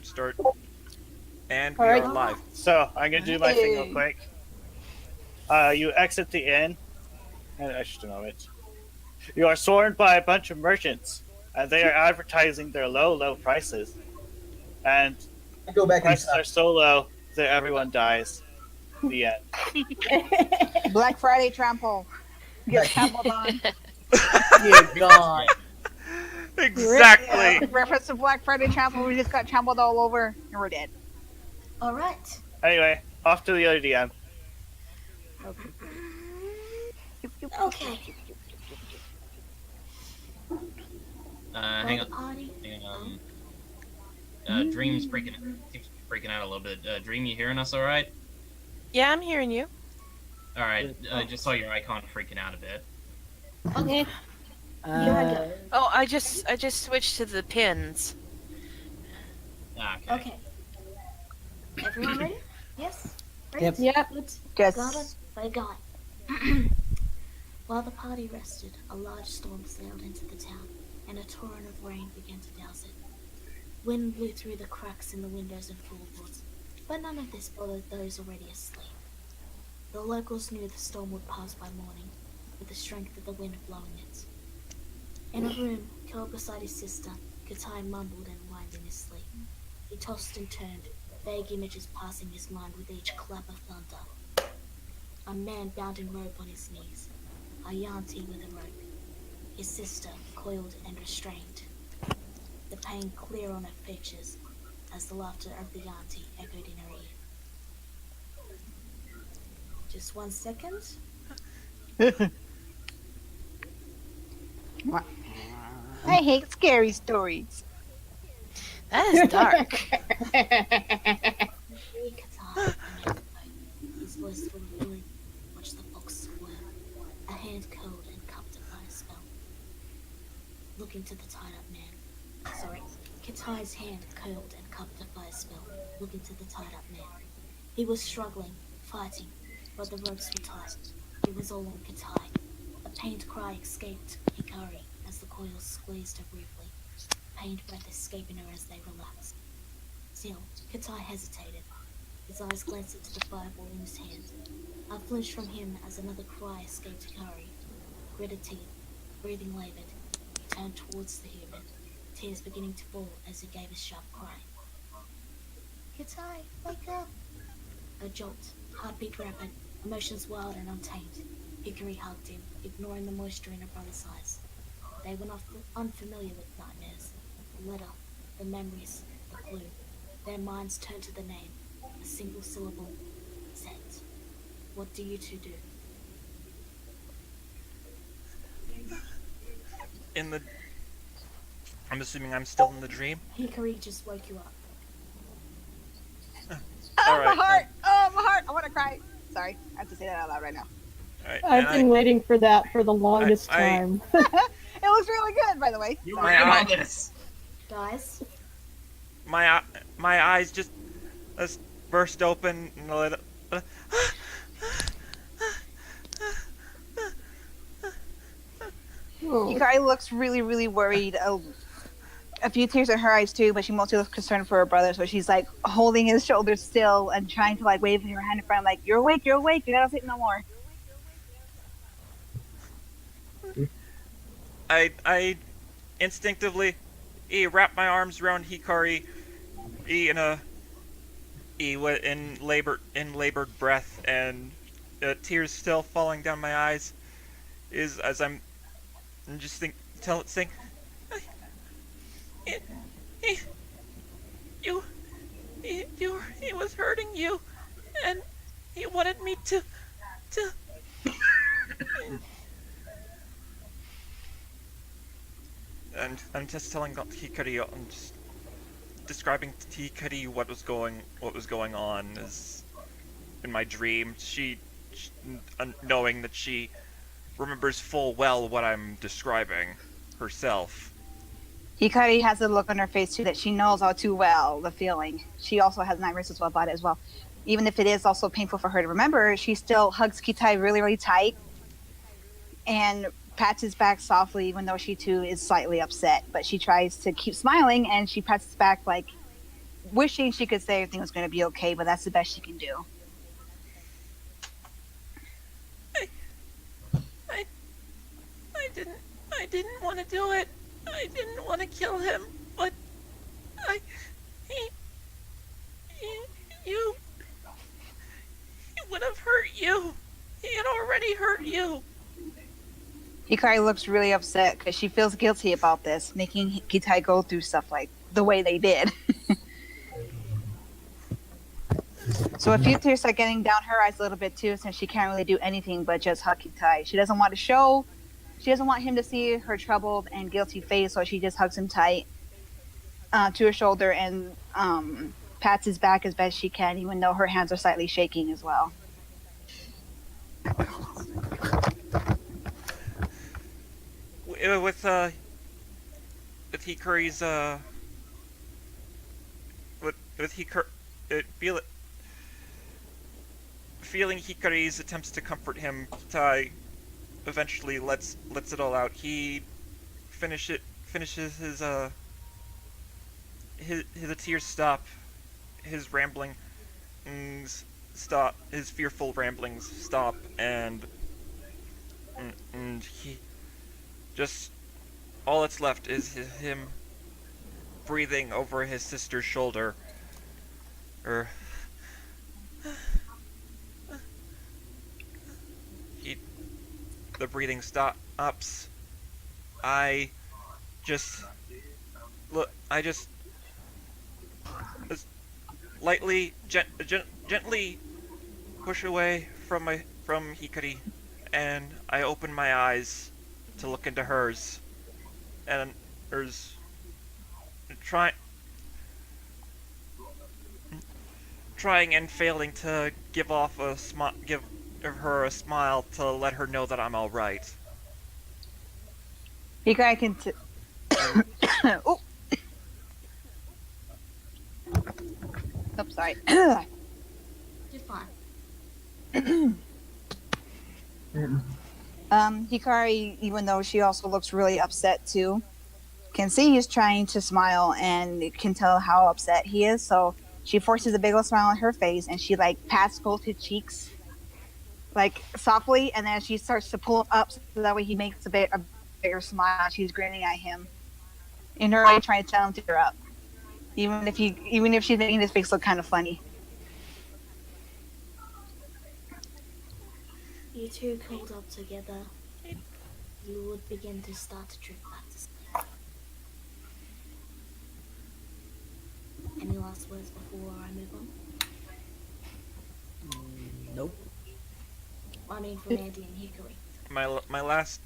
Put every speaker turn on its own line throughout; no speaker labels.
start. And we
Alright.
are live.
So I'm gonna do my thing real quick. You exit the inn, and I should know it. You are swarmed by a bunch of merchants, and they are advertising their low prices. And
I go back
prices
inside.
are so low that everyone dies. The end.
Black Friday trample. Get trampled on.
Dear God.
Exactly.
Reference to Black Friday trample. We just got trampled all over and we're dead.
All right.
Anyway, off to the other DM.
Okay.
Hang
The
on.
party.
Dream's seems to be freaking out a little bit. Dream, you hearing us all right?
Yeah, I'm hearing you.
All right. I just saw your icon freaking out a bit.
Okay.
Oh, I just switched to the pins.
Okay.
Okay. Everyone ready? Yes. Ready?
Yep.
Yep.
Good.
Yes.
Got it. I got. While the party rested, a large storm sailed into the town, and a torrent of rain began to douse it. Wind blew through the cracks in the windows and floorboards, but none of this bothered those already asleep. The locals knew the storm would pass by morning, with the strength of the wind blowing it. In a room, curled beside his sister, Katai mumbled and whined in his sleep. He tossed and turned, vague images passing his mind with each clap of thunder. A man bound in rope on his knees, a Yanti with a rope, his sister coiled and restrained. The pain clear on her features as the laughter of the Yanti echoed in her ear. Just 1 second.
I hate scary stories.
That is dark.
Free Katai, his voice full of feeling, watched the fox squirm, a hand curled and cupped it by a spell. Looking to the tied-up man. Sorry, Katai's hand curled and cupped it by a spell, looking to the tied-up man. He was struggling, fighting, but the ropes were tight. It was all on Katai. A pained cry escaped Hikari as the coils squeezed her briefly, pained breath escaping her as they relaxed. Still, Katai hesitated. His eyes glanced into the fireball in his hand. I flinched from him as another cry escaped Hikari. Gritted teeth, breathing labored, he turned towards the human, tears beginning to fall as he gave a sharp cry. Katai, wake up! A jolt, heartbeat rapid, emotions wild and untamed. Hikari hugged him, ignoring the moisture in her brother's eyes. They were not unfamiliar with nightmares. The letter, the memories, the clue. Their minds turned to the name, a single syllable, Zet. What do you two do?
I'm assuming I'm still in the dream.
Hikari just woke you up.
All right.
My heart! Oh, my heart! I want to cry. Sorry, I have to say that out loud right now.
All right.
I've been waiting for that for the longest time.
It looks really good, by the way.
You
My
were in
eye-
on this.
Guys,
my eyes just burst open and a little.
Hikari looks really, really worried. A few tears in her eyes too, but she mostly looks concerned for her brother. So she's like holding his shoulders still and trying to like wave her hand in front, like, "You're awake, you're awake. You're not sleep no more."
I instinctively wrap my arms around Hikari in labored breath, and tears still falling down my eyes as I'm just saying he was hurting you, and he wanted me to and I'm just telling Hikari, I'm just describing to Hikari what was going on as in my dream. She knowing that she remembers full well what I'm describing herself.
Hikari has a look on her face too that she knows all too well the feeling. She also has nightmares as well about it as well. Even if it is also painful for her to remember, she still hugs Kitai really, really tight and pats his back softly, even though she too is slightly upset. But she tries to keep smiling, and she pats his back like, wishing she could say everything was going to be okay, but that's the best she can do.
I, I didn't want to do it. I didn't want to kill him, but he you, he would have hurt you. He had already hurt you.
Hikari looks really upset because she feels guilty about this, making Kitai go through stuff like the way they did. So a few tears are getting down her eyes a little bit too, since she can't really do anything but just hug Kitai. She doesn't want him to see her troubled and guilty face, so she just hugs him tight to her shoulder and pats his back as best she can, even though her hands are slightly shaking as well.
With Hikari's feeling Hikari's attempts to comfort him, Tai eventually lets it all out. He finishes his the tears stop, his rambling stop, his fearful ramblings stop, and he just, all that's left is him breathing over his sister's shoulder. The breathing stops. I just lightly, gently push away from Hikari, and I open my eyes to look into hers, and hers trying and failing to give her a smile to let her know that I'm all right.
Hikari can. Oh. Oops, sorry.
You're fine.
Hikari, even though she also looks really upset too, can see he's trying to smile and can tell how upset he is. So she forces a big old smile on her face, and she like pats both his cheeks, like softly, and then she starts to pull up so that way he makes a bigger smile. She's grinning at him in her way, trying to tell him to cheer up, even if she's making his face look kind of funny.
You two curled up together. You would begin to start to drift back to sleep. Any last words before I move on?
Nope.
I mean, for Mandy and Hickory.
My last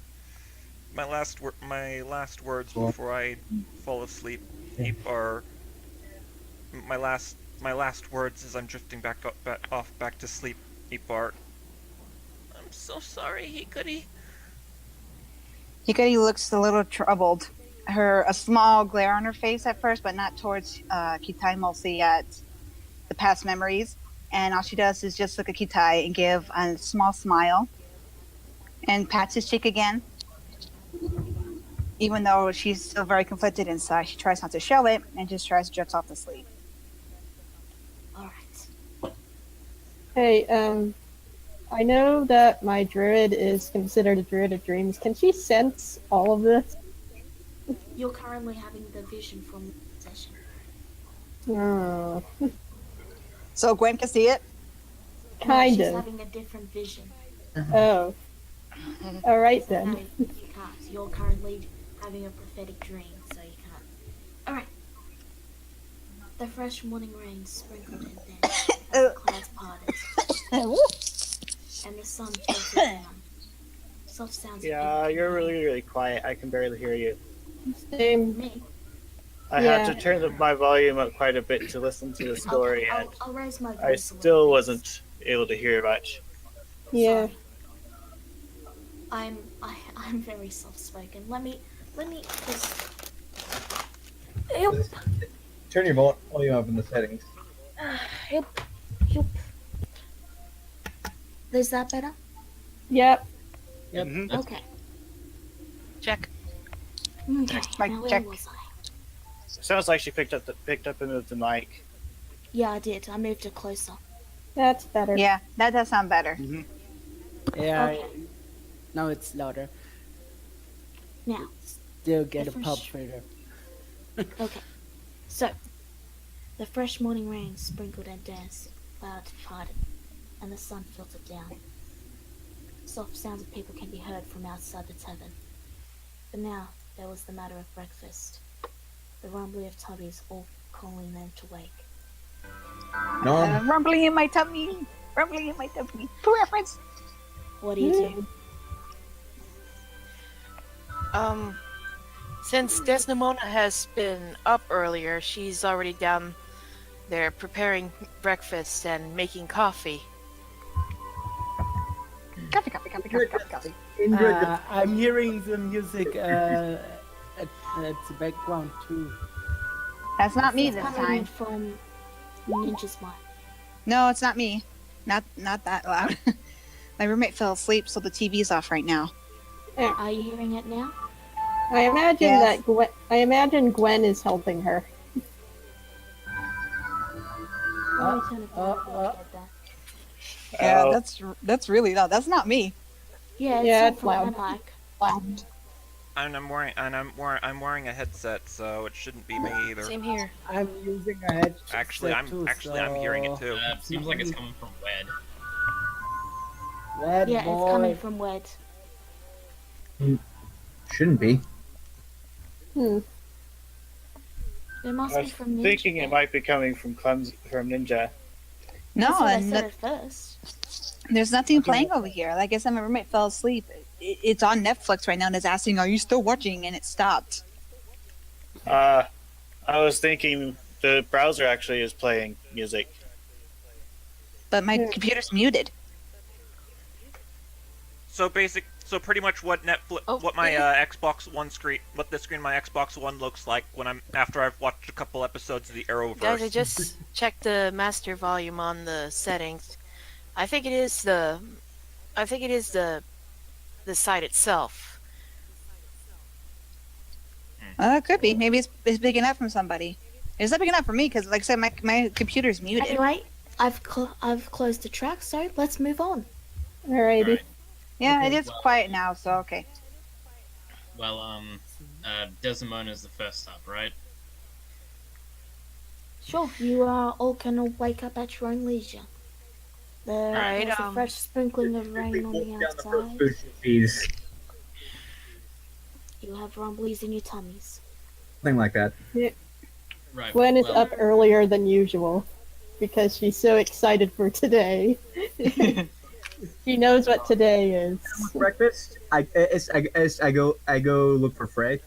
words before I fall asleep are my last words as I'm drifting back to sleep are, I'm so sorry, Hikari.
Hikari looks a little troubled. A small glare on her face at first, but not towards Kitai, mostly at the past memories. And all she does is just look at Kitai and give a small smile and pats his cheek again. Even though she's still very conflicted inside, she tries not to show it and just tries to drift off to sleep.
Alright.
Hey, I know that my druid is considered a druid of dreams. Can she sense all of this?
You're currently having the vision from the session.
Oh,
So Gwen can see it?
kind
She's
of.
having a different vision.
Oh. Alright
No,
then.
you can't. You're currently having a prophetic dream, so you can't. Alright. The fresh morning rain sprinkled in then, as the clouds parted, and the sun filtered down. Soft sounds.
Yeah, you're really, really quiet. I can barely hear you.
Same.
Me.
I had to turn my volume up quite a bit to listen to the story,
Okay,
and
I'll raise my voice
I
a
still
little bit.
wasn't able to hear much.
Yeah.
Sorry. I'm very soft-spoken. Let me just. Yep.
Turn your volume up in the settings.
Yep. Is that better?
Yep.
Yep.
Mhm.
Okay.
Check.
Okay.
Mic
Now where
check.
was I?
Sounds like she picked up and moved the mic.
Yeah, I did. I moved it closer.
That's better.
Yeah, that does sound better.
Yeah,
Okay.
now it's louder.
Now,
Still get a
Different
pub
sh-
filter.
okay. So, the fresh morning rain sprinkled and danced, clouds parted, and the sun filtered down. Soft sounds of people can be heard from outside the tavern. But now, there was the matter of breakfast. The rumbling of tubbies all calling them to wake.
Norm,
Rumbling in my tummy. Rumbling in my tummy. For reference.
What do you do?
Since Desdemona has been up earlier, she's already down there preparing breakfast and making coffee.
Coffee, coffee, coffee, coffee, coffee, coffee.
Ingrid,
I'm hearing the music at the background too.
That's not me this
Coming
time.
from Ninja's mind.
No, it's not me. Not that loud. My roommate fell asleep, so the TV's off right now.
Are you hearing it now?
I imagine
Yes.
that Gwen. I imagine Gwen is helping her.
Let me turn it down if I get that.
Yeah,
Oh.
that's really loud. That's not me.
Yeah, it's
Yeah,
not
it's
from my
loud.
mic.
Loud.
I'm wearing a headset, so it shouldn't be me either.
Same here.
I'm using a headset
Actually, I'm
too,
hearing it
so-
too.
Seems like it's coming from Wed.
Red
Yeah,
boy.
it's coming from Wed.
shouldn't be.
Hmm.
It must
I
be
was
from Ninja.
thinking it
then.
might be coming from Ninja.
No,
That's what I
and
said at first.
there's nothing playing over here. Like I said, my roommate fell asleep. It's on Netflix right now, and it's asking, "Are you still watching?" And it stopped.
I was thinking the browser actually is playing music.
But my
Yeah.
computer's muted.
So pretty much what
Oh,
what my Xbox One screen, what the screen of my Xbox One looks like after I've watched a couple episodes of the Arrowverse.
Guys, I just checked the master volume on the settings. I think it is the site itself.
It could be. Maybe it's big enough from somebody. It's not big enough for me because, like I said, my computer's muted.
Anyway, I've closed the track, so let's move on.
Alrighty.
Alright.
Yeah,
Okay,
it is
well-
quiet now, so okay.
Well, Desdemona's the first stop, right?
Sure, you all can wake up at your own leisure.
Alright,
There's a fresh sprinkling of rain on the
Down the first
outside.
food fees.
You'll have rumblies in your tummies.
Something like that.
Right.
Gwen is
well,
up earlier than usual because she's so excited for today. She knows what today is.
Breakfast. I go look for Frey.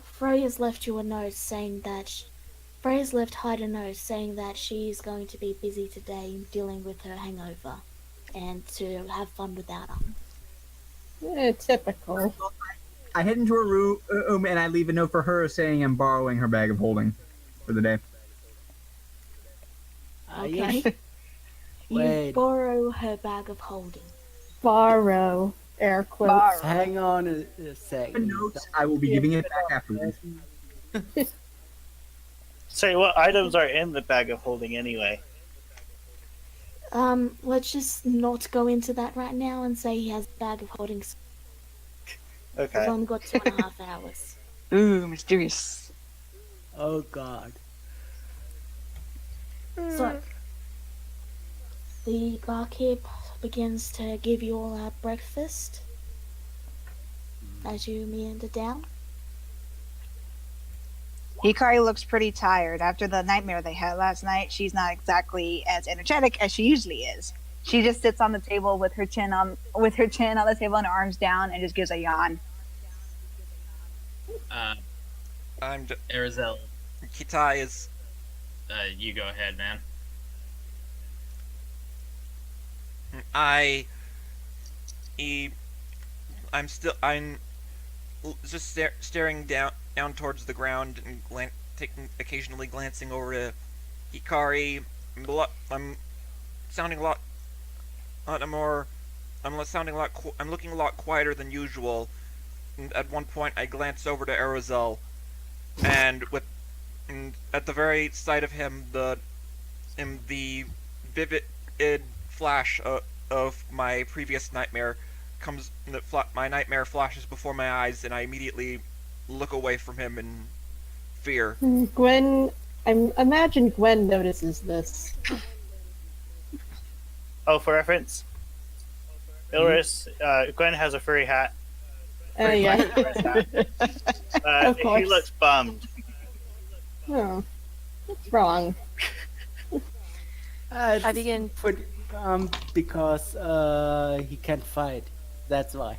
Frey has left you a note saying that Frey has left Hyde a note saying that she's going to be busy today dealing with her hangover and to have fun without her.
Typical.
I head into her room and I leave a note for her saying I'm borrowing her bag of holding for the day.
Okay. You
Wait.
borrow her bag of holding.
Borrow. Air quotes.
Borrow.
Hang on a sec.
The notes, I will be giving it back afterwards.
Say, what items are in the bag of holding anyway?
Let's just not go into that right now and say he has a bag of holding. We've
Okay.
only got 2.5 hours.
Ooh, mysterious.
Oh god.
So, the barkeep begins to give you all our breakfast as you meander down.
Hikari looks pretty tired after the nightmare they had last night. She's not exactly as energetic as she usually is. She just sits on the table with her chin on the table and her arms down and just gives a yawn.
Arizel,
Kitai is
you go ahead, man.
I'm just staring down towards the ground and occasionally glancing over to Hikari. I'm sounding a lot more. I'm looking a lot quieter than usual. And at one point, I glance over to Arizel, and with and at the very sight of him, the vivid flash of my previous nightmare comes. My nightmare flashes before my eyes, and I immediately look away from him in fear.
Gwen, I imagine Gwen notices this.
Oh, for reference, Ilris, Gwen has a furry hat.
Oh yeah. Of
He
course.
looks bummed.
Oh, what's wrong?
I begin.
Because he can't fight. That's why.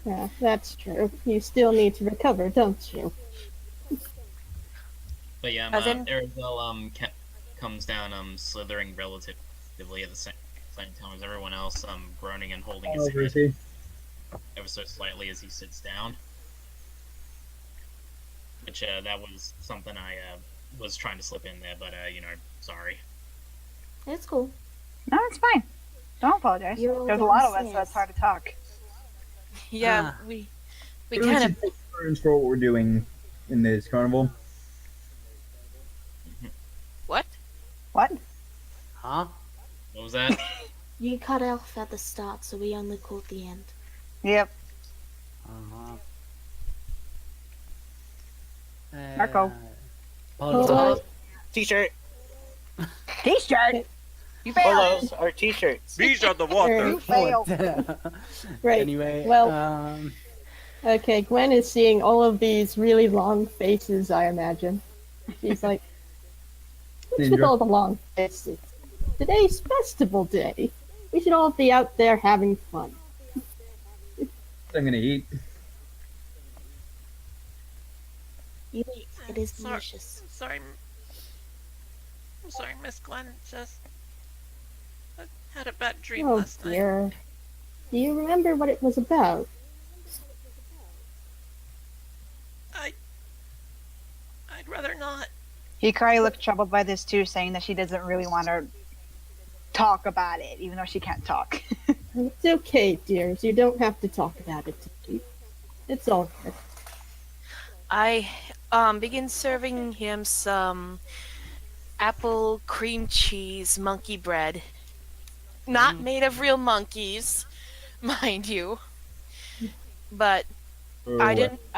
Yeah, that's true. You still need to recover, don't you?
But yeah,
As in-
Arabelle comes down slithering relatively at the same time as everyone else, groaning and holding his
Over
head
is he?
ever so slightly as he sits down. Which that was something I was trying to slip in there, but sorry.
It's cool.
No, it's fine. Don't apologize.
You're all
There's a lot of us, so
downstairs.
it's hard to talk.
Yeah,
Ah.
we
We
kind
should
of.
take turns for what we're doing in this carnival.
What?
What?
Huh?
What was that?
You cut off at the start, so we only caught the end.
Yep.
Uh-huh.
Marco.
Apologize.
T-shirt.
T-shirt. You failed.
Polos are T-shirts.
These are the water.
You failed.
Right.
Anyway,
Well- Okay, Gwen is seeing all of these really long faces, I imagine. She's like, what's with
Ninja.
all the long faces? Today's festival day. We should all be out there having fun.
I'm gonna eat.
You eat. It is
Sorry.
delicious.
I'm sorry, Miss Glenn. Just I had a bad dream
Oh
last night.
dear. Do you remember what it was about?
I'd rather not.
Hikari looked troubled by this too, saying that she doesn't really want to talk about it, even though she can't talk.
It's okay, dears. You don't have to talk about it. It's all good.
I begin serving him some apple cream cheese monkey bread. Not made of real monkeys, mind you. But I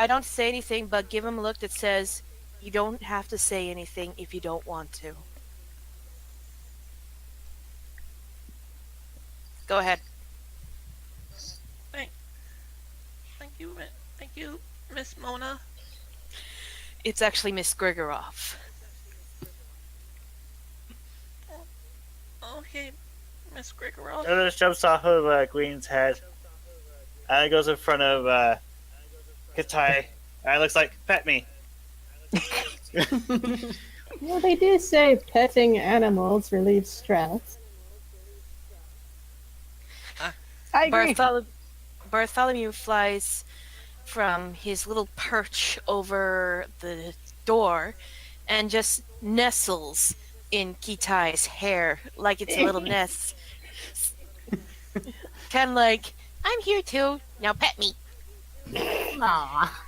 don't say anything but give him a look that says, you don't have to say anything if you don't want to. Go ahead.
Thank you, Miss Mona.
It's actually Miss Grigoroff.
Okay, Miss Grigoroff.
Ilris jumps off of Green's head. And goes in front of Katai. And looks like, pet me.
Well, they do say petting animals relieves stress.
I agree.
Bartholomew flies from his little perch over the door and just nestles in Kitai's hair like it's a little nest. Kind of like, I'm here too. Now pet me.
Aw.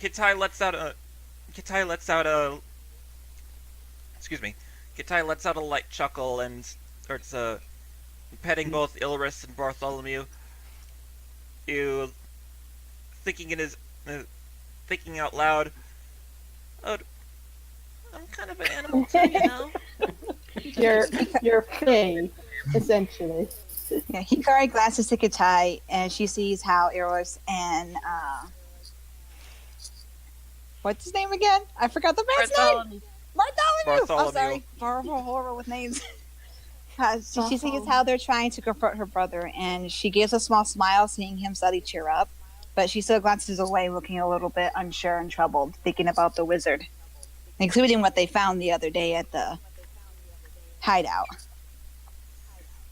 Kitai lets out a. Excuse me. Kitai lets out a light chuckle and starts petting both Ilris and Bartholomew. Thinking out loud. Oh, I'm kind of an animal too, you know.
You're Faye, essentially.
Yeah, Hikari glances to Katai, and she sees how Eros and what's his name again? I forgot the man's name. Bartholomew. I'm sorry, horrible with names. She sees how they're trying to confront her brother, and she gives a small smile, seeing him suddenly cheer up. But she still glances away, looking a little bit unsure and troubled, thinking about the wizard, including what they found the other day at the hideout.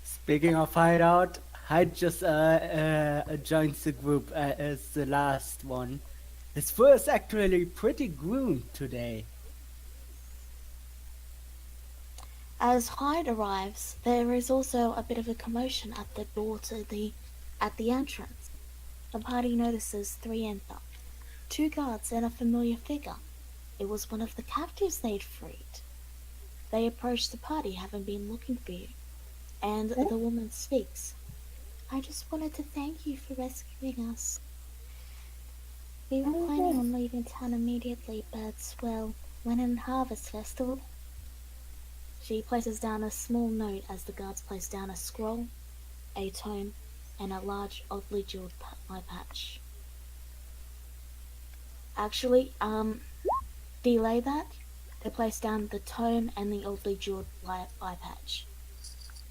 Speaking of hideout, Hyde just joined the group as the last one. His fur is actually pretty groomed today.
As Hyde arrives, there is also a bit of a commotion at the door at the entrance. The party notices 3 enter. 2 guards and a familiar figure. It was one of the captives they'd freed. They approached the party, having been looking for you. And the woman speaks. I just wanted to thank you for rescuing us. We were planning on leaving town immediately, but, well, went in Harvest Festival. She places down a small note as the guards place down a scroll, a tome, and a large, oddly jeweled eye patch. Actually, delay that. They place down the tome and the oddly jeweled eye patch.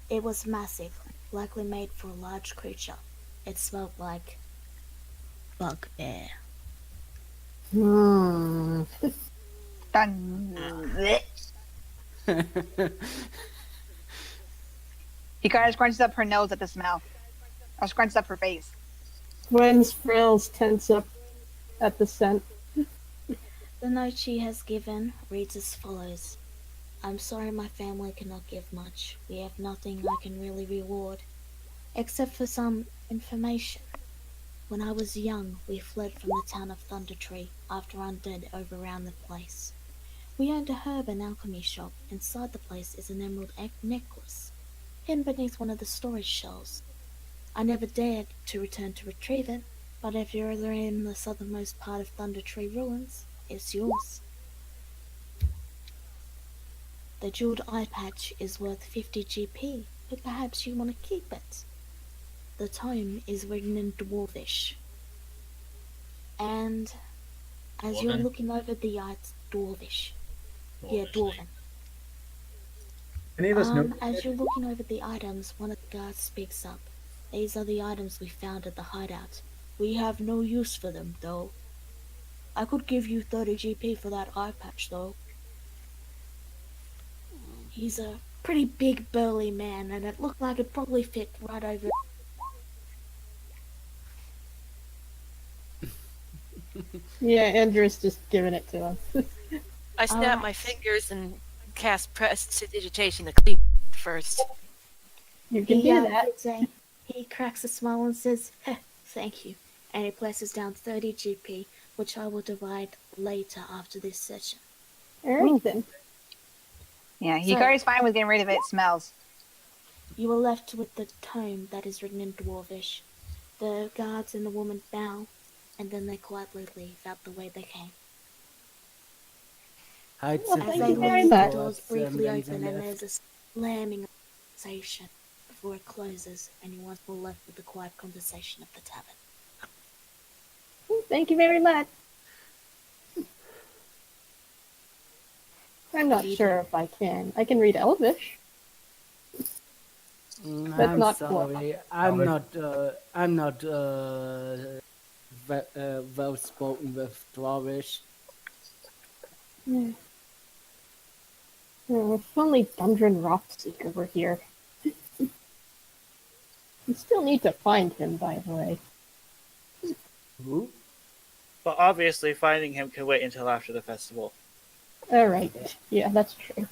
It was massive, likely made for a large creature. It smelled like bugbear.
Hmm.
Dun. Hikari scrunches up her nose at the smell. Or scrunches up her face.
Gwen's frills tense up at the scent.
The note she has given reads as follows. I'm sorry my family cannot give much. We have nothing I can really reward, except for some information. When I was young, we fled from the town of Thunder Tree after undead overran the place. We owned a herb and alchemy shop. Inside the place is an emerald necklace, hidden beneath one of the storage shelves. I never dared to return to retrieve it, but if you're in the southernmost part of Thunder Tree ruins, it's yours. The jeweled eye patch is worth 50 GP, but perhaps you want to keep it. The tome is written in Dwarvish. And as you're
Dwarven?
looking over the Dwarvish. Yeah,
Dwarvish,
Dwarven.
Any of us know?
As you're looking over the items, one of the guards speaks up. These are the items we found at the hideout. We have no use for them, though. I could give you 30 GP for that eye patch, though. He's a pretty big, burly man, and it looked like it probably fit right over.
Yeah, Andrew's just giving it to him.
I snap
Alright.
my fingers and cast prestidigitation to clean first.
You can do that.
He cracks a smile and says, thank you. And he places down 30 GP, which I will divide later after this session.
Alright then.
Yeah,
So-
Hikari's fine with getting rid of it. It smells.
You are left with the tome that is written in Dwarvish. The guards and the woman bow, and then they quietly leave out the way they came.
Hides
Well,
and
thank
As
you
they
very
leave, the
much.
doors
towards
briefly
Ben's
open, and
left.
there's a slamming of conversation before it closes, and you once more left with the quiet conversation of the tavern.
Thank you very much. I'm not sure if I can. I can read Elvish. But
I'm
not
sorry. I'm not well spoken with Dwarvish.
Yeah. Oh, if only Dundren Rockseeker were here. We still need to find him, by the way.
Who?
But obviously, finding him can wait until after the festival.
Alright. Yeah, that's true.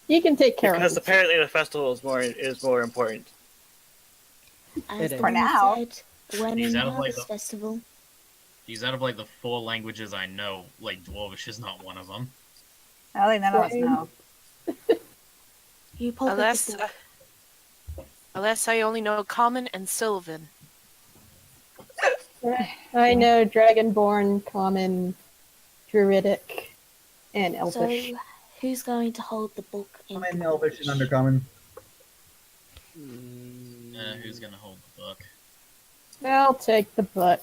You can take care
Because
of it.
apparently the festival is more important.
As
It
the
is.
For
woman
now.
said, when
He's
in
out of, like,
Harvest
the-
Festival,
These out of like the 4 languages I know, like Dwarvish is not one of them.
I think none of us
Right.
know.
you poke at
Unless,
the door.
unless I only know Common and Sylvan.
I know Dragonborn, Common, Druidic, and Elvish.
So, who's going to hold the book in
I'm in Elvish and
Dwarvish?
Undercommon.
Who's gonna hold the book?
I'll take the book.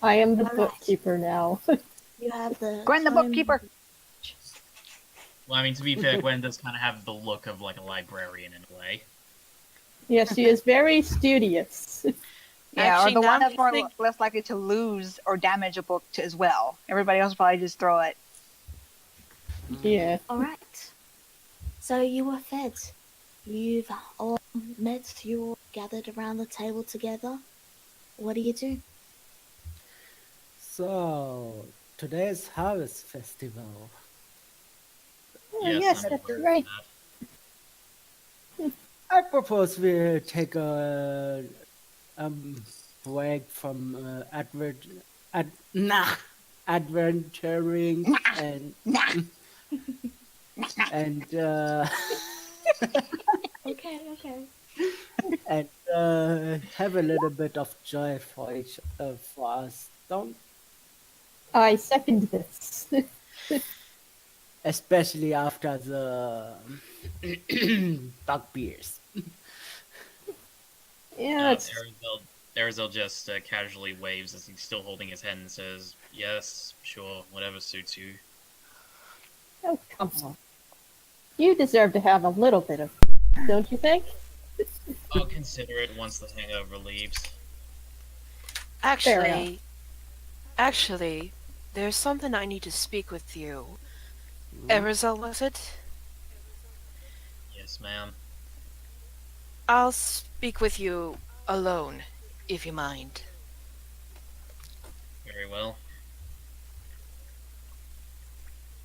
I am the
Alright.
bookkeeper now.
You have the
Gwen the
tome-
bookkeeper.
Well, I mean, to be fair, Gwen does kind of have the look of like a librarian in a way.
Yes, she is very studious.
Yeah,
Actually,
or the
now
one that's
you
more
think-
less likely to lose or damage a book as well. Everybody else will probably just throw it.
Yeah.
Alright. So you were fed. You've all met, you all gathered around the table together. What do you do?
So, today's Harvest Festival.
Oh, yes,
I'm
that's
aware of
right.
that.
I propose we take a break from adventuring and and
Okay.
and have a little bit of joy for each for us. Don't
I second this.
especially after the dog beers.
Yeah, it's
Arizel just casually waves as he's still holding his head and says, "Yes, sure, whatever suits you."
oh come on. You deserve to have a little bit of, don't you think?
I'll consider it once the hangover leaves.
Actually, there's something I need to speak with you. Erizal, was it?
Yes, ma'am.
I'll speak with you alone, if you mind.
Very well.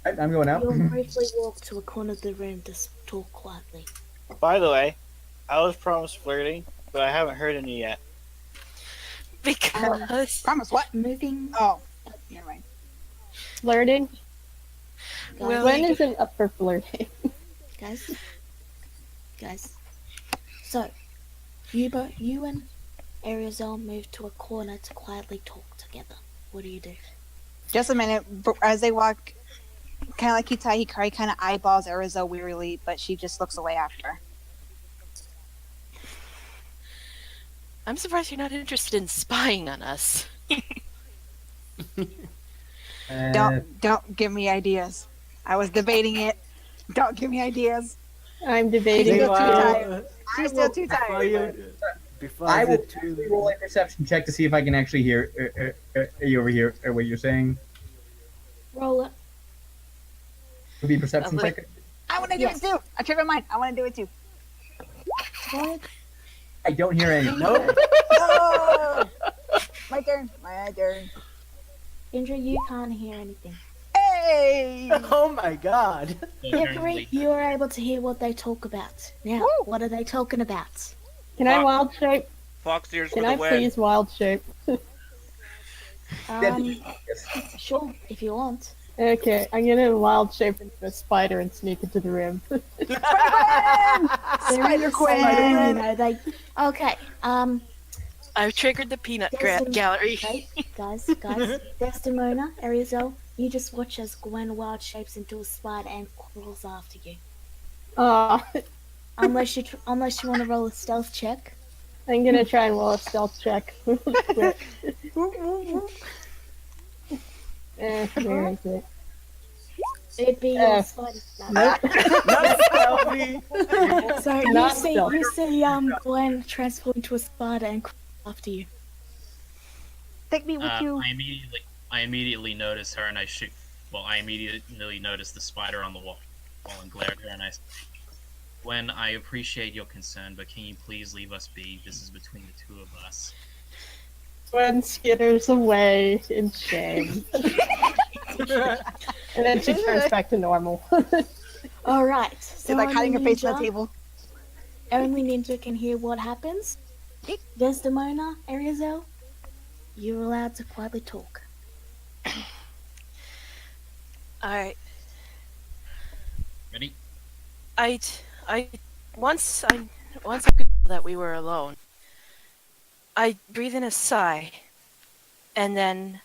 I'm going out.
You'll briefly walk to a corner of the room to talk quietly.
By the way, I was promised flirting, but I haven't heard any yet.
Because
Promise what?
Moving.
Oh, never mind.
Flirting?
Well,
Gwen isn't up for flirting.
Guys. So, you and Ariel move to a corner to quietly talk together. What do you do?
Just a minute. As they walk, kind of like Kitai Hikari kind of eyeballs Arizo wearily, but she just looks away after.
I'm surprised you're not interested in spying on us.
Don't give me ideas. I was debating it. Don't give me ideas.
I'm debating
She's
it
still too
too.
tired. She's still too tired.
I will actually roll a perception check to see if I can actually hear you over here what you're saying.
Roll it.
Would be perception
Lovely.
check.
I want to do it too. I triggered mine. I want to do it too.
What?
I don't hear any.
Nope.
Oh! My turn. My turn.
Indra, you can't hear anything.
Hey!
Oh my god.
Hickory, you are able to hear what they talk about. Now,
Woo!
what are they talking about?
Can I wild shape?
Fox ears
Can
for
I
the win.
please wild shape?
Yes.
Sure, if you want.
Okay, I'm gonna wild shape into a spider and sneak into the room.
Spider
You
Queen!
know, they. Okay,
I've triggered the peanut
Destin-
gallery.
okay, guys, Desdemona, Ariel, you just watch as Gwen wild shapes into a spider and crawls after you. Unless you want to roll a stealth check.
I'm gonna try and roll a stealth check. Where is it?
It'd be your spider.
Nope.
Not stealthy.
So
Not
you
stealth.
see Gwen transform into a spider and crawl after you.
Take me with you.
I immediately notice her, and I immediately notice the spider on the wall and glare at her, and I say, "Gwen, I appreciate your concern, but can you please leave us be? This is between the two of us."
Gwen skitters away in shame. And then she turns back to normal.
Alright,
She's
so
like hiding her face on
Ninja-
the table.
Only Ninja can hear what happens. Desdemona, Ariel, you're allowed to quietly talk.
Alright.
Ready?
Once I could tell that we were alone, I breathe in a sigh, and then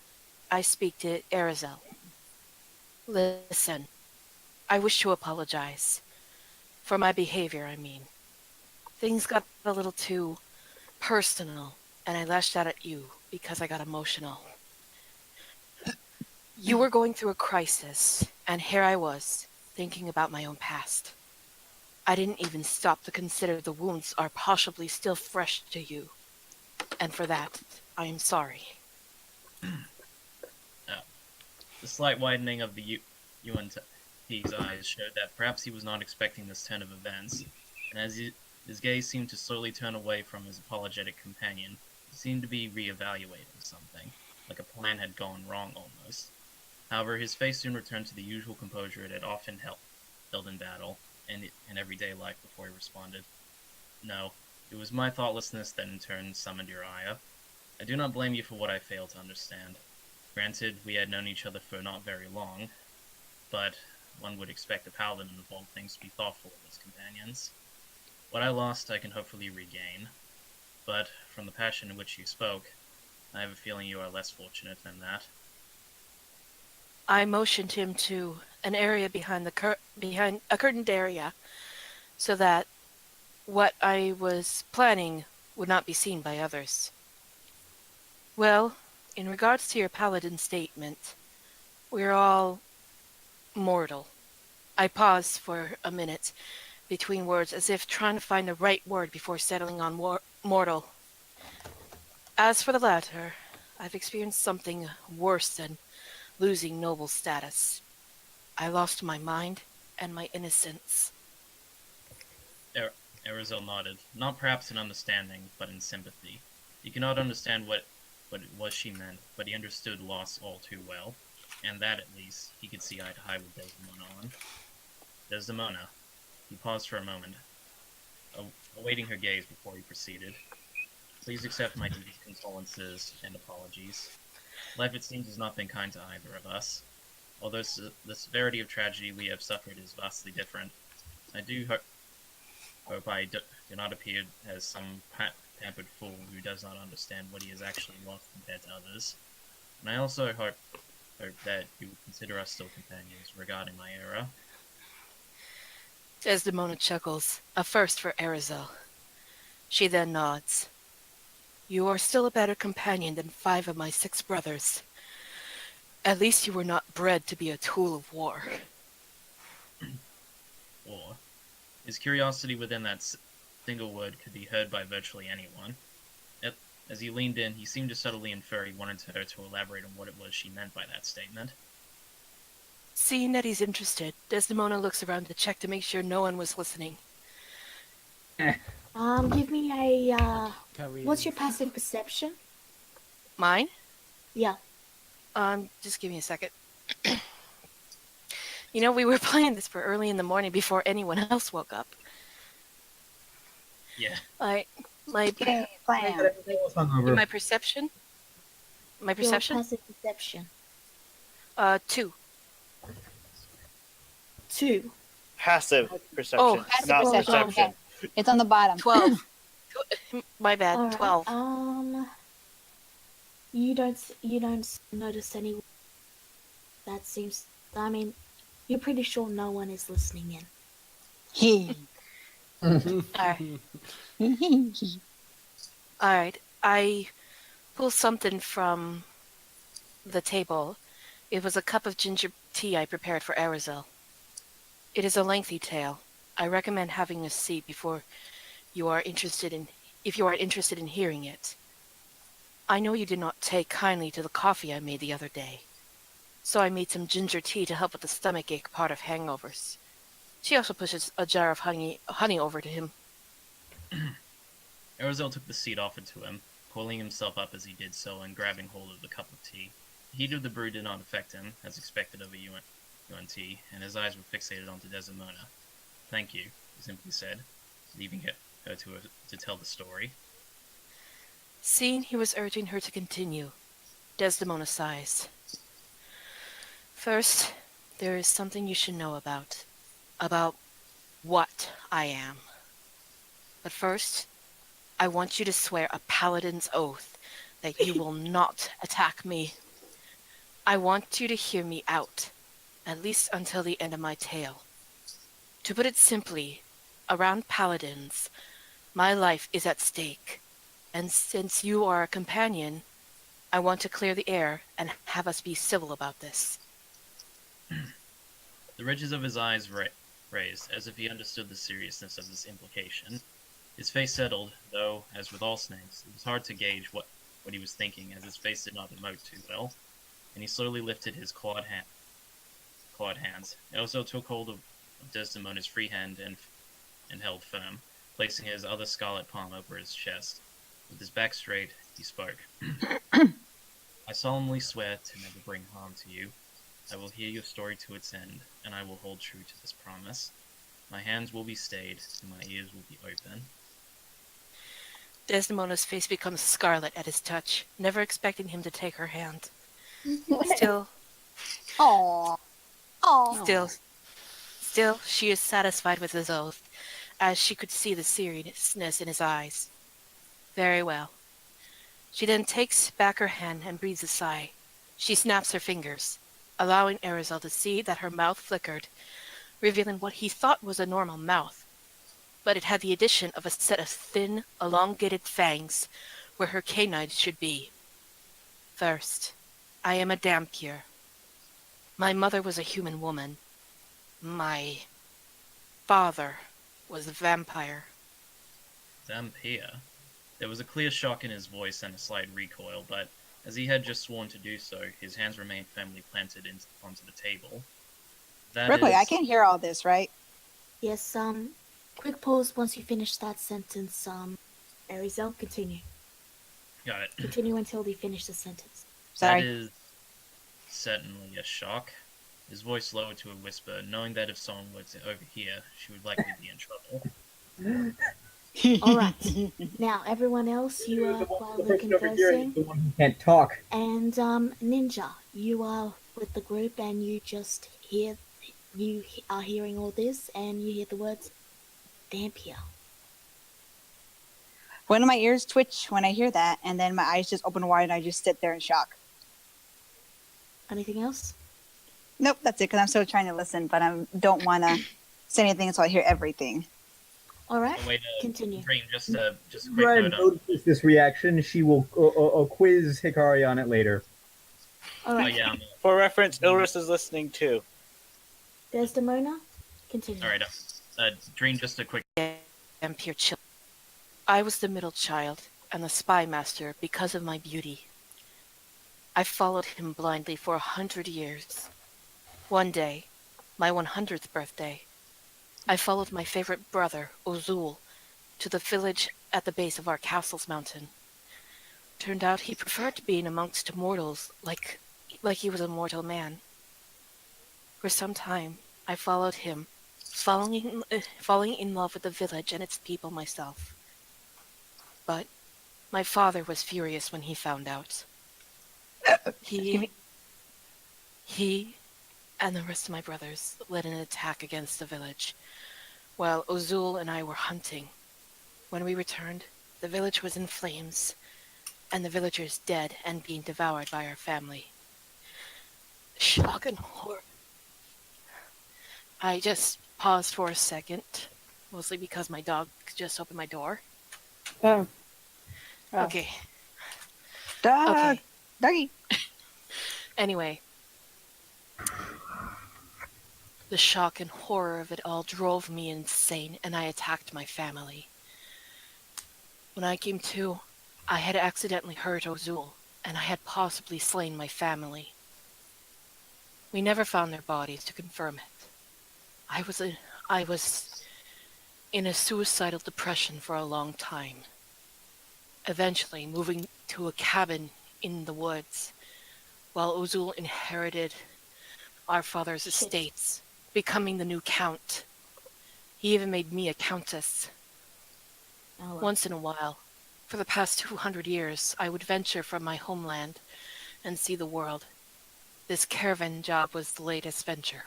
I speak to Arizel. Listen, I wish to apologize. For my behavior, I mean. Things got a little too personal, and I lashed out at you because I got emotional. You were going through a crisis, and here I was, thinking about my own past. I didn't even stop to consider the wounds are possibly still fresh to you. And for that, I am sorry.
The slight widening of the UNT's eyes showed that perhaps he was not expecting this turn of events, and as his gaze seemed to slowly turn away from his apologetic companion, he seemed to be re-evaluating something, like a plan had gone wrong almost. However, his face soon returned to the usual composure it had often held in battle and in everyday life before he responded. "No, it was my thoughtlessness that in turn summoned your ire. I do not blame you for what I failed to understand. Granted, we had known each other for not very long, but one would expect a paladin of all things to be thoughtful of his companions. What I lost, I can hopefully regain, but from the passion in which you spoke, I have a feeling you are less fortunate than that.
I motioned him to an area behind behind a curtained area, so that what I was planning would not be seen by others. Well, in regards to your paladin statement, we're all mortal. I paused for a minute between words, as if trying to find the right word before settling on mortal. As for the latter, I've experienced something worse than losing noble status. I lost my mind and my innocence.
Arizel nodded, not perhaps in understanding, but in sympathy. He could not understand what it was she meant, but he understood loss all too well, and that, at least, he could see eye to eye with Desdemona on. Desdemona. He paused for a moment, awaiting her gaze before he proceeded. Please accept my deepest condolences and apologies. Life, it seems, has not been kind to either of us. Although the severity of tragedy we have suffered is vastly different, I do hope I do not appear as some pampered fool who does not understand what he has actually lost compared to others. And I also hope that you would consider us still companions regarding my error.
Desdemona chuckles, a first for Arizel. She then nods. You are still a better companion than 5 of my 6 brothers. At least you were not bred to be a tool of war.
Or, his curiosity within that single word could be heard by virtually anyone. As he leaned in, he seemed to subtly infer he wanted her to elaborate on what it was she meant by that statement.
Seeing that he's interested, Desdemona looks around to check to make sure no one was listening.
Give me a,
Carry
what's
on.
your passive perception?
Mine?
Yeah.
Just give me a second. You know, we were playing this for early in the morning before anyone else woke up.
Yeah.
My
Okay, plan.
Everything was hungover.
my perception? My perception?
Your passive perception.
2.
2.
Passive perception,
Oh,
passive
not
perception,
perception.
okay. It's on the bottom.
12. My bad,
Alright,
12.
You don't notice any. That seems. I mean, you're pretty sure no one is listening in.
He.
Alright. Alright, I pull something from the table. It was a cup of ginger tea I prepared for Arizel. It is a lengthy tale. I recommend having a seat before you are interested in, if you are interested in hearing it. I know you did not take kindly to the coffee I made the other day, so I made some ginger tea to help with the stomachache part of hangovers. She also pushes a jar of honey over to him.
Arizel took the seat offered to him, pulling himself up as he did so and grabbing hold of the cup of tea. The heat of the brew did not affect him, as expected of a UNT, and his eyes were fixated onto Desdemona. Thank you, he simply said, leaving her to tell the story.
Seeing he was urging her to continue, Desdemona sighs. First, there is something you should know about what I am. But first, I want you to swear a paladin's oath that you will not attack me. I want you to hear me out, at least until the end of my tale. To put it simply, around paladins, my life is at stake, and since you are a companion, I want to clear the air and have us be civil about this.
The ridges of his eyes raised, as if he understood the seriousness of this implication. His face settled, though, as with all snakes, it was hard to gauge what he was thinking, as his face did not emote too well, and he slowly lifted his clawed hands. He also took hold of Desdemona's free hand and held firm, placing his other scarlet palm over his chest. With his back straight, he spoke. I solemnly swear to never bring harm to you. I will hear your story to its end, and I will hold true to this promise. My hands will be stayed, and my ears will be open.
Desdemona's face becomes scarlet at his touch, never expecting him to take her hand. Still,
Aww. Aww.
still, she is satisfied with his oath, as she could see the seriousness in his eyes. Very well. She then takes back her hand and breathes a sigh. She snaps her fingers, allowing Arizel to see that her mouth flickered, revealing what he thought was a normal mouth. But it had the addition of a set of thin, elongated fangs where her canines should be. First, I am a Dampier. My mother was a human woman. My father was a vampire.
Zampia. There was a clear shock in his voice and a slight recoil, but as he had just sworn to do so, his hands remained firmly planted onto the table.
Real quick, I can't hear all this, right?
Yes, quick pause once you finish that sentence, Arizel, continue.
Got it.
Continue until we finish the sentence.
Sorry.
That is certainly a shock. His voice lowered to a whisper, knowing that if someone were to overhear, she would likely be in trouble.
Alright. Now, everyone else, you are
The
quietly
person over here is
conversing.
the one who can't talk.
And, Ninja, you are with the group and you just hear, you are hearing all this and you hear the words, Dampier.
One of my ears twitch when I hear that, and then my eyes just open wide and I just sit there in shock.
Anything else?
Nope, that's it, because I'm still trying to listen, but I don't want to say anything until I hear everything.
Alright,
Oh, wait,
continue.
Dream, just a quick
Brian
note on.
notices this reaction. She will quiz Hikari on it later.
Oh,
Alright,
yeah,
For reference, Ilris is listening too.
Desdemona, continue.
alright. Dream, just a quick.
Dampier chill. I was the middle child and the spy master because of my beauty. I followed him blindly for 100 years. One day, my 100th birthday, I followed my favorite brother, Ozul, to the village at the base of our castle's mountain. Turned out he preferred being amongst mortals like he was a mortal man. For some time, I followed him, falling in love with the village and its people myself. But my father was furious when he found out. He and the rest of my brothers led an attack against the village, while Ozul and I were hunting. When we returned, the village was in flames, and the villagers dead and being devoured by our family. Shock and horror. I just paused for a second, mostly because my dog just opened my door.
Oh.
Okay.
Dog!
Okay.
Doggy!
Anyway, the shock and horror of it all drove me insane, and I attacked my family. When I came to, I had accidentally hurt Ozul, and I had possibly slain my family. We never found their bodies to confirm it. I was in a suicidal depression for a long time. Eventually moving to a cabin in the woods, while Ozul inherited our father's estates, becoming the new count. He even made me a countess.
Oh,
Once in a while, for the past 200 years, I would venture from my homeland and see the world. This caravan job was the latest venture.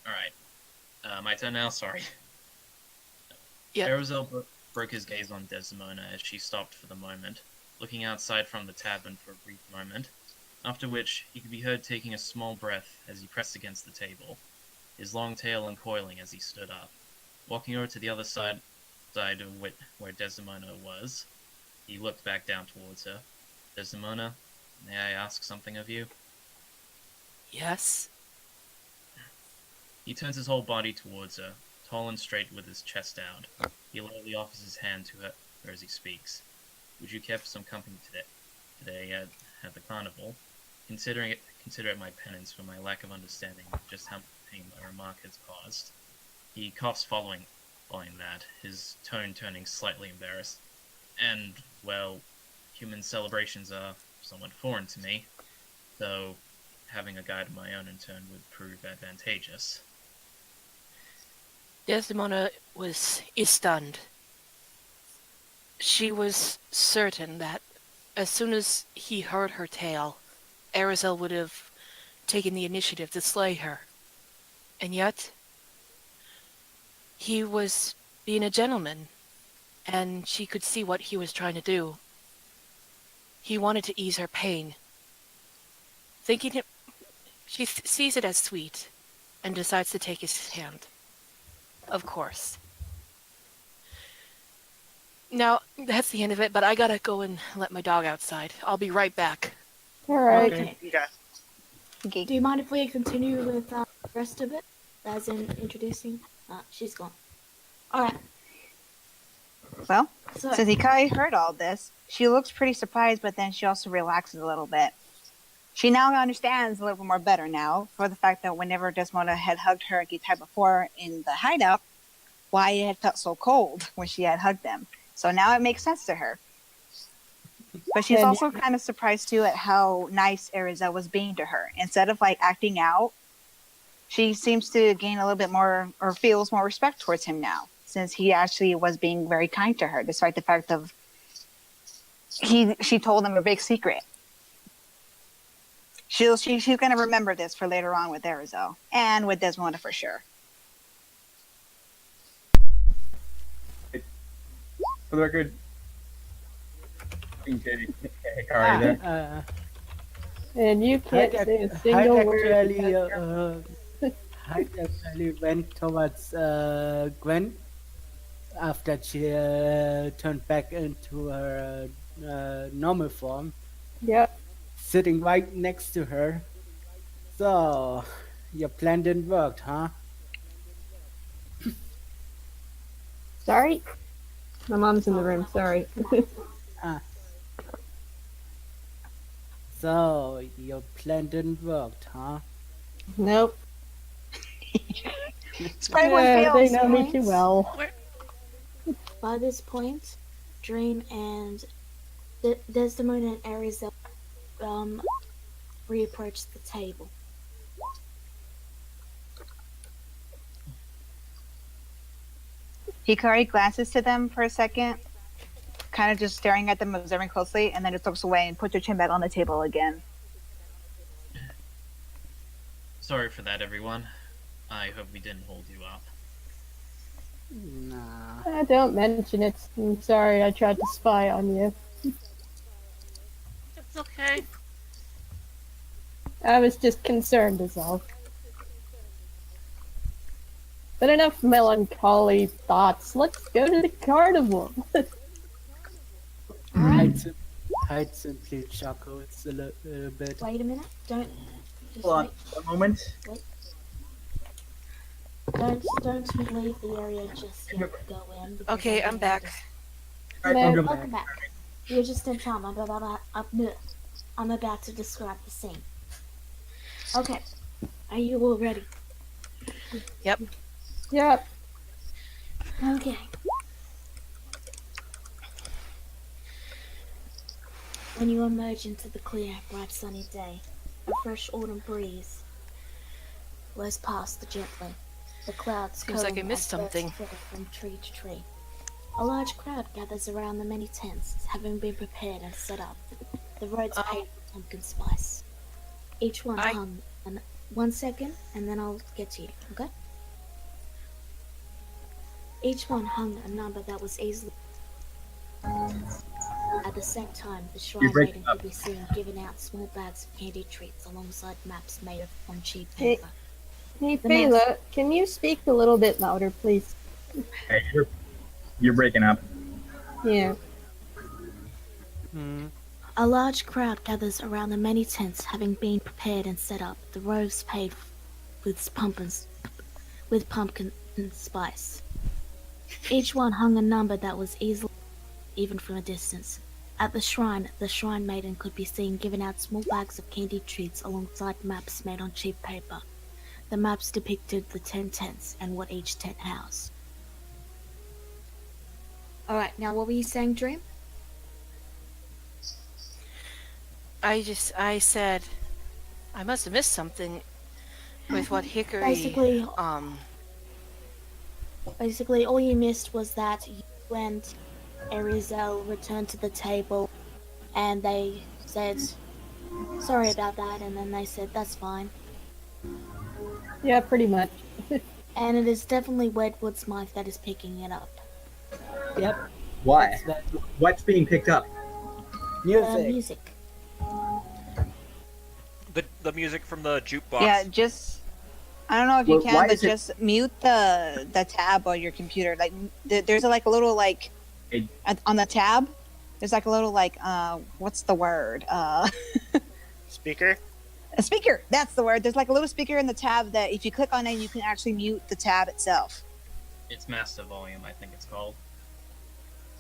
Alright. My turn now, sorry.
Yep.
Arizel broke his gaze on Desdemona as she stopped for the moment, looking outside from the tavern for a brief moment, after which he could be heard taking a small breath as he pressed against the table, his long tail uncoiling as he stood up. Walking over to the other side of where Desdemona was, he looked back down towards her. Desdemona, may I ask something of you?
Yes?
He turns his whole body towards her, tall and straight with his chest out. He lightly offers his hand to her as he speaks. Would you care for some company today at the carnival? Consider it my penance for my lack of understanding of just how much pain my remark has caused. He coughs following that, his tone turning slightly embarrassed. And, well, human celebrations are somewhat foreign to me, though having a guide of my own in turn would prove advantageous.
Desdemona is stunned. She was certain that as soon as he heard her tale, Arizel would have taken the initiative to slay her. And yet, he was being a gentleman, and she could see what he was trying to do. He wanted to ease her pain. Thinking it, she sees it as sweet, and decides to take his hand. Of course. Now, that's the end of it, but I gotta go and let my dog outside. I'll be right back.
All right.
Okay.
Okay.
Okay.
Do you mind if we continue with the rest of it? As in introducing? She's gone. Alright,
Well,
so
since Hikari heard all this, she looks pretty surprised, but then she also relaxes a little bit. She now understands a little bit more better now for the fact that whenever Desmona had hugged her and Gitai before in the hideout, why it had felt so cold when she had hugged them. So now it makes sense to her. But she's
And-
also kind of surprised too at how nice Ariza was being to her. Instead of like acting out, she seems to gain a little bit more or feels more respect towards him now, since he actually was being very kind to her, despite the fact of she told him a big secret. She's gonna remember this for later on with Arizo and with Desmona for sure.
For the record, Hikari there.
And you can't
Hyde
say a single word.
Hyde actually went towards Gwen after she turned back into her normal form,
Yep.
sitting right next to her. So, your plan didn't work, huh?
Sorry. My mom's in the room. Sorry.
So, your plan didn't work, huh?
Nope.
Everyone
Yeah, they
feels
know me too well.
by this point, Dream and Desdemona and Arizel reapproached the table.
Hikari glances to them for a second, kind of just staring at them, observing closely, and then just looks away and puts her chin back on the table again.
Sorry for that, everyone. I hope we didn't hold you up.
Nah.
Don't mention it. I'm sorry I tried to spy on you.
It's okay.
I was just concerned is all. But enough melancholy thoughts. Let's go to the carnival.
Hyde simply chuckles a little bit.
Wait a minute. Don't. Just
Hold on
wait.
a moment.
Don't leave the area just yet. Go in. because
Okay, I'm back.
Alright,
No.
welcome
Welcome back. You're just in time. I'm about to describe the scene. Okay. Are you all ready?
Yep.
Okay. When you emerge into the clear, bright sunny day, a fresh autumn breeze blows past gently. The clouds
Seems like I
curling
missed
as birds
something.
flitter from tree to tree. A large crowd gathers around the many tents, having been prepared and set up. The roads paved with pumpkin spice. Each one hung. And 1 second, and then I'll get to you. Okay. Each one hung a number that was easily. At the same time, the shrine
break
maiden
up.
could be seen giving out small bags of candy treats alongside maps made on cheap
Hey.
paper.
Hey,
The
Fela, can you speak a little bit louder, please?
Hey, you're breaking up.
Yeah.
A large crowd gathers around the many tents having been prepared and set up, the rows paved with pumpkin spice. Each one hung a number that was easily even from a distance. At the shrine maiden could be seen giving out small bags of candy treats alongside maps made on cheap paper. The maps depicted the 10 tents and what each tent housed. Alright, now what were you saying, Dream?
I said, I must have missed something with what Hickory,
Basically, all you missed was that you and Arizel returned to the table and they said, sorry about that, and then they said, that's fine.
Yeah, pretty much.
And it is definitely Wedwood's mic that is picking it up.
Yep.
Why?
That's the
What's being picked up?
music.
Music.
The music from the jukebox.
Yeah, just I don't know if you
Well,
can,
why
but
is it-
just mute the tab on your computer. Like there's like a little like
It-
on the tab. There's like a little like what's the word?
Speaker?
A speaker. That's the word. There's like a little speaker in the tab that if you click on it, you can actually mute the tab itself.
It's master volume, I think it's called.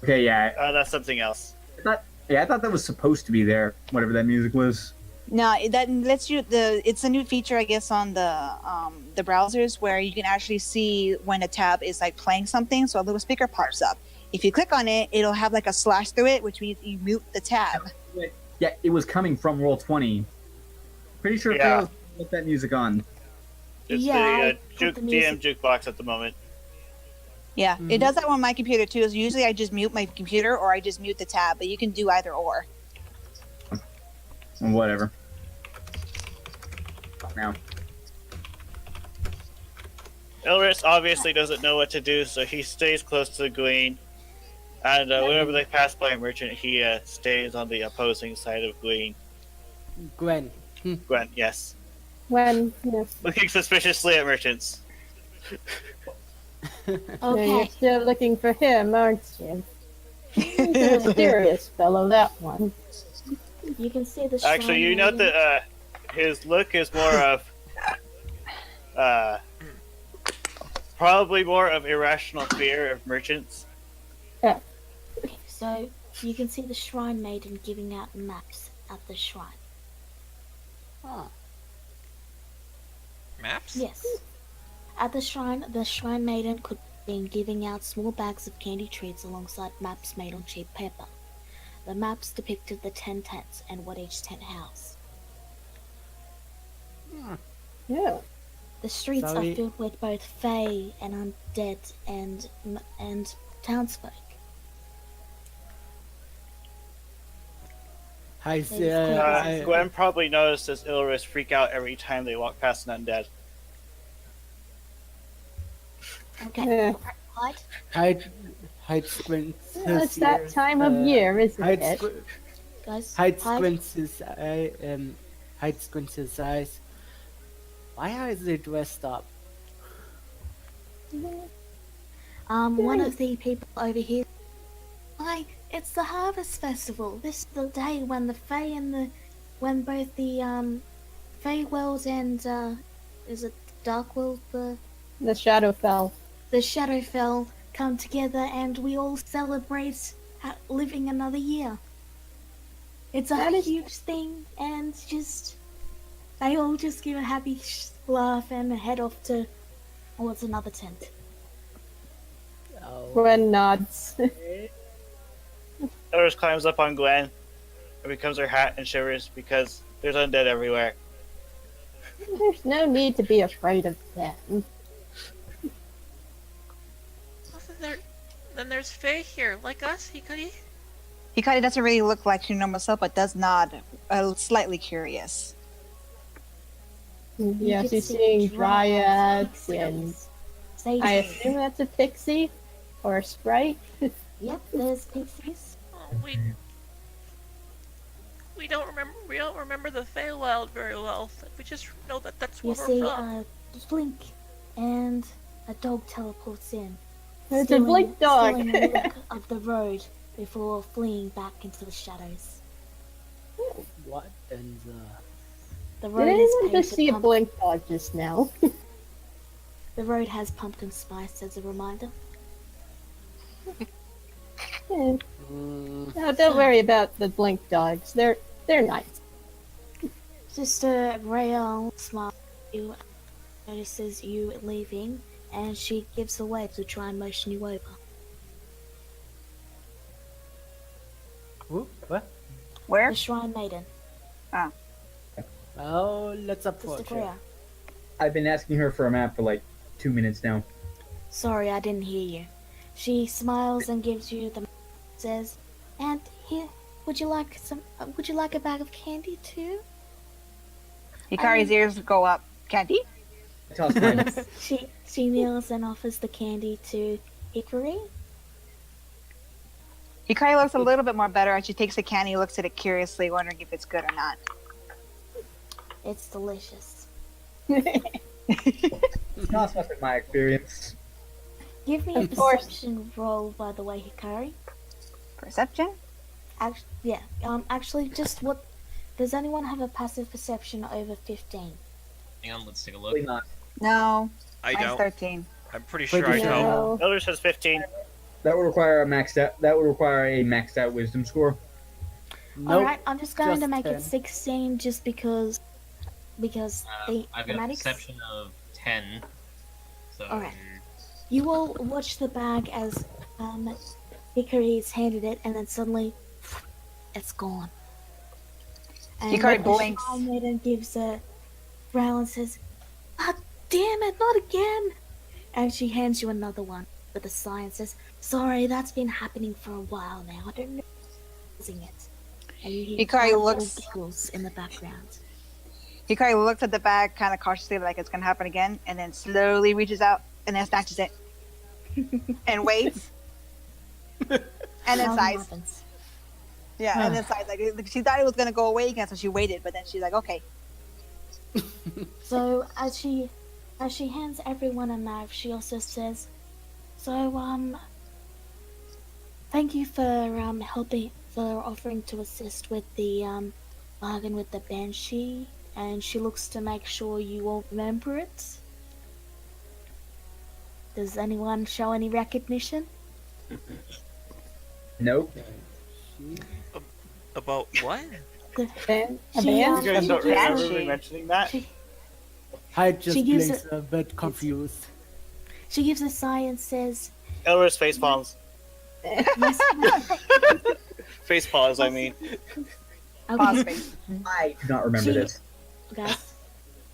Okay, yeah.
That's something else.
I thought that was supposed to be there, whatever that music was.
No, that lets you it's a new feature, I guess, on the browsers where you can actually see when a tab is like playing something, so a little speaker pops up. If you click on it, it'll have like a slash through it, which means you mute the tab.
Yeah, it was coming from Roll20. Pretty sure
Yeah.
Phil put that music on.
It's
Yeah, I put
the
the
DM
music-
jukebox at the moment.
Yeah,
Mhm.
it does that on my computer too. So usually I just mute my computer or I just mute the tab, but you can do either or.
Whatever. Now.
Ilris obviously doesn't know what to do, so he stays close to the Gween. And whenever they pass by a merchant, he stays on the opposing side of Gween.
Gwen.
Gwen, yes.
When, yes.
Looking suspiciously at merchants.
Yeah,
Okay.
you're still looking for him, aren't you? He's a mysterious fellow, that one.
You can see the shrine.
Actually, you know
maiden.
that his look is more of probably more of irrational fear of merchants.
So you can see the shrine maiden giving out maps at the shrine.
Maps?
Yes. At the shrine maiden could have been giving out small bags of candy treats alongside maps made on cheap paper. The maps depicted the 10 tents and what each tent housed.
Yeah.
The streets
Sorry.
are filled with both fae and undead and townsfolk.
Hi,
Gwen probably notices Ilris freak out every time they walk past an undead.
Okay.
Yeah.
Hide,
Hide squints.
It's that time of year, isn't
Hide,
it?
guys.
hide squints his eye. Hide squints his eyes. Why are they dressed up?
One of the people over here. Why, it's the Harvest Festival. This is the day when the Fae and when both the Fae World and is it Dark World, the
Shadowfell.
Shadowfell come together and we all celebrate living another year. It's a huge thing, and just they all just give a happy laugh and head off towards another tent.
Oh.
Gwen nods.
Ilris climbs up on Gwen and becomes her hat and shivers because there's undead everywhere.
There's no need to be afraid of them.
Then there's Faye here, like us, Hikari.
Hikari doesn't really look like her normal self, but does nod, slightly curious.
Yes,
can
you're
see
seeing
dryads,
dryads, and
Sages.
I assume that's a pixie or a sprite.
Yep, there's pixies.
We don't remember the Feywild very well. We just know that that's
You
where
see,
we're from.
Blink, and a dog teleports in.
It's a blink dog.
Stealing a look of the road before fleeing back into the shadows.
What in the...
The
Did
road is
anyone
paved
just see a
with
blink dog just now?
The road has pumpkin spice as a reminder.
Yeah. No, don't worry about the blink dogs. They're nice.
Sister Rael smiles at you, notices you leaving, and she gives a wave to try and motion you over.
Ooh, what?
Where?
The Shrine Maiden,
Oh, let's
Sister
approach her.
Greer.
I've been asking her for a map for like 2 minutes now.
Sorry, I didn't hear you. She smiles and gives you the says, and here would you like some? Would you like a bag of candy too?
Hikari's ears go up. Candy?
I toss mine.
She kneels and offers the candy to Hikari.
Hikari looks a little bit more better as she takes the candy, looks at it curiously, wondering if it's good or not.
It's delicious.
It's not much in my experience.
Give me a
Of course.
perception roll, by the way, Hikari.
Perception?
Actually, just what? Does anyone have a passive perception over 15?
Hang on, let's take a look.
Probably not.
No.
I
Mine's
don't.
13.
I'm pretty sure
Pretty
I
sure.
know.
No.
Elder says 15.
That would require a maxed out. That would require a maxed out wisdom score.
Nope.
Alright, I'm just going
just
to make
10.
it 16 just because the
I've got a
thematics.
perception of 10. So.
Alright. You will watch the bag as Hikari's handed it, and then suddenly it's gone. And
Hikari
the
blinks.
Shy Maiden gives a growl and says, "Ah, damn it, not again!" And she hands you another one with a sigh and says, "Sorry, that's been happening for a while now. I don't know what's causing it." And you hear
Hikari
little
looks-
giggles in the background.
Hikari looks at the bag kind of cautiously, like it's going to happen again, and then slowly reaches out and then snatches it. And waits. And then
Nothing
sighs.
happens.
Yeah, and then sighs. Like, she thought it was going to go away again, so she waited, but then she's like, okay.
So as she hands everyone a knife, she also says, "So thank you for offering to assist with the bargain with the banshee." And she looks to make sure you all remember it. Does anyone show any recognition?
Nope.
About what?
The,
A
She,
band?
You guys don't
she
remember
Banshee.
me mentioning that?
She,
I just
She gives
blinks a bit confused.
she gives a sigh and says,
Elder's face palms.
"Yes,
Face paws, I mean.
Pause
okay,
face.
I do not remember
She-
this.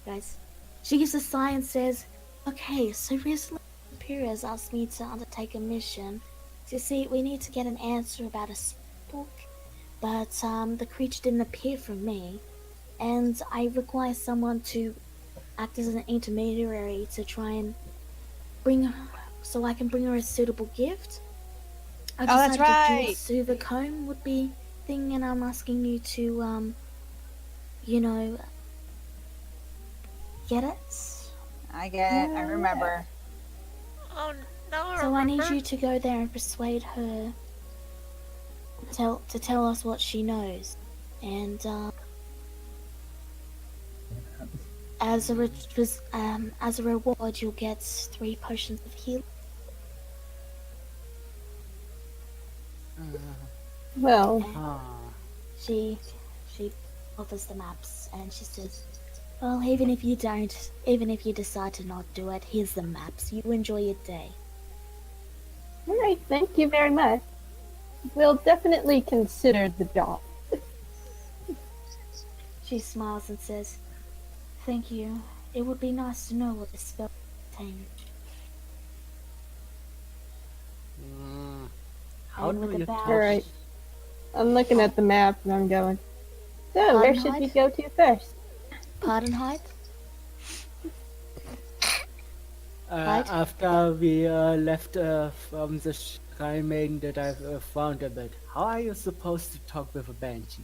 guys." She gives a sigh and says, "Okay, so recently Superior has asked me to undertake a mission. You see, we need to get an answer about a book, but the creature didn't appear from me, and I require someone to act as an intermediary to try and bring her, so I can bring her a suitable gift. I
Oh, that's
decided
right.
to do a silver comb would be thing, and I'm asking you to get it.
I get it. I remember.
Oh no!
So I need
remember?
you to go there and persuade her to tell us what she knows, and as a reward, you'll get 3 potions of healing."
Well,
Ah.
She offers the maps, and she says, "Well, even if you decide to not do it, here's the maps. You enjoy your day."
alright, thank you very much. We'll definitely consider the job.
She smiles and says, "Thank you. It would be nice to know what the spell contains."
How
And
do
with the
you
bag-
touch?
Alright. I'm looking at the map and I'm going, so where should we go to first?
Pardon, Hyde? Right.
After we left from the shrine maiden that I've found a bit, how are you supposed to talk with a banshee?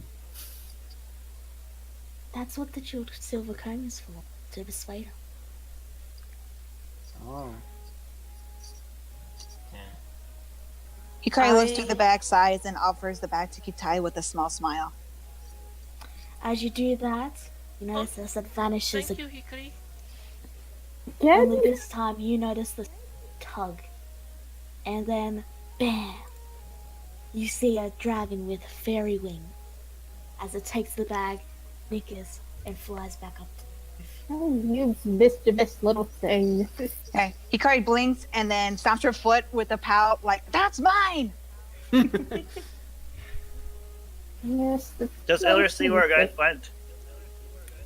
That's what the jeweled silver comb is for, to persuade her.
Oh.
Hikari looks
I-
through the bag, sighs, and offers the bag to Kitai with a small smile.
As you do that, you notice as it vanishes,
Thank you, Hikari.
only this time you notice the tug. And then, bam! You see a dragon with fairy wing as it takes the bag, nickers, and flies back up.
Oh, you mischievous little thing.
Okay. Hikari blinks and then stamps her foot with a pout, like, "That's mine!"
Yes.
Does Elder see where guys went?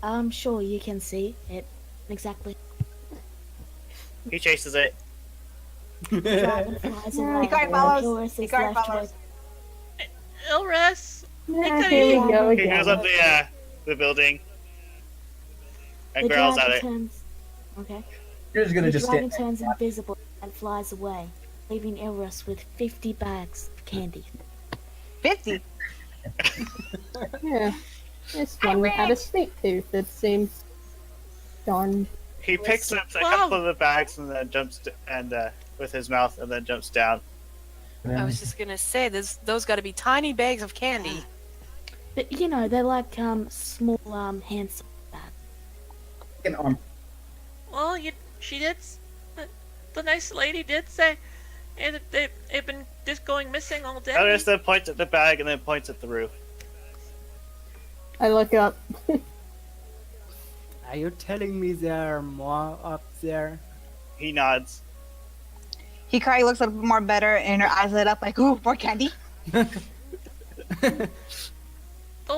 I'm sure you can see it exactly.
He chases it.
The dragon flies away.
Hikari
and
follows.
Doris is
Hikari
left
follows.
with-
Ilris,
Yeah, here we go
He goes
again.
up the building and
The
growls at
dragon
it.
turns. Okay.
You're just gonna
The
just
dragon
stand.
turns invisible and flies away, leaving Elros with 50 bags of candy.
50.
Yeah. This one had a sweet tooth, it seems. Darn.
He picks up a
Wow.
couple of the bags and then jumps with his mouth and then jumps down.
I was just gonna say, those got to be tiny bags of candy.
But you know, they're like small hands.
An arm.
Well, she did. The nice lady did say, and they've been just going missing all day.
Elris then points at the bag and then points at the roof.
I look up.
Are you telling me there are more up there?
He nods.
Hikari looks a little more better and her eyes lit up like, ooh, more candy.
Those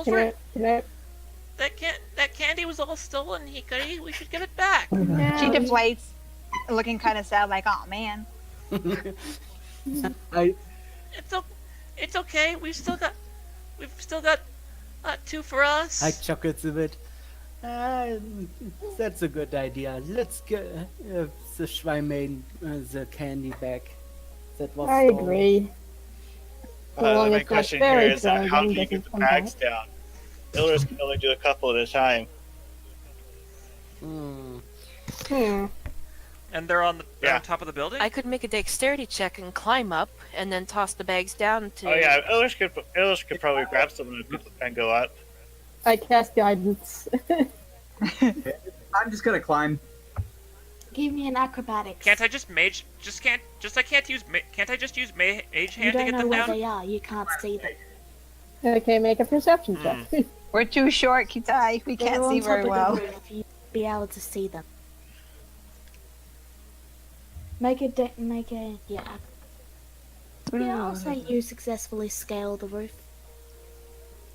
Can
were
I, can I,
that candy was all stolen, Hikari. We should give it back.
She deflates, looking kind of sad, like, oh man.
It's okay. We've still got two for us.
I chuckles a bit. That's a good idea. Let's get the Shrine Maiden the candy back. That was
I
stolen.
agree. So
The
long
main
as that
question here
fairy
is how
dragon
do you
doesn't
get the
come
bags
back.
down? Elris can only do a couple at a time.
Hmm.
And they're on
Yeah.
top of the building.
I could make a dexterity check and climb up, and then toss the bags down to.
Oh yeah, Elris could probably grab someone and go up.
I cast guidance.
I'm just gonna climb.
Give me an acrobatics.
Can't I just mage? Can't I just use mage
You
hand to
don't
get
know
them
where
down?
they are. You can't see them.
Okay, make a perception check.
We're too short, Kitai. We
They're
can't
on
see
top
very
of the
well.
roof. You'd be able to see them. Make a yeah. Yeah, I'll say you successfully scale the roof.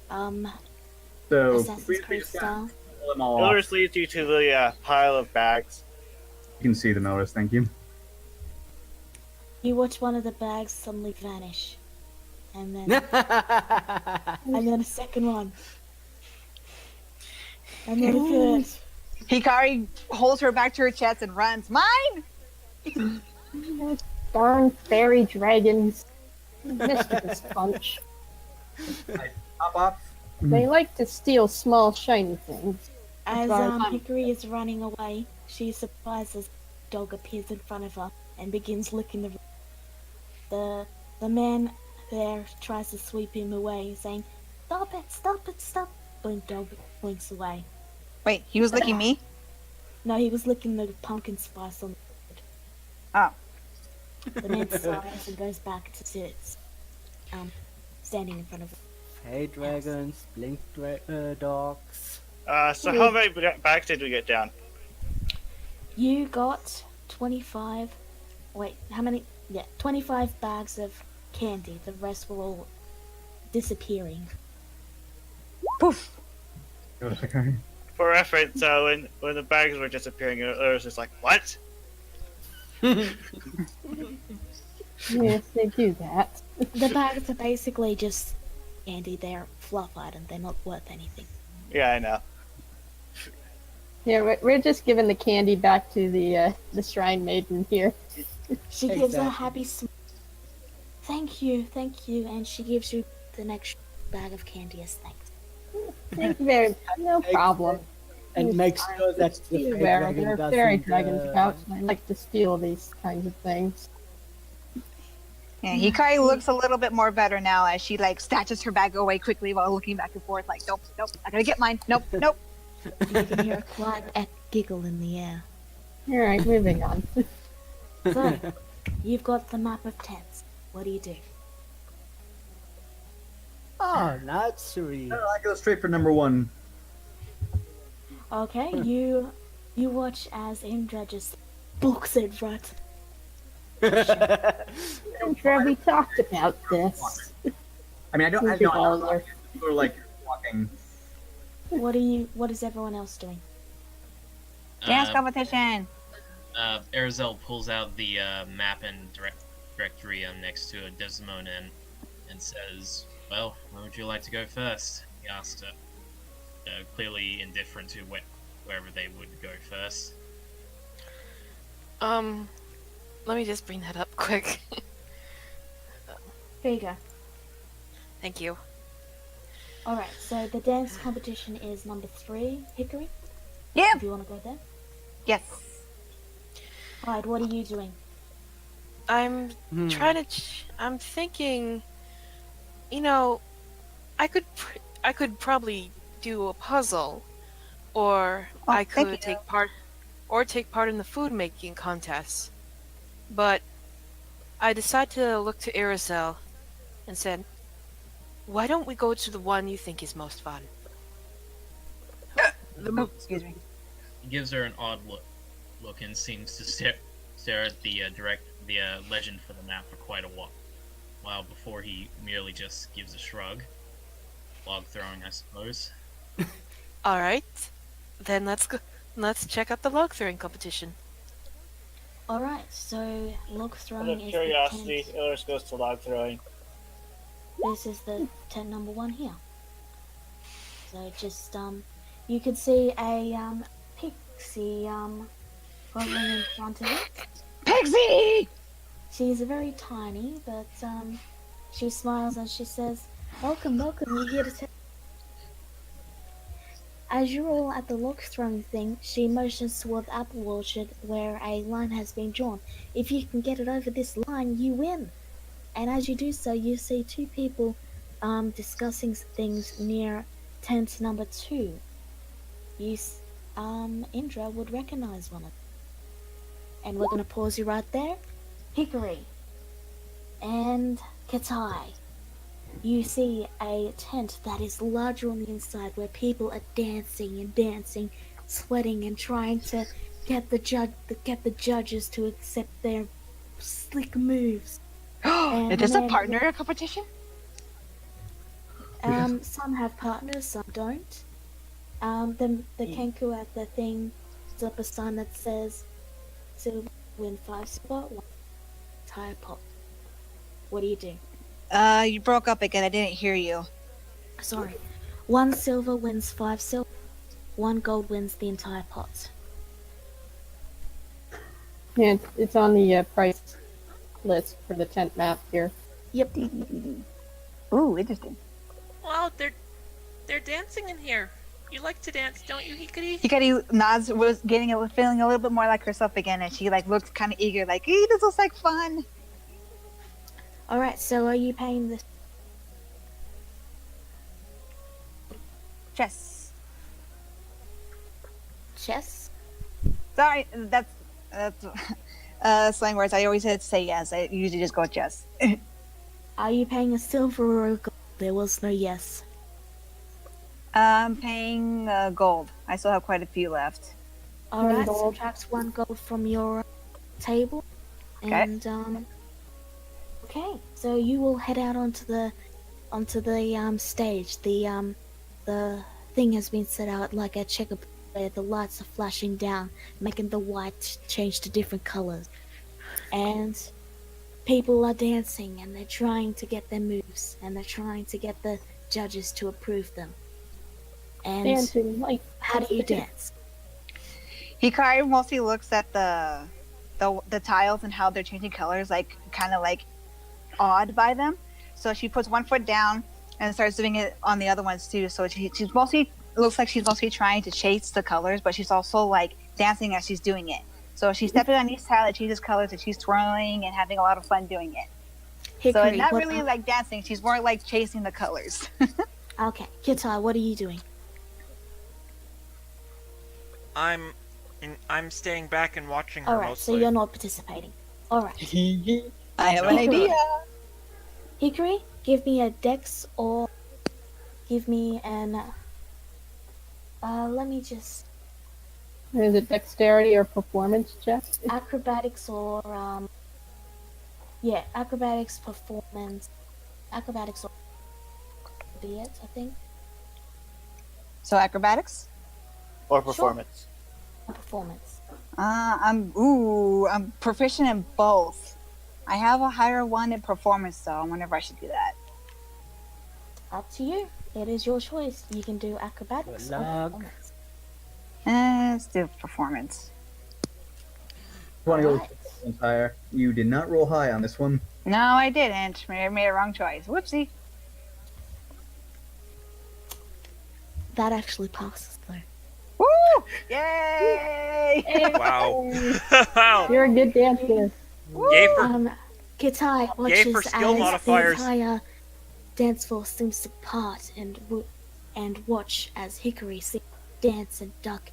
So
Assassin's
we
Creed
just gotta
style.
pull them all off.
Elris leads you to the pile of bags.
You can see them, Elris. Thank you.
You watch one of the bags suddenly vanish, and then a second one, and then a third.
Hikari holds her back to her chest and runs. Mine!
Darn fairy dragons. Mischievous bunch.
Hop off.
They like to steal small, shiny things.
As
Right.
Hickory is running away, she is surprised as a dog appears in front of her and begins licking the the man there tries to sweep him away, saying, "Stop it! Stop it! Stop!" Blink dog blinks away.
Wait, he was licking me?
No, he was licking the pumpkin spice on
Oh.
the man sighs and goes back to sit, standing in front of her.
Hey dragons, blink dogs.
So how many bags did we get down?
You got 25. Wait, how many? Yeah, 25 bags of candy. The rest were all disappearing.
Poof.
For reference, when the bags were disappearing, Elris was like, "What?"
Yes, they do that.
The bags are basically just candy. They're fluff items. They're not worth anything.
Yeah, I know.
Yeah, we're just giving the candy back to the Shrine Maiden here.
She gives a
Exactly.
happy smile. Thank you, and she gives you the next bag of candy as thanks.
Thank you very much. No problem.
And make sure that the
Be
fairy
aware,
dragon
there are
doesn't.
fairy dragons about, and I like to steal these kinds of things.
Yeah, Hikari looks a little bit more better now as she like snatches her bag away quickly while looking back and forth like, nope, I gotta get mine. Nope.
You can hear a quiet giggle in the air.
All right, moving on.
So, you've got the map of tents. What do you do?
Oh, naturally.
I go straight for number one.
Okay, you watch as Indra just books it right.
I'm sure we talked about this.
I mean, I don't. I
Moving
know.
on.
People are like walking.
What is everyone else doing?
Dance competition.
Arizel pulls out the map and directory next to Desmond and says, Well, where would you like to go first? He asked her, clearly indifferent to wherever they would go first.
Let me just bring that up quick.
Here you go.
Thank you.
Alright, so the dance competition is number 3, Hickory.
Yeah.
If you want to go there.
Yes.
Alright, what are you doing?
I'm trying to. I'm thinking. You know, I could probably do a puzzle, or I
thank you.
could take part in the food making contest. But I decided to look to Irisel and said, "Why don't we go to the one you think is most fun?"
Oh, excuse me.
He gives her an odd look and seems to stare at the legend for the map for quite a while before he merely just gives a shrug. Log throwing, I suppose.
All right, then let's go. Let's check out the log throwing competition.
Alright, so log
Out
throwing
of
is
curiosity,
the tent.
Ilris goes to log throwing.
This is the tent number 1 here. So just you could see a pixie hovering in front of it.
Pixie!
She's very tiny, but she smiles and she says, "Welcome, welcome. You're here to tell." As you're all at the log throwing thing, she motions toward the apple orchard where a line has been drawn. If you can get it over this line, you win. And as you do so, you see 2 people discussing things near tent number 2. Indra would recognize one of them. And we're going to pause you right there. Hickory and Katai, you see a tent that is larger on the inside where people are dancing and dancing, sweating and trying to get the judges to accept their slick moves. And
Is this a
man-
partner competition?
Some have partners, some don't. The Kenku at the thing puts up a sign that says silver win 5 silver, 1 entire pot. What do you do?
You broke up again. I didn't hear you.
Sorry. 1 silver wins 5 silver, 1 gold wins the entire pot.
Yeah, it's on the price list for the tent map here.
Yep.
Ooh, interesting.
Wow, they're dancing in here. You like to dance, don't you, Hikari?
Hikari nods, was feeling a little bit more like herself again, and she looks kind of eager, like, "Hey, this looks like fun."
Alright, so are you paying this?
Chess.
Chess?
Sorry, that's slang words. I always had to say yes. I usually just go with chess.
Are you paying a silver or a gold? There was no yes.
I'm paying gold. I still have quite a few left.
Alright,
gold.
subtract 1 gold from your table.
Okay.
And okay, so you will head out onto the stage. The thing has been set out like a checkerboard where the lights are flashing down, making the white change to different colors. And people are dancing and they're trying to get their moves and they're trying to get the judges to approve them. And
Dancing like
how do you dance?
Hikari mostly looks at the tiles and how they're changing colors, like kind of like awed by them. So she puts 1 foot down and starts doing it on the other ones too. So she's mostly looks like she's mostly trying to chase the colors, but she's also like dancing as she's doing it. So she's stepping on each tile that changes colors, and she's twirling and having a lot of fun doing it. So
Hickory,
not
what
really
about-
like dancing. She's more like chasing the colors.
Okay, Kitai, what are you doing?
I'm staying back and watching her
Alright, so
mostly.
you're not participating. Alright.
I have an
Hickory.
idea.
Hickory, give me a dex or give me an let me just
is it dexterity or performance check?
acrobatics or acrobatics, performance, acrobatics or be it, I think.
So acrobatics.
Or performance.
Performance.
I'm proficient in both. I have a higher one in performance, though. I wonder if I should do that.
Up to you. It is your choice. You can do acrobatics.
Good
or
luck.
performance.
Let's do performance.
You want to go
Alright.
higher? You did not roll high on this one.
No, I didn't. I made a wrong choice. Whoopsie.
That actually passes though.
Woo! Yay!
Wow. Wow.
You're a good dancer.
Yay for
Kitai
Yay for
watches
skill
as
modifiers.
the entire dance floor seems to part and watch as Hickory seems to dance and duck,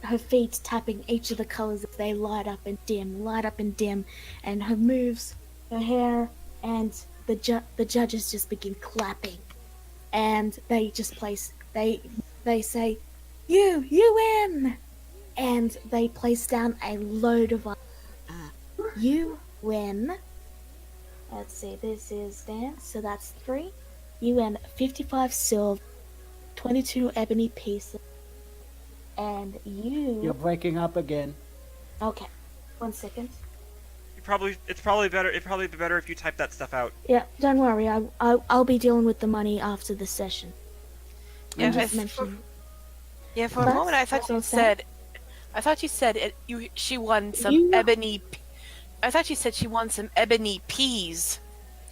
her feet tapping each of the colors as they light up and dim, and her moves, her hair, and the judges just begin clapping, and they just they say, you win, and they place down a load of you win. Let's see, this is dance, so that's 3. You win 55 silver, 22 ebony pieces, and
You're
you.
breaking up again.
Okay, 1 second.
it's probably better. It'd probably be better if you type that stuff out.
Yeah, don't worry. I'll be dealing with the money after the session.
Yeah,
I'm just
I-
mentioning.
Yeah, for a
But
moment I thought
that's
you
all
said, she won some
You-
ebony. I thought you said she won some ebony peas.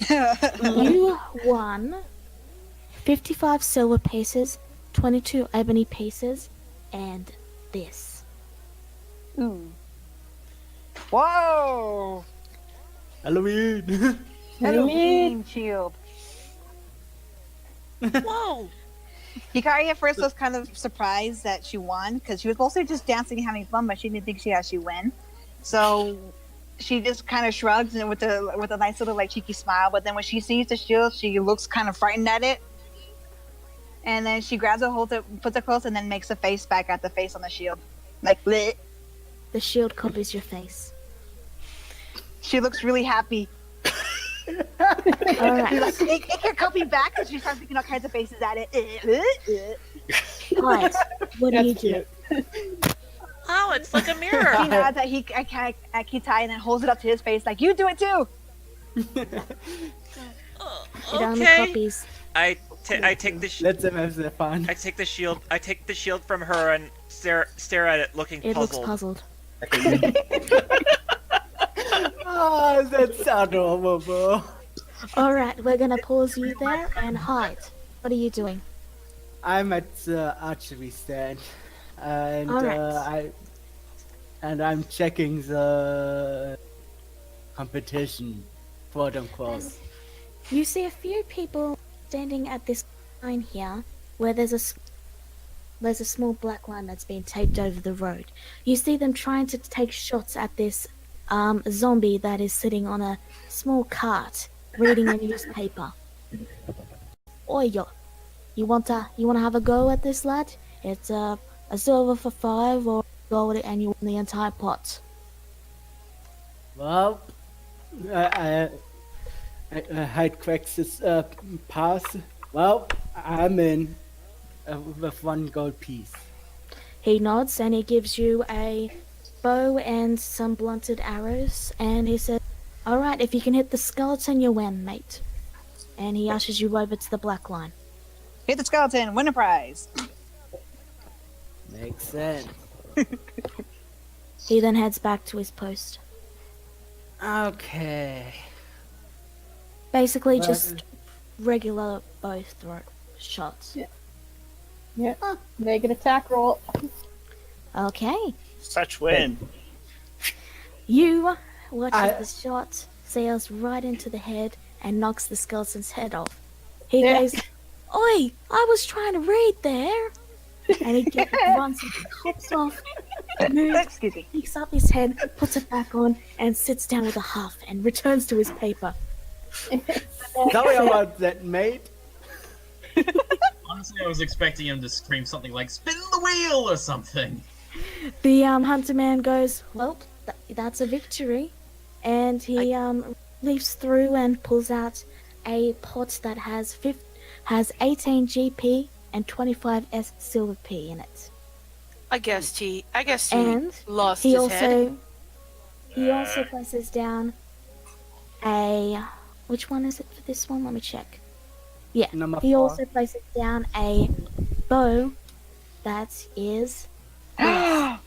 You won 55 silver pieces, 22 ebony pieces, and this.
Ooh. Whoa!
Halloween.
Halloween shield.
Whoa!
Hikari at first was kind of surprised that she won because she was mostly just dancing and having fun, but she didn't think she actually win. So she just kind of shrugs and with a nice little like cheeky smile. But then when she sees the shield, she looks kind of frightened at it, and then she grabs it, holds it, puts it close, and then makes a face back at the face on the shield, like bleh.
The shield copies your face.
She looks really happy.
Alright.
It can copy back because she starts making all kinds of faces at it.
Right. What do you do?
Oh, it's like a
He
mirror.
nods at Kitai and then holds it up to his face like, you do it too!
It only
Okay.
copies.
I take the
Let them have their fun.
I take the shield. I take the shield from her and stare at it, looking
It
puzzled.
looks puzzled.
Oh, that's adorable.
Alright, we're gonna pause you there and hide. What are you doing?
I'm at the archery stand, and
Alright.
I'm checking the competition, quote unquote.
You see a few people standing at this line here, where there's a small black line that's been taped over the road. You see them trying to take shots at this zombie that is sitting on a small cart reading a newspaper. Oi, you wanna have a go at this, lad? It's a silver for 5 or gold and you win the entire pot.
Well, I Hyde cracks his pass. Well, I'm in with 1 gold piece.
He nods and he gives you a bow and some blunted arrows, and he says, "Alright, if you can hit the skeleton, you win, mate." And he ushers you over to the black line.
Hit the skeleton, win a prize!
Makes sense.
He then heads back to his post.
Okay.
Basically,
Well,
just regular bow throw shots.
Yeah. Make an attack roll.
Okay.
Such win.
You watch as the shot sails right into the head and knocks the skeleton's head off. He goes, "Oi, I was trying to read there." And he runs and hops off, moves,
Excuse me.
picks up his head, puts it back on, and sits down with a huff and returns to his paper.
Sorry about that, mate.
Honestly, I was expecting him to scream something like "spin the wheel" or something.
The hunter man goes, "Well, that's a victory," and he leaps through and pulls out a pot that has 18 GP and 25 S silver P in it.
I guess he
And
lost
he
his
also
head.
places down a which one is it for this one? Let me check.
Yeah.
Number
He
4.
also places down a bow that is this.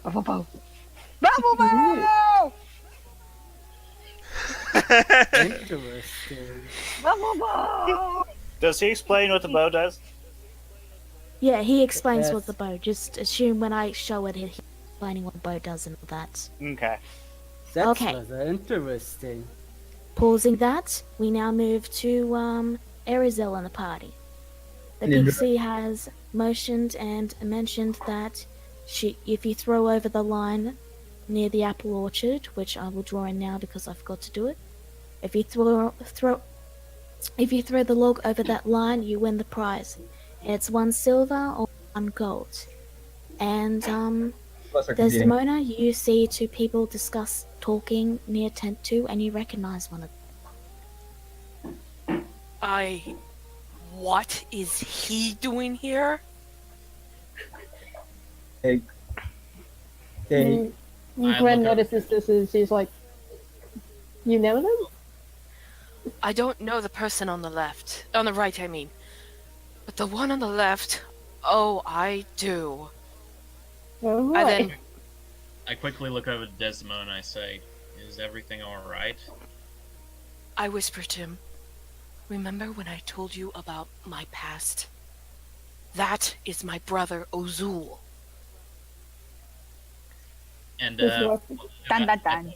Bubble. Bubble.
Interesting.
Bubble.
Does he explain what the bow does?
Yeah, he explains
Yes.
what the bow. Just assume when I show it, he's explaining what the bow does and all that.
Okay.
That's
Okay.
rather interesting.
Pausing that, we now move to Arizel and the party. The
Ninja.
pixie has motioned and mentioned that if you throw over the line near the apple orchard, which I will draw in now because I forgot to do it, if you throw the log over that line, you win the prize. It's 1 silver or 1 gold. And
Plus are competing.
Desdemona, you see 2 people talking near tent 2, and you recognize one of them.
What is he doing here?
Hey. Hey.
Gwen notices this is she's like, you know them?
I don't know the person on the left. On the right, I mean. But the one on the left, oh, I do.
Oh,
I
right.
then
I quickly look over to Desdemona and I say, "Is everything alright?"
I whisper to him, remember when I told you about my past? That is my brother Ozul.
And
This
Dun dun dun.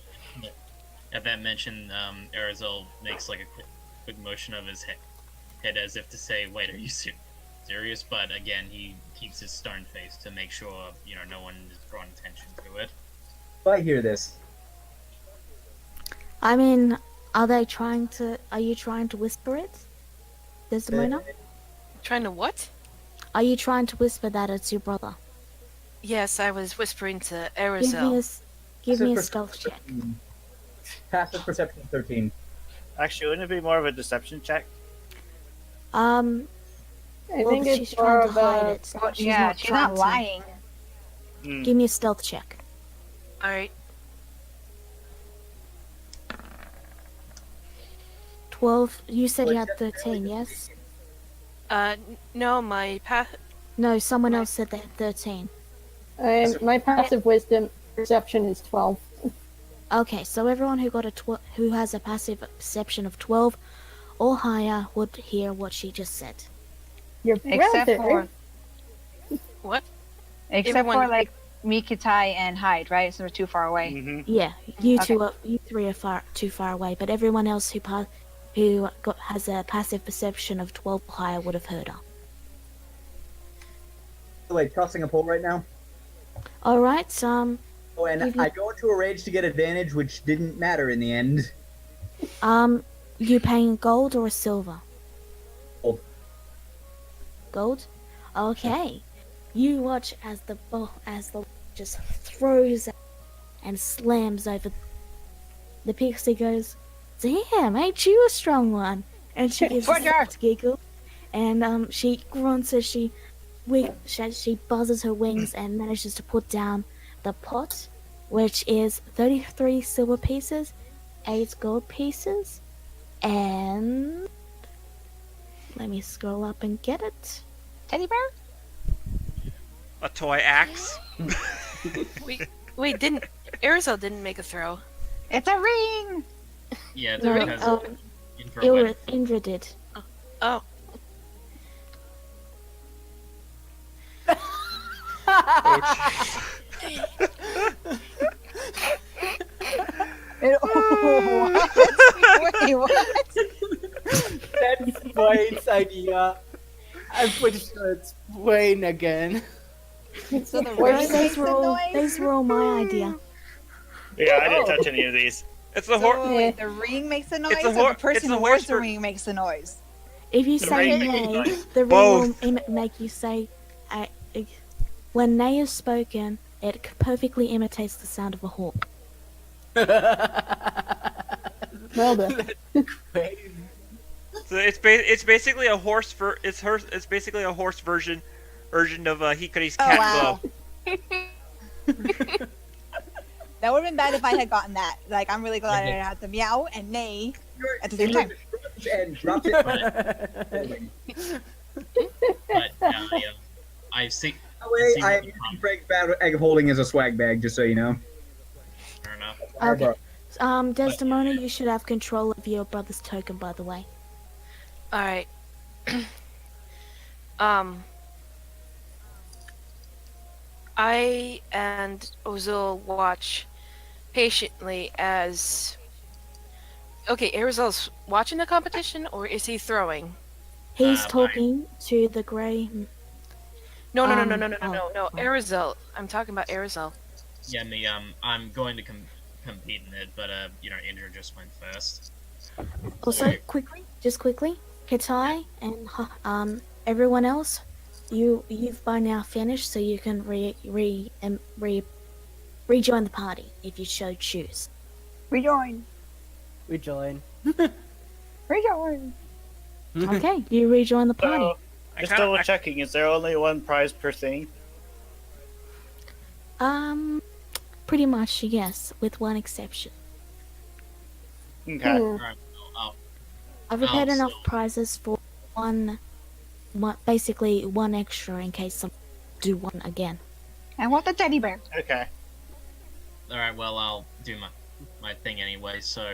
at that mention, Arizal makes like a quick motion of his head as if to say, "Wait, are you serious?" But again, he keeps his stern face to make sure no one is drawing attention to it.
If I hear this,
I mean, are you trying to whisper it? Desdemona?
Trying to what?
Are you trying to whisper that it's your brother?
Yes, I was whispering to
Give me a,
Arizal.
s- give me a
Passive
stealth check.
Passive perception 13.
Actually, wouldn't it be more of a deception check?
I
Well,
think
she's
it's more
trying to
of
hide
a.
it.
Well,
She's
yeah,
not
she's
trying
not
to.
lying.
Give me a stealth check.
Alright.
12. You said you had 13, yes?
No, my
No, someone else said they had 13.
My passive wisdom perception is 12.
Okay, so everyone who has a passive perception of 12 or higher would hear what she just said.
Your
Except
brother.
for
what?
except
Everyone-
for like Mikitai and Hyde, right? So they're too far away.
Mm-hmm.
Yeah, you three are too far away, but everyone else who has a passive perception of 12 or higher would have heard her.
Like tossing a pole right now.
All right,
Oh, and
Give you-
I go into a rage to get advantage, which didn't matter in the end.
you paying gold or a silver?
Gold.
Gold? Okay. You watch as the just throws and slams over. The pixie goes, "Damn, ain't you a strong one?" And she gives a
Roger.
soft giggle, and she grunts as she buzzes her wings and manages to put down the pot, which is 33 silver pieces, 8 gold pieces, and let me scroll up and get it.
Teddy bear?
A toy axe.
Wait, Arizal didn't make a throw.
It's a ring!
Yeah,
No,
because infra
Indra did.
Oh,
What? Wait, what?
That's Wayne's idea. I'm pretty sure it's Wayne again.
So the
Wait,
ring
Those
makes
were
the
all,
noise?
those were all my idea.
Yeah, I didn't touch any of these.
It's the
So
horse.
wait, the ring makes the noise,
It's a
or
hor-
the person
it's
who
a
wears
horse
the
for-
ring makes the noise?
If you
The
say
ring makes
nay,
noise.
the ring
Both.
will make you say. When nay is spoken, it perfectly imitates the sound of a horn.
Well done.
Crazy.
So it's basically a horse it's basically a horse version of Hikari's
Oh,
cat
wow.
glow.
That would have been bad if I had gotten that. Like, I'm really glad I had to meow and neigh at the same time.
and drops it.
But yeah, I see.
By the way,
see
I
what
am
the
using
problem-
Frank's bag holding as a swag bag, just so you know.
Fair enough.
Okay. Desdemona, you should have control of your brother's token, by the way.
All right. I and Ozil watch patiently as. Okay, Arizel's watching the competition, or is he throwing?
He's talking to the grey.
No,
oh,
no. Arizel. I'm talking about Arizel.
Yeah, I'm going to compete in it, but Indra just went first.
Also, quickly, Katai and everyone else, you've by now finished, so you can rejoin the party if you so choose.
Rejoin.
Rejoin.
Rejoin.
Okay, you rejoin the party.
So, just double checking, is there only one prize per thing?
Pretty much, yes, with one exception.
Okay.
Alright,
I've had enough prizes for one, basically one extra in case I do one again.
I want the teddy bear.
Okay.
Alright, well, I'll do my thing anyway, so...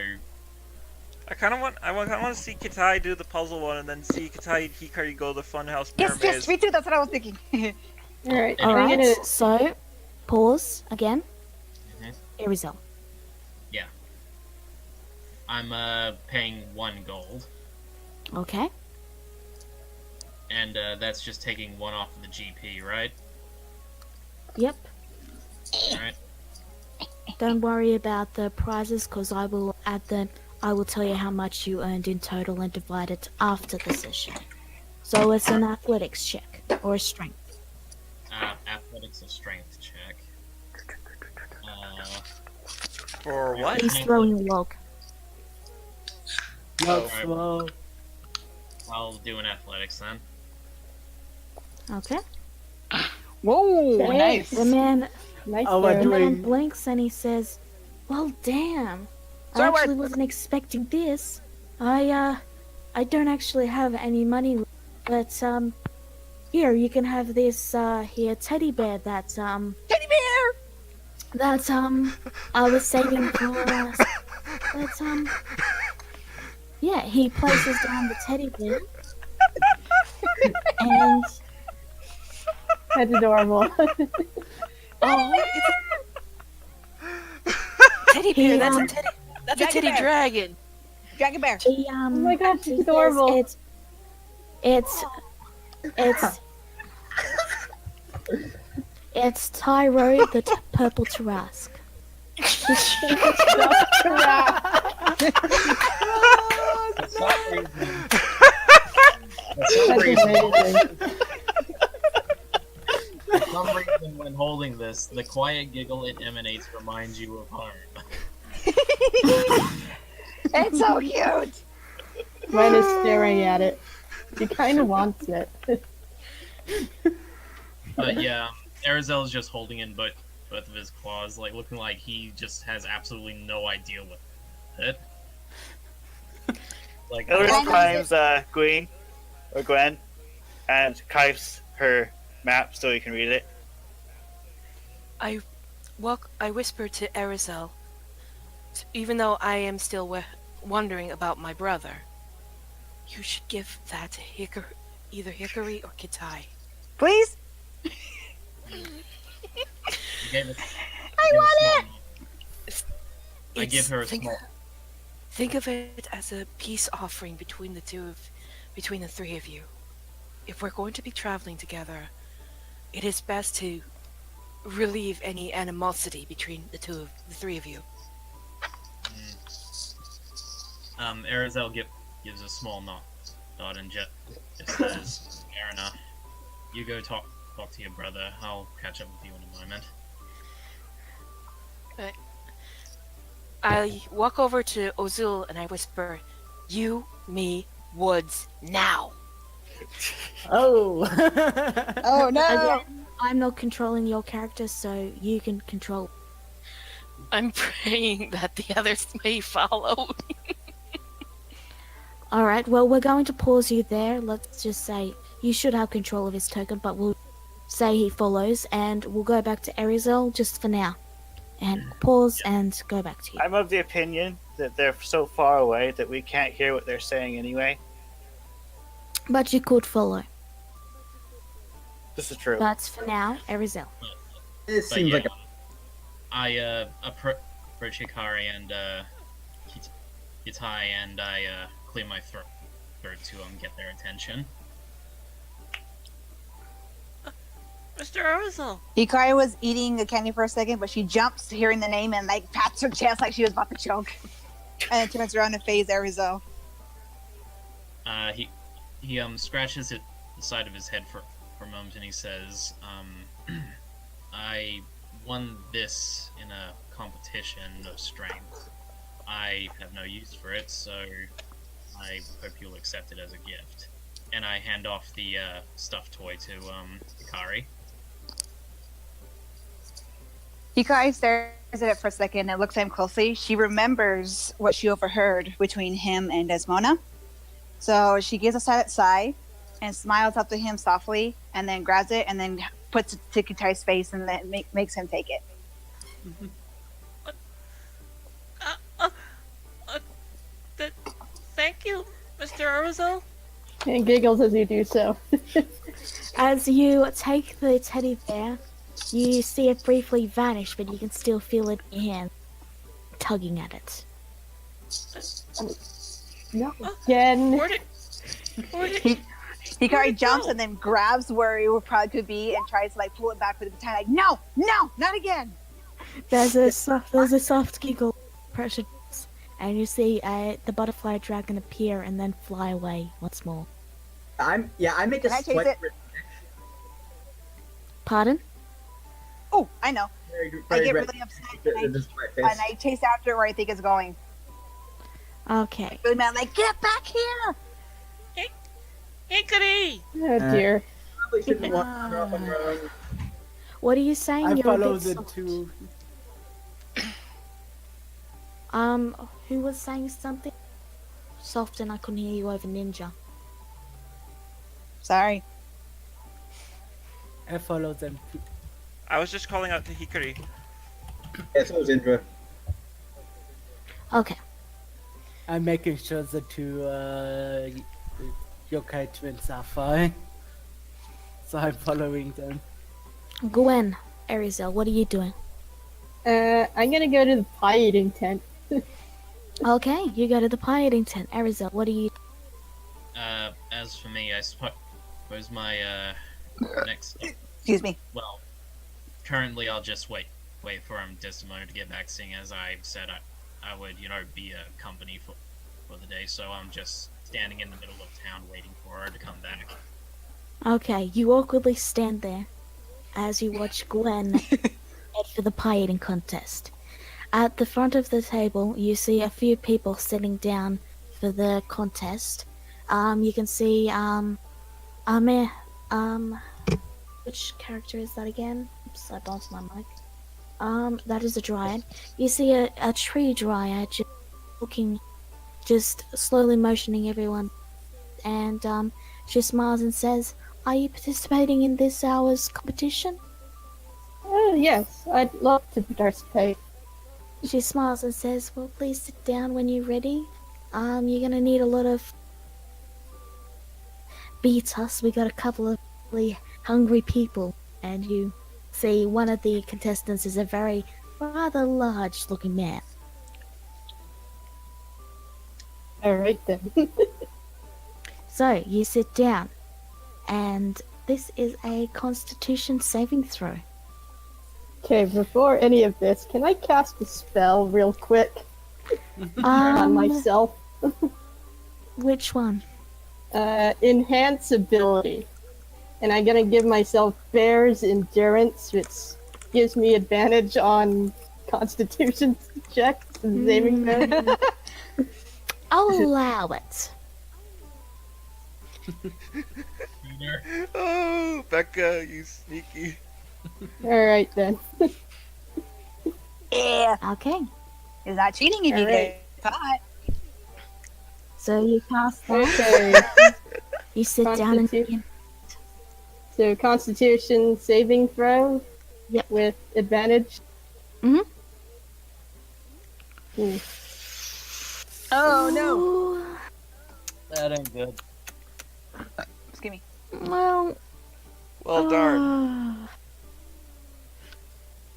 I kind of want to see Kitai do the puzzle one, and then see Kitai and Hikari go the Funhouse Bear
Yes,
Maze.
me too. That's what I was thinking.
Alright,
Alright, so, pause again. Arizel.
Yeah. I'm paying 1 gold,
Okay.
and that's just taking 1 off of the GP, right?
Yep.
Alright.
Don't worry about the prizes, because I will tell you how much you earned in total and divide it after the session. So it's an athletics check, or a strength.
Athletics or strength check.
For what?
He's throwing a log.
Alright, I'll do an athletics then.
Okay.
Whoa, nice.
The man
doing...
blinks and he says, "Well, damn. I
Sorry,
actually wasn't expecting this. I don't actually have any money, but here you can have this here teddy bear that
Teddy bear.
that I was saving for us. But yeah, he places down the teddy bear, and
That's adorable.
Oh, teddy bear. That's a teddy. That's a
Dragon
teddy
bear.
dragon.
Dragon bear.
he
Oh my god,
he
she's
says
adorable.
It's Tyro the purple Tarask.
That's amazing.
For some reason, when holding this, the quiet giggle it emanates reminds you of home.
It's so cute.
Mine is staring at it. She kind of wants it.
But yeah, Arizel's just holding in both of his claws, like looking like he just has absolutely no idea what it. Like
Hillary climbs Gwen, and kites her map so you can read it.
I whisper to Arizel, even though I am still wondering about my brother. You should give that to either Hickory or Kitai.
Please.
I want it. I give her a small.
Think of it as a peace offering between the three of you. If we're going to be traveling together, it is best to relieve any animosity between the three of you.
Arizel gives a small nod and just says, "Fair enough. You go talk to your brother. I'll catch up with you in a moment."
I walk over to Ozul and I whisper, "You, me, Woods, now!"
Oh!
Oh no!
Again, I'm not controlling your character, so you can control.
I'm praying that the others may follow.
Alright, well, we're going to pause you there. Let's just say you should have control of his token, but we'll say he follows, and we'll go back to Arizel just for now. And pause and go back to you.
I'm of the opinion that they're so far away that we can't hear what they're saying anyway.
But you could follow.
This is true.
But for now, Arizel.
It
But
seems
yeah,
like
I approach Hikari and Yatai, and I clear my throat to get their attention.
Mr. Arizel.
Hikari was eating the candy for a second, but she jumps hearing the name and like pats her chest like she was about to choke. And then turns around and faces Arizo.
He scratches the side of his head for a moment, and he says, I won this in a competition of strength. I have no use for it, so I hope you'll accept it as a gift. And I hand off the stuffed toy to Hikari.
Hikari stares at it for a second and looks at him closely. She remembers what she overheard between him and Desmona. So she gives a silent sigh and smiles up to him softly, and then grabs it and then puts it to Hikari's face and then makes him take it.
Thank you, Mr. Arizel.
And giggles as you do so.
As you take the teddy bear, you see it briefly vanish, but you can still feel it in your hand, tugging at it.
No. Again.
Where did
Hikari
it
jumps
go?
and then grabs where it probably could be and tries to like pull it back with the baton. Like, no, not again.
There's a soft giggle, pressure, and you see the butterfly dragon appear and then fly away once more.
I make a
Can I chase
slight
it?
Pardon?
Oh, I know. I get
red-
really upset
red-
and
red-
I chase after where I think it's going.
Okay.
Really mad, like, get back here!
Hickory!
Oh dear.
Probably shouldn't walk off on your own.
What are you saying?
I
You're a
follow
bit
the
soft.
two.
Who was saying something? Soft, and I couldn't hear you over Ninja.
Sorry.
I follow them.
I was just calling out to Hikari.
Yeah, so was Indra.
Okay.
I'm making sure the two yokai twins are fine. So I'm following them.
Gwen, Arizel, what are you doing?
I'm gonna go to the pie eating tent.
Okay, you go to the pie eating tent. Arizel, what are you?
As for me, I suppose my next.
Excuse me.
Well, currently I'll just wait for Desdemona to get back, seeing as I said I would, be a company for the day. So I'm just standing in the middle of town waiting for her to come back.
Okay, you awkwardly stand there as you watch Gwen head for the pie eating contest. At the front of the table, you see a few people sitting down for the contest. You can see which character is that again? Oops, I bumped my mic. That is a dryad. You see a tree dryad just slowly motioning everyone, and she smiles and says, "Are you participating in this hour's competition?"
Oh yes, I'd love to participate.
She smiles and says, "Well, please sit down when you're ready. You're gonna need a lot of beat us. We got a couple of really hungry people." And you see one of the contestants is a very rather large-looking man.
Alright then.
So you sit down, and this is a Constitution saving throw.
Okay, before any of this, can I cast a spell real quick on myself?
Which one?
Enhance ability. And I'm gonna give myself Bear's Endurance, which gives me advantage on Constitution checks and saving throws.
I'll allow it.
Oh, Becca, you sneaky.
Alright then.
Yeah.
Okay.
It's not cheating if you
Alright.
get caught.
So you cast that.
Okay.
You sit down and
Constitu-
begin.
So Constitution saving throw.
Yep.
With advantage.
Mhm.
Ooh.
Oh no!
Ooh,
That ain't good.
Excuse me.
well.
Well, darn.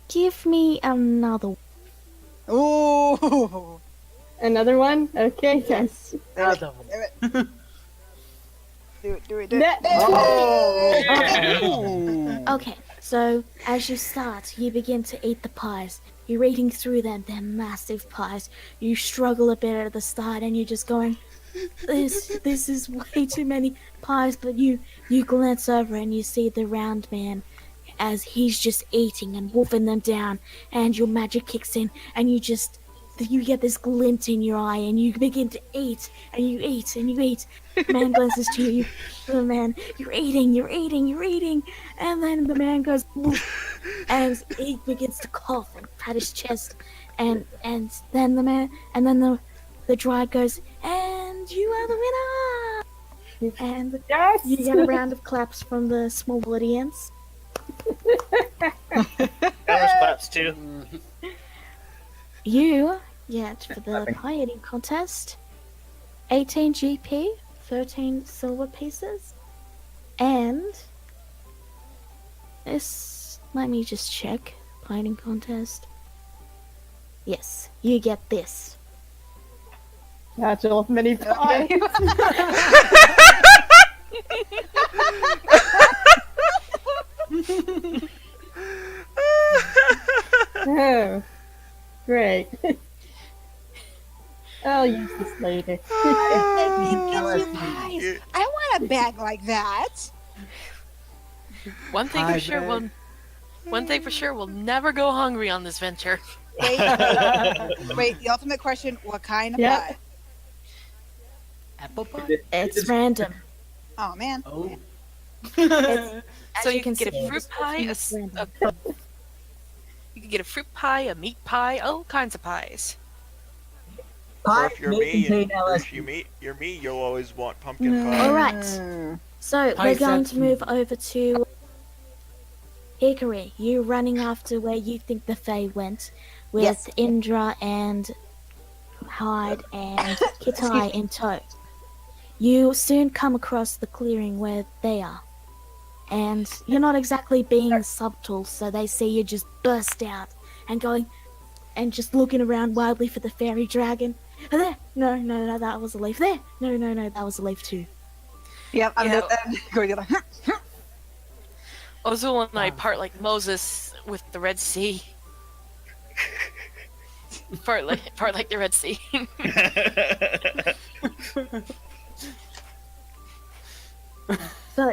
Give me another.
Ooh!
Another one. Okay, guys.
Another one.
Do it, do it, do it.
That-
Okay, so as you start, you begin to eat the pies. You're eating through them. They're massive pies. You struggle a bit at the start, and you're just going, "This is way too many pies." But you glance over and you see the round man, as he's just eating and wolfing them down, and your magic kicks in, and you get this glint in your eye, and you begin to eat, and you eat, and you eat. Man glances to you. The man, you're eating, and then the man goes, "Woof," and he begins to cough and pat his chest, and then the dryad goes, "And you are the winner!" And
Yes.
you get a round of claps from the small audience.
Ellis claps too.
You get, for the pie eating contest, 18 GP, 13 silver pieces, and this, let me just check, pie eating contest. Yes, you get this.
That's all many pies. Oh, great. I'll use this later.
I want a bag like that.
One thing for sure, we'll never go hungry on this venture.
Wait, wait. The ultimate question: what kind of
Yeah.
pie?
Apple pie?
It's random.
Oh man.
Oh.
So you can
see,
get a fruit
it's
pie,
random.
you can get a fruit pie, a meat pie, all kinds of pies.
Or if you're me, you'll always want pumpkin pie.
Alright, so we're
Pies
going
that-
to move over to Hickory. You running after where you think the Fae went, with
Yes.
Indra and Hyde and Kitai in tow. You soon come across the clearing where they are. And you're not exactly being subtle, so they see you just burst out and going and just looking around wildly for the fairy dragon. Oh, there! No, that was a leaf. There! No, that was a leaf too.
Yep. I'm
Yeah.
going to the.
Also, when I part like Moses with the Red Sea. part like the Red Sea.
So,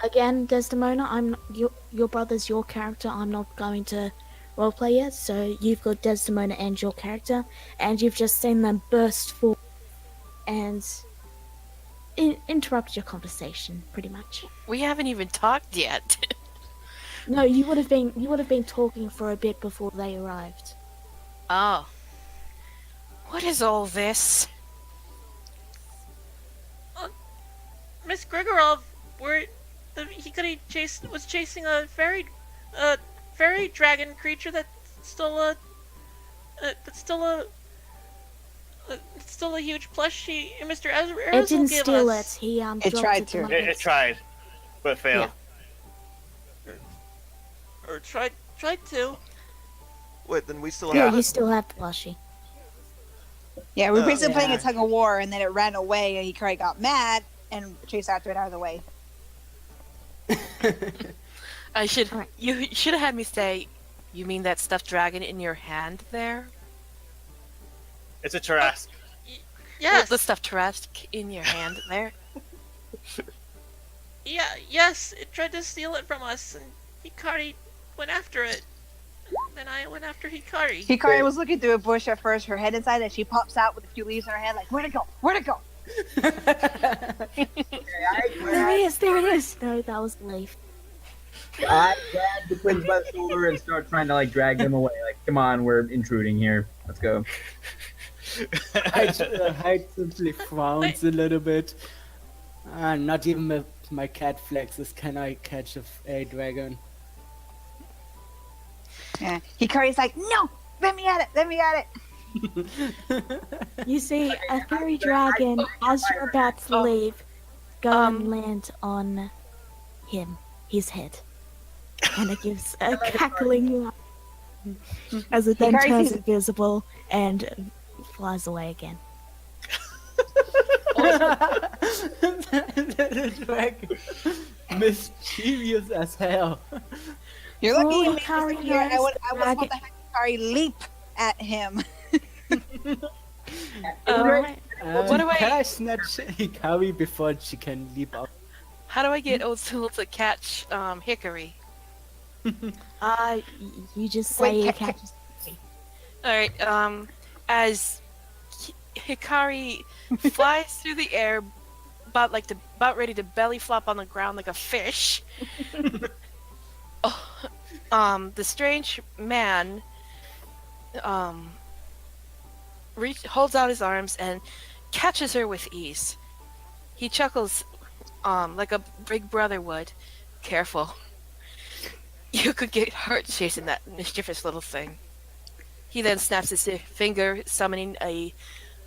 again, Desdemona, your brother's your character. I'm not going to roleplay yet, so you've got Desdemona and your character, and you've just seen them burst forward and interrupt your conversation, pretty much.
We haven't even talked yet.
No, you would have been talking for a bit before they arrived.
Oh. What is all this? Miss Grigorov, Hikari was chasing a fairy dragon creature that's still a huge plushie. Mr.
It
Erzel
didn't
gave
steal
us.
it. He
It
dropped
tried
it
to.
my
It
wrist.
tried, but failed.
Or tried to. Wait, then we still
Yeah,
have
you
it.
still have the plushie.
Yeah, we were basically playing a
Yeah.
tug of war, and then it ran away, and Hikari got mad and chased after it out of the way.
Alright.
You should have had me say, you mean that stuffed dragon in your hand there?
It's a Tarask.
Yes. The stuffed Tarask in your hand there. Yes, it tried to steal it from us, and Hikari went after it. Then I went after Hikari.
Hikari was looking through a bush at first, her head inside, and she pops out with a few leaves in her hand, like, where'd it go? Where'd it go?
There it is. No, that was the leaf.
I grab the twins by the shoulder and start trying to drag them away. Like, come on, we're intruding here. Let's go.
Hyde simply frowns a little bit. Not even with my cat flexes can I catch a dragon.
Yeah. Hikari's like, no, let me at it, let me at it.
You see, a fairy dragon, as you're about to leave, go and land on him, his head. And it gives a cackling laugh as it then
Hikari
turns
sees-
invisible and flies away again.
The dragon, mischievous as hell.
You're lucky
Oh,
you made this
Hikari
here. I
knows
was
the
about
dragon-
to have Hikari leap at him.
Alright.
What do I-
Can I snatch Hikari before she can leap out?
How do I get Ozul to catch Hickory?
You just say
Wait,
you
ca-
catch.
Alright, as Hikari flies through the air, about ready to belly flop on the ground like a fish. The strange man holds out his arms and catches her with ease. He chuckles like a big brother would. Careful. You could get hurt chasing that mischievous little thing. He then snaps his finger, summoning a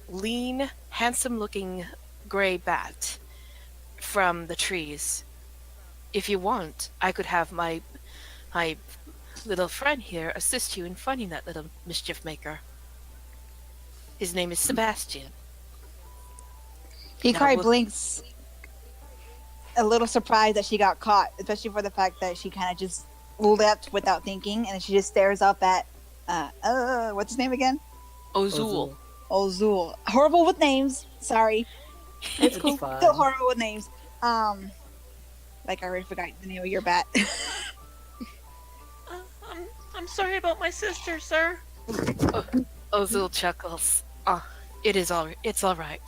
lean, handsome-looking gray bat from the trees. If you want, I could have my little friend here assist you in finding that little mischief maker. His name is Sebastian.
Hikari
we'll-
blinks, a little surprised that she got caught, especially for the fact that she kind of just leapt without thinking, and she just stares up at, what's his name again?
Ozul.
Ozul. Horrible with names. Sorry.
It's
Still
fine.
horrible with names. Like I already forgot the name of your bat.
I'm sorry about my sister, sir.
Ozul chuckles. It's all right.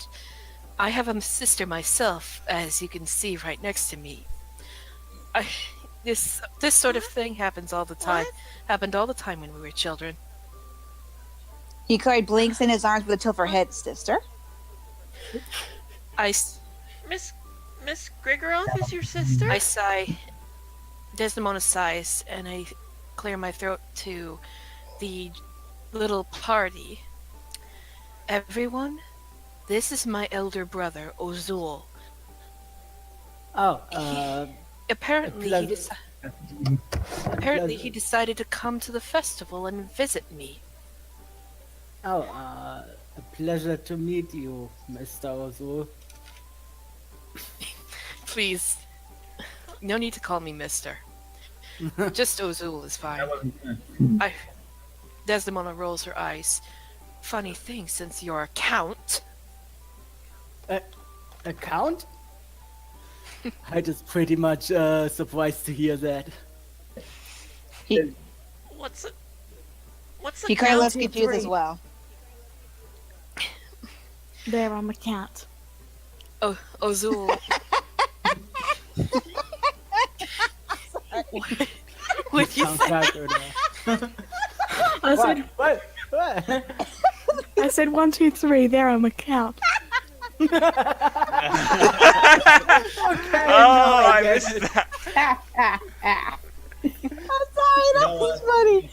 I have a sister myself, as you can see right next to me. This sort of thing happens all the time. Happened all the time when we were children.
Hikari blinks in his arms with a tilt of her head, sister.
Miss Grigoroth is your sister?
I sigh. Desdemona sighs, and I clear my throat to the little party. Everyone, this is my elder brother, Ozul. Apparently, he decided to come to the festival and visit me.
A pleasure to meet you, Mr. Ozul.
Please, no need to call me Mister. Just Ozul is fine. Desdemona rolls her eyes. Funny thing, since you're a count.
A count? I just pretty much surprised to hear that.
What's the
Hikari
count?
looks confused as well.
There on the cat.
Oh, Ozul. What you
Count
say?
backer now.
I said,
What?
I said 1, 2, 3. There on the count.
Oh, I missed that.
I'm sorry, that was funny.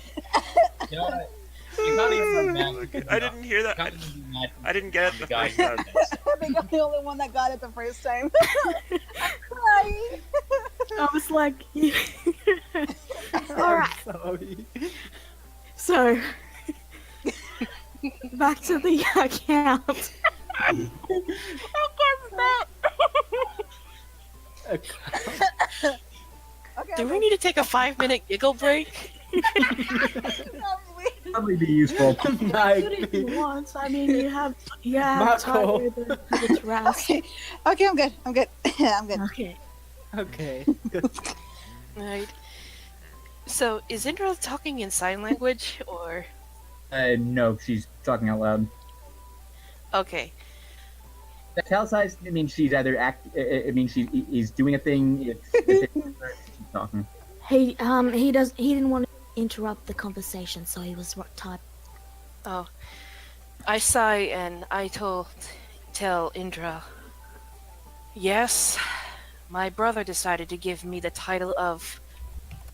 You know what? You can't even imagine.
I didn't hear that.
Can't even imagine
I didn't get it the
guy
first time.
who did this.
I think I'm the only one that got it the first time. Sorry.
I was like, alright.
Sorry.
So, back to the account.
Okay,
Do we need to take a 5-minute giggle break?
Probably be useful.
If you want, I mean, you have
Marco.
time to rest.
okay, I'm good. I'm good. I'm good.
Okay.
Okay.
Right. So, is Indra talking in sign language, or...
No, she's talking out loud.
Okay.
Italicized, I mean, she's either I mean, he's doing a thing. She's talking.
He didn't want to interrupt the conversation, so he was type.
Oh. I sigh and I tell Indra, yes, my brother decided to give me the title of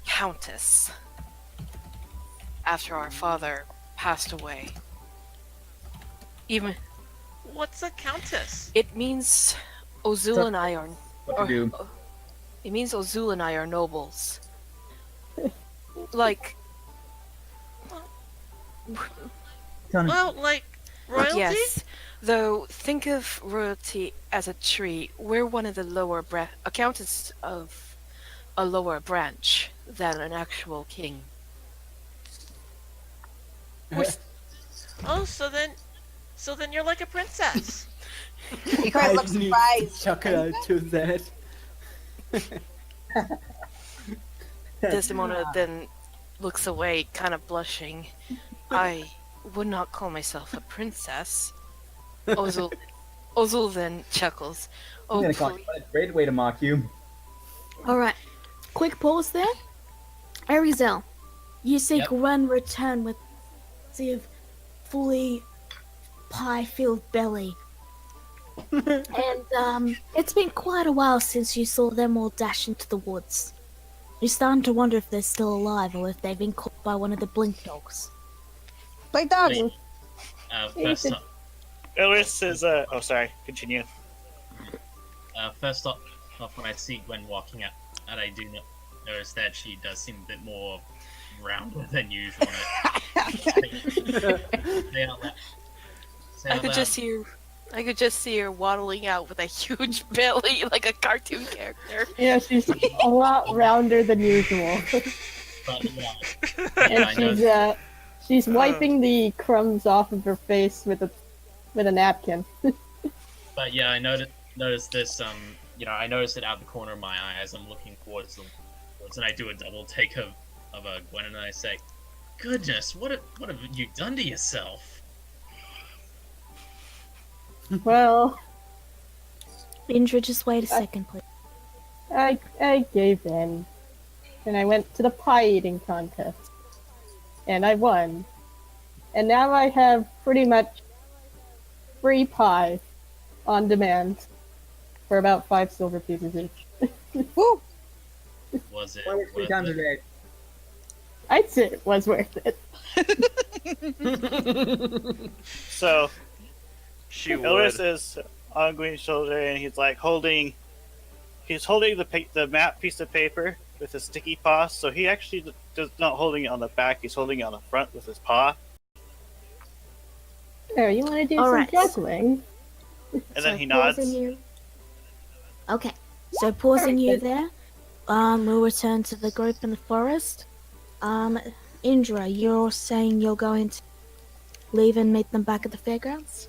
Countess after our father passed away. Even
What's a countess?
it means Ozul and I are
What to do?
it means Ozul and I are nobles. Like
Well, like royalty?
yes, though think of royalty as a tree. We're one of the a countess of a lower branch than an actual king.
Oh, so then you're like a princess.
Hikari looks
need
surprised.
chuckle to that.
Desdemona then looks away, kind of blushing. I would not call myself a princess. Ozul then chuckles.
I'm
Oh,
gonna call you. What a great way to mock you.
Alright. Quick pause there. Arizel, you seek
Yep.
one return with of fully pie-filled belly. And it's been quite a while since you saw them all dash into the woods. You're starting to wonder if they're still alive or if they've been caught by one of the blink dogs.
Blake dogs.
Wait. First off,
Ilris is oh sorry, continue.
first off, when I see Gwen walking out, and I do notice that she does seem a bit more rounded than usual. Say out loud. Say
I
out
could
loud.
just see her waddling out with a huge belly like a cartoon character.
Yeah, she's a lot rounder than usual.
But, yeah,
And
I know.
she's wiping the crumbs off of her face with a napkin.
But yeah, I noticed this. I noticed it out of the corner of my eye as I'm looking towards them. And I do a double take of Gwen, and I say, "Goodness, what have you done to yourself?"
Well,
Indra, just wait a second, please.
I gave in. And I went to the pie eating contest. And I won. And now I have pretty much free pie on demand for about 5 silver pieces each.
Woo!
Was it?
Why work 3 times a day?
I'd say it was worth it.
So
She
Ilris
would.
is on Gwen's shoulder, and he's like holding the map piece of paper with a sticky paw. So he actually does not holding it on the back; he's holding it on the front with his paw.
There, you want to do
All
some
right.
juggling?
And then he nods.
pausing you. Okay, so pausing you there. We'll return to the group in the forest. Indra, you're saying you're going to leave and meet them back at the fairgrounds?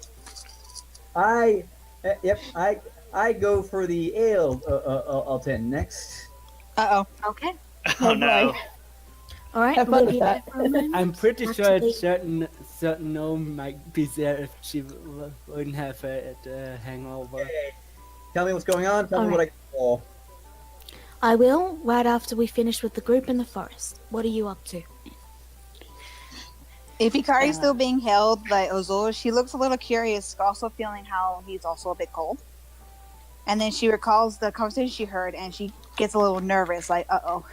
I go for the ale tent next.
Okay.
Oh no!
boy.
All right.
Have fun
Leave
with
you
that.
there for a moment.
I'm pretty sure
Actually-
certain gnome might be there if she wouldn't have a hangover.
Okay. Tell me what's going on. Tell me what I can do.
I will, right after we finish with the group in the forest. What are you up to?
If Hikari's still being held by Ozul, she looks a little curious, also feeling how he's also a bit cold. And then she recalls the conversation she heard, and she gets a little nervous, like, uh-oh.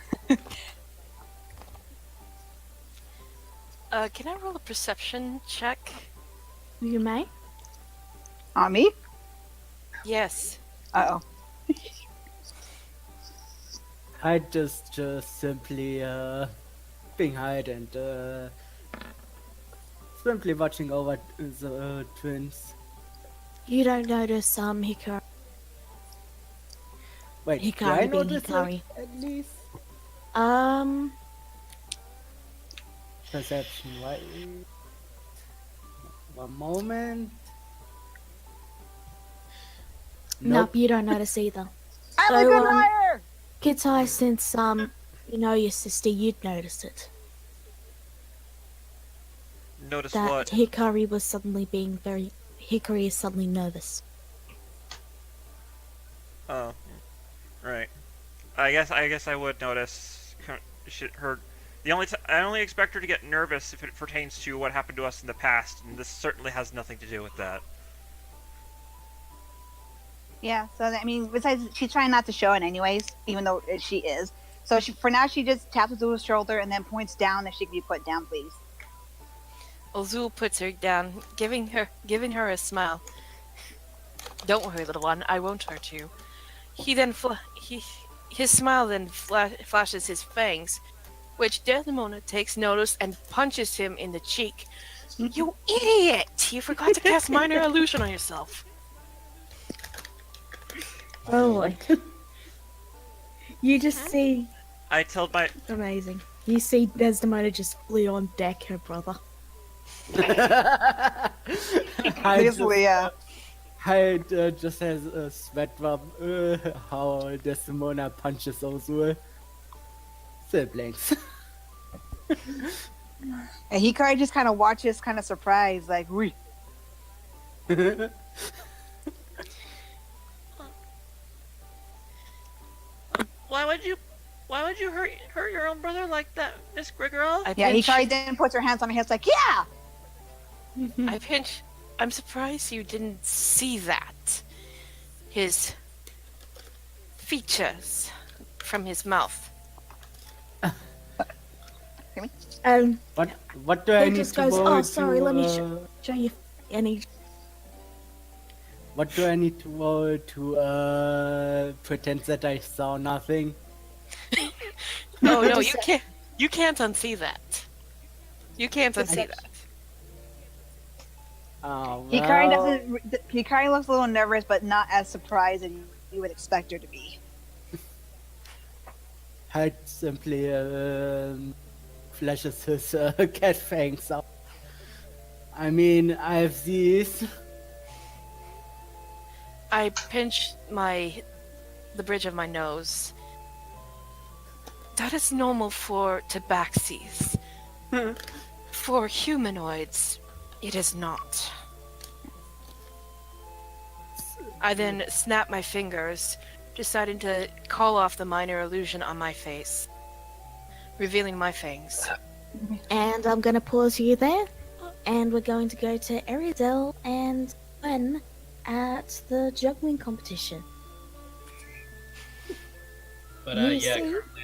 Can I roll a perception check?
You may.
On me?
Yes.
Uh-oh.
I just simply being hide and simply watching over the twins.
You don't notice Hikari.
Wait, do
Hikari
I
being
notice
Hikari.
it at least? Perception, right? One moment.
Nope, you don't notice either.
I'm a
So,
good liar!
Kitai, since you know your sister, you'd notice it.
Notice
That
what?
Hikari is suddenly nervous.
Oh, right. I guess I would notice her I only expect her to get nervous if it pertains to what happened to us in the past, and this certainly has nothing to do with that.
Yeah, so I mean, besides, she's trying not to show it anyways, even though she is. So for now, she just taps Azul's shoulder and then points down if she can be put down, please.
Azul puts her down, giving her a smile. Don't worry, little one, I won't hurt you. His smile then flashes his fangs, which Desdemona takes notice and punches him in the cheek. You idiot! You forgot to cast minor illusion on yourself.
Oh boy. You just see
I told my
amazing. You see Desdemona just flee on deck her brother.
Hyde just has a sweat drop. How Desdemona punches Ozul. Siblings.
And Hikari just kind of watches, kind of surprised, like, "Wee."
Why would you hurt your own brother like that, Miss Griggerl?
Yeah, Hikari then puts her hands on her hips, like, yeah!
I'm surprised you didn't see that. His features from his mouth.
What do I
He
need
just
to
goes,
roll
"Oh,
to,
sorry, let me show you." And he
What do I need to roll to pretend that I saw nothing?
No, you can't. You can't unsee that. You can't unsee that.
Oh,
Hikari
well.
doesn't. Hikari looks a little nervous, but not as surprised as you would expect her to be.
Hyde simply flashes his cat fangs out. I mean, I have these.
I pinch the bridge of my nose. That is normal for tabaxis. For humanoids, it is not. I then snap my fingers, deciding to call off the minor illusion on my face, revealing my fangs.
And I'm gonna pause you there, and we're going to go to Eridel and Gwen at the juggling competition.
But
You
yeah,
see?
currently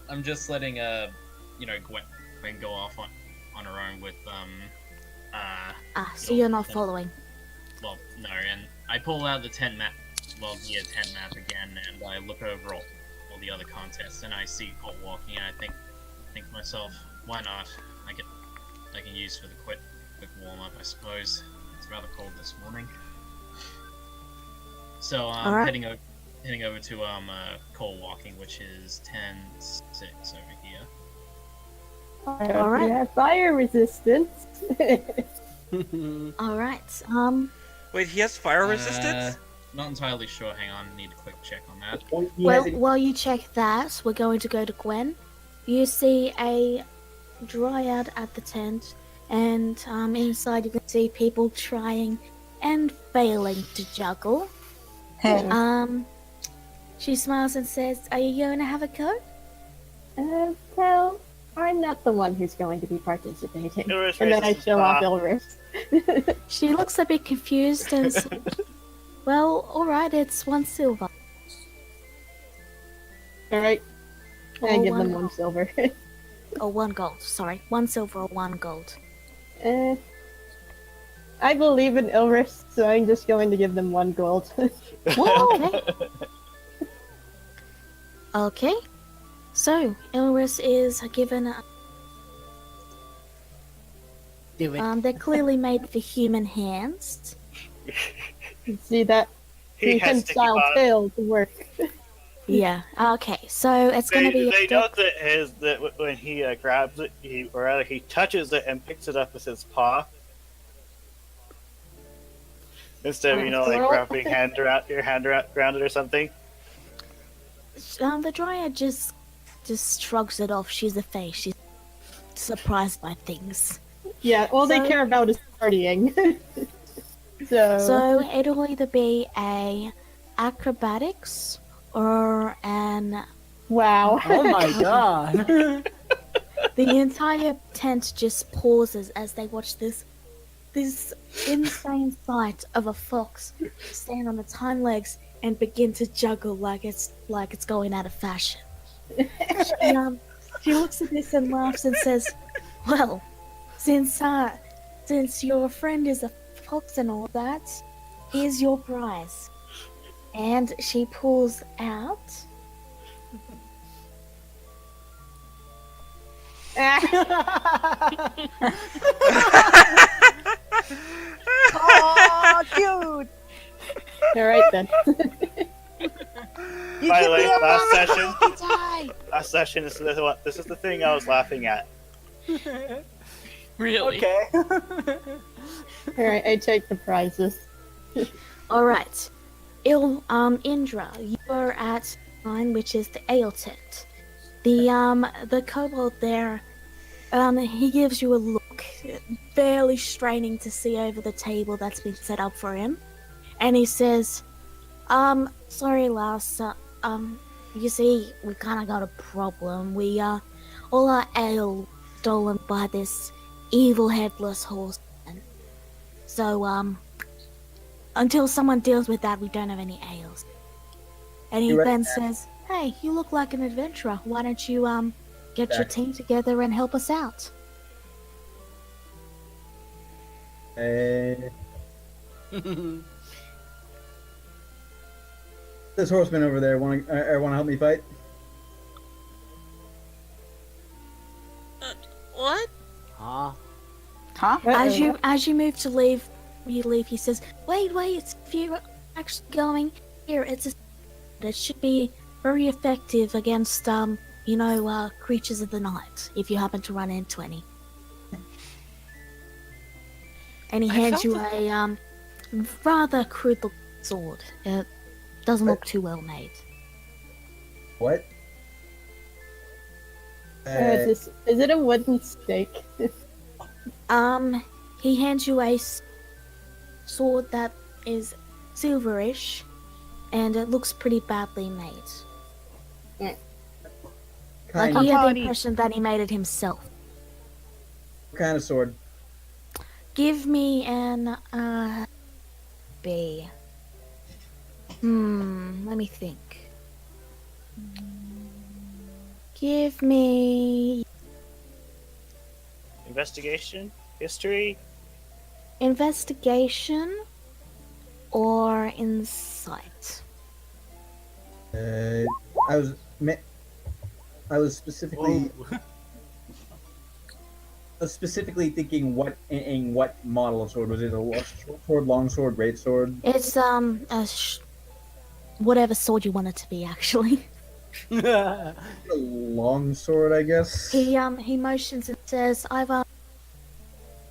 I'm just letting Gwen go off on her own with
So you're not following.
well, no, and I pull out the tent map again, and I look over all the other contests, and I see Cole walking, and I think to myself, why not? I can use for the quick warm up, I suppose. It's rather cold this morning. So I'm
Alright.
heading over to Cole walking, which is 10-6 over here.
All right. Yeah, fire resistance.
Alright,
Wait, he has fire resistance?
Not entirely sure. Hang on, need a quick check on that.
well, while you check that, we're going to go to Gwen. You see a dryad at the tent, and inside you can see people trying and failing to juggle. She smiles and says, "Are you going to have a go?"
Well, I'm not the one who's going to be participating.
Ilris
And then I
raises
show
his
off
paw.
Ilris.
She looks a bit confused and says, "Well, alright, it's 1 silver."
Alright. I
Oh,
give them
wow.
1 silver.
Or 1 gold, sorry. 1 silver or 1 gold.
I believe in Ilris, so I'm just going to give them 1 gold.
Okay. Okay. So, Ilris is given
Do it.
they're clearly made for human hands.
See that?
He has sticky
style
paws.
failed to work.
Yeah. Okay. So it's gonna be.
They note that when he grabs it, he touches it and picks it up with his paw. Instead of
Squirrel?
wrapping your hand around it or something.
The dryad just shrugs it off. She's a face. She's surprised by things.
Yeah, all they
So-
care about is partying. so,
So it'll either be a acrobatics or an.
wow.
Oh my god.
The entire tent just pauses as they watch this insane sight of a fox stand on its hind legs and begin to juggle like it's going out of fashion. She looks at this and laughs and says, "Well, since your friend is a fox and all that, here's your prize." And she pulls out.
Oh, cute!
Alright then.
By the way, last session, this is the thing I was laughing at.
Really?
Okay.
Alright, I take the prizes.
Alright. Indra, you are at 9, which is the ale tent. The kobold there, he gives you a look, barely straining to see over the table that's been set up for him. And he says, sorry, Lars, you see, we kinda got a problem. All our ale stolen by this evil headless horseman. So, until someone deals with that, we don't have any ales. And he then says, "Hey, you look like an adventurer. Why don't you, get your team together and help us out?"
This horseman over there want to help me fight?
What?
Huh?
Huh?
As you move to leave, he says, wait, if you're actually going here, it should be very effective against, creatures of the night, if you happen to run into any. And he hands you a, rather crude looking sword. It doesn't look too well made.
What?
Is it a wooden stake?
He hands you a sword that is silverish, and it looks pretty badly made. Like you get the impression that he made it himself.
What kind of sword?
Give me an B. Let me think. Give me
Investigation? History?
investigation or insight.
I was specifically thinking what model of sword was it? A short sword, long sword, great sword?
It's whatever sword you want it to be, actually.
A long sword, I guess.
He motions and says, "I've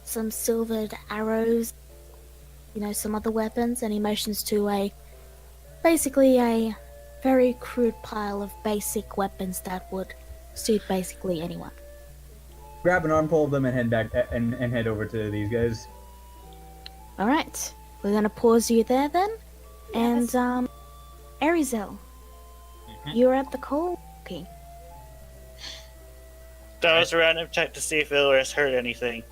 some silvered arrows, some other weapons," and he motions to basically a very crude pile of basic weapons that would suit basically anyone.
Grab an armful of them and head back and head over to these guys.
All right, we're gonna pause you there then, and Arizel, you're at the call. Okay.
That was a random check to see if Ilris heard anything.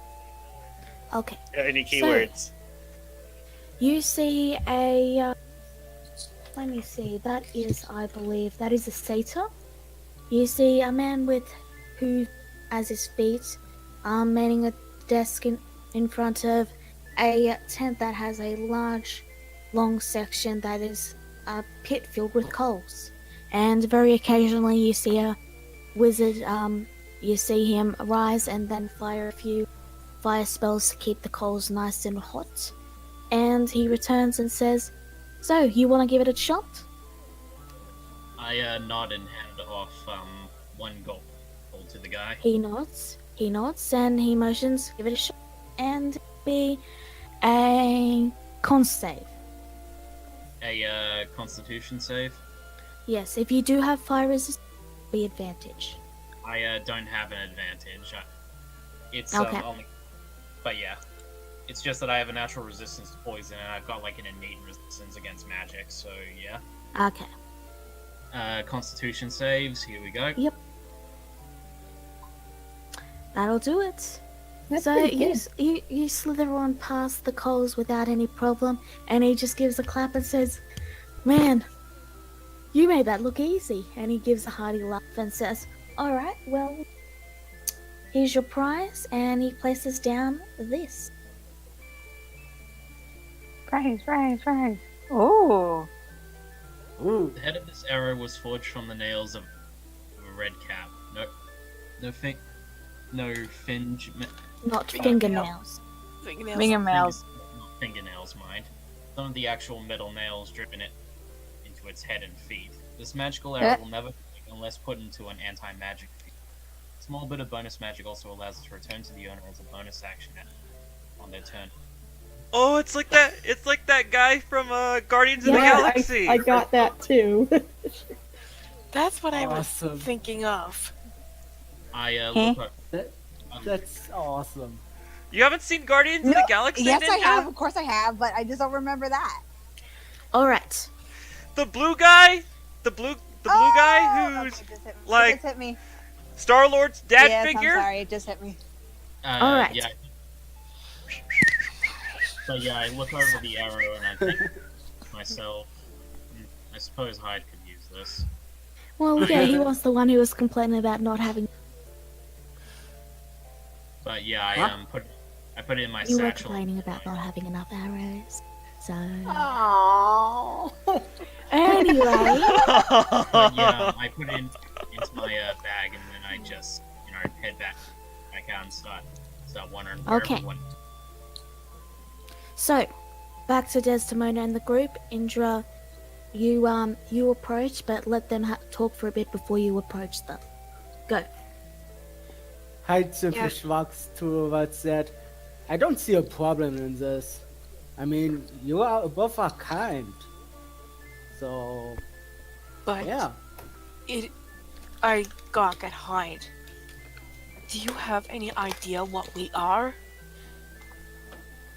Okay.
Any keywords?
You see a. Let me see. That is, I believe, that is a satyr. You see a man who has his feet, manning a desk in front of a tent that has a large, long section that is a pit filled with coals. And very occasionally you see a wizard. You see him rise and then fire a few fire spells to keep the coals nice and hot. And he returns and says, "So, you want to give it a shot?"
I nod and hand off one gold to the guy.
He nods, and he motions, "Give it a shot." And be a con save.
A constitution save?
Yes, if you do have fire resistance, be advantage.
I don't have an advantage. It's
Okay.
only... But yeah. It's just that I have a natural resistance to poison, and I've got like an innate resistance against magic, so yeah.
Okay.
Constitution saves, here we go.
Yep. That'll do it.
That's
So
pretty
you,
good.
you slither on past the coals without any problem, and he just gives a clap and says, "Man, you made that look easy." And he gives a hearty laugh and says, "Alright, well, here's your prize," and he places down this.
Prize. Oh.
Ooh.
The head of this arrow was forged from the nails of a red cap. No finge.
Not
Fingernails.
fingernails.
Fingernails.
Not fingernails, mind. Some of the actual metal nails driven into its head and feet. This magical arrow will never break unless put into an anti-magic feat. A small bit of bonus magic also allows it to return to the owner as a bonus action on their turn.
Oh, it's like that. It's like that guy from Guardians of the
Yeah,
Galaxy.
I got that too.
That's what I was
Awesome.
thinking of.
I look up.
That's awesome.
You haven't seen Guardians of the Galaxy?
Yes, I
Ninja?
have. Of course I have, but I just don't remember that.
Alright.
The blue guy, the blue guy who's
Okay, just hit me.
like-
It just hit me.
Star-Lord's dad
Yes,
figure.
I'm sorry, it just hit me.
Alright.
Yeah. But yeah, I look over the arrow and I think to myself, I suppose Hyde could use this.
Well, yeah, he was the one who was complaining about not having.
But yeah, I put it in my
You were
satchel.
complaining about not having enough arrows. So.
Oh.
Anyway.
But yeah, I put it into my bag and then I just, head back out and start wondering where
Okay.
everyone.
So, back to Desdemona and the group. Indra, you approach, but let them talk for a bit before you approach them. Go.
Hyde simply
Yeah.
shrugs towards that. I don't see a problem in this. I mean, you are both are kind. So,
But
yeah.
I gawk at Hyde. Do you have any idea what we are?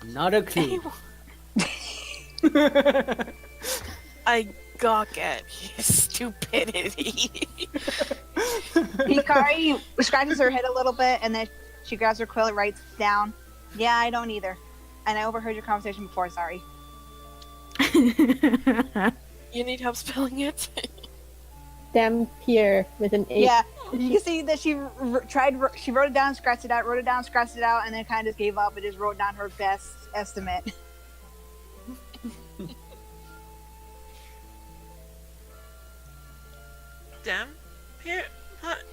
Not a clue.
I gawk at his stupidity.
Hikari scratches her head a little bit, and then she grabs her quill and writes down, "Yeah, I don't either. And I overheard your conversation before, sorry."
You need help spelling it?
Dampier with an H.
Yeah, you can see that she she wrote it down, scratched it out, wrote it down, scratched it out, and then kind of just gave up and just wrote down her best estimate.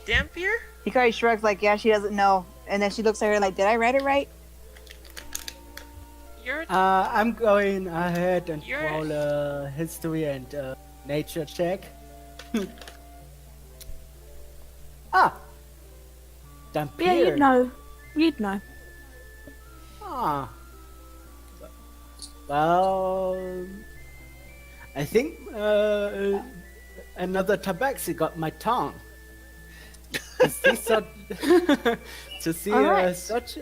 Dampier?
Hikari shrugs like, yeah, she doesn't know. And then she looks at her like, did I write it right?
You're
I'm going ahead and
You're-
roll a history and nature check. Ah! Dampier.
Yeah, you'd know. You'd know.
Ah. Well, I think another tabaxi got my tongue. To see such, to see
Alright.
such,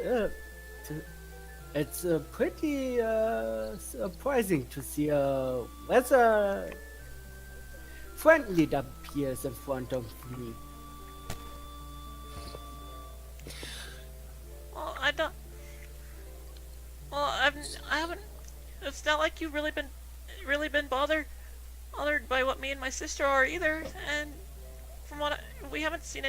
it's pretty surprising to see a rather friendly that appears in front of me.
Well, I don't. Well, I haven't. It's not like you've really been bothered by what me and my sister are either. And from what we haven't seen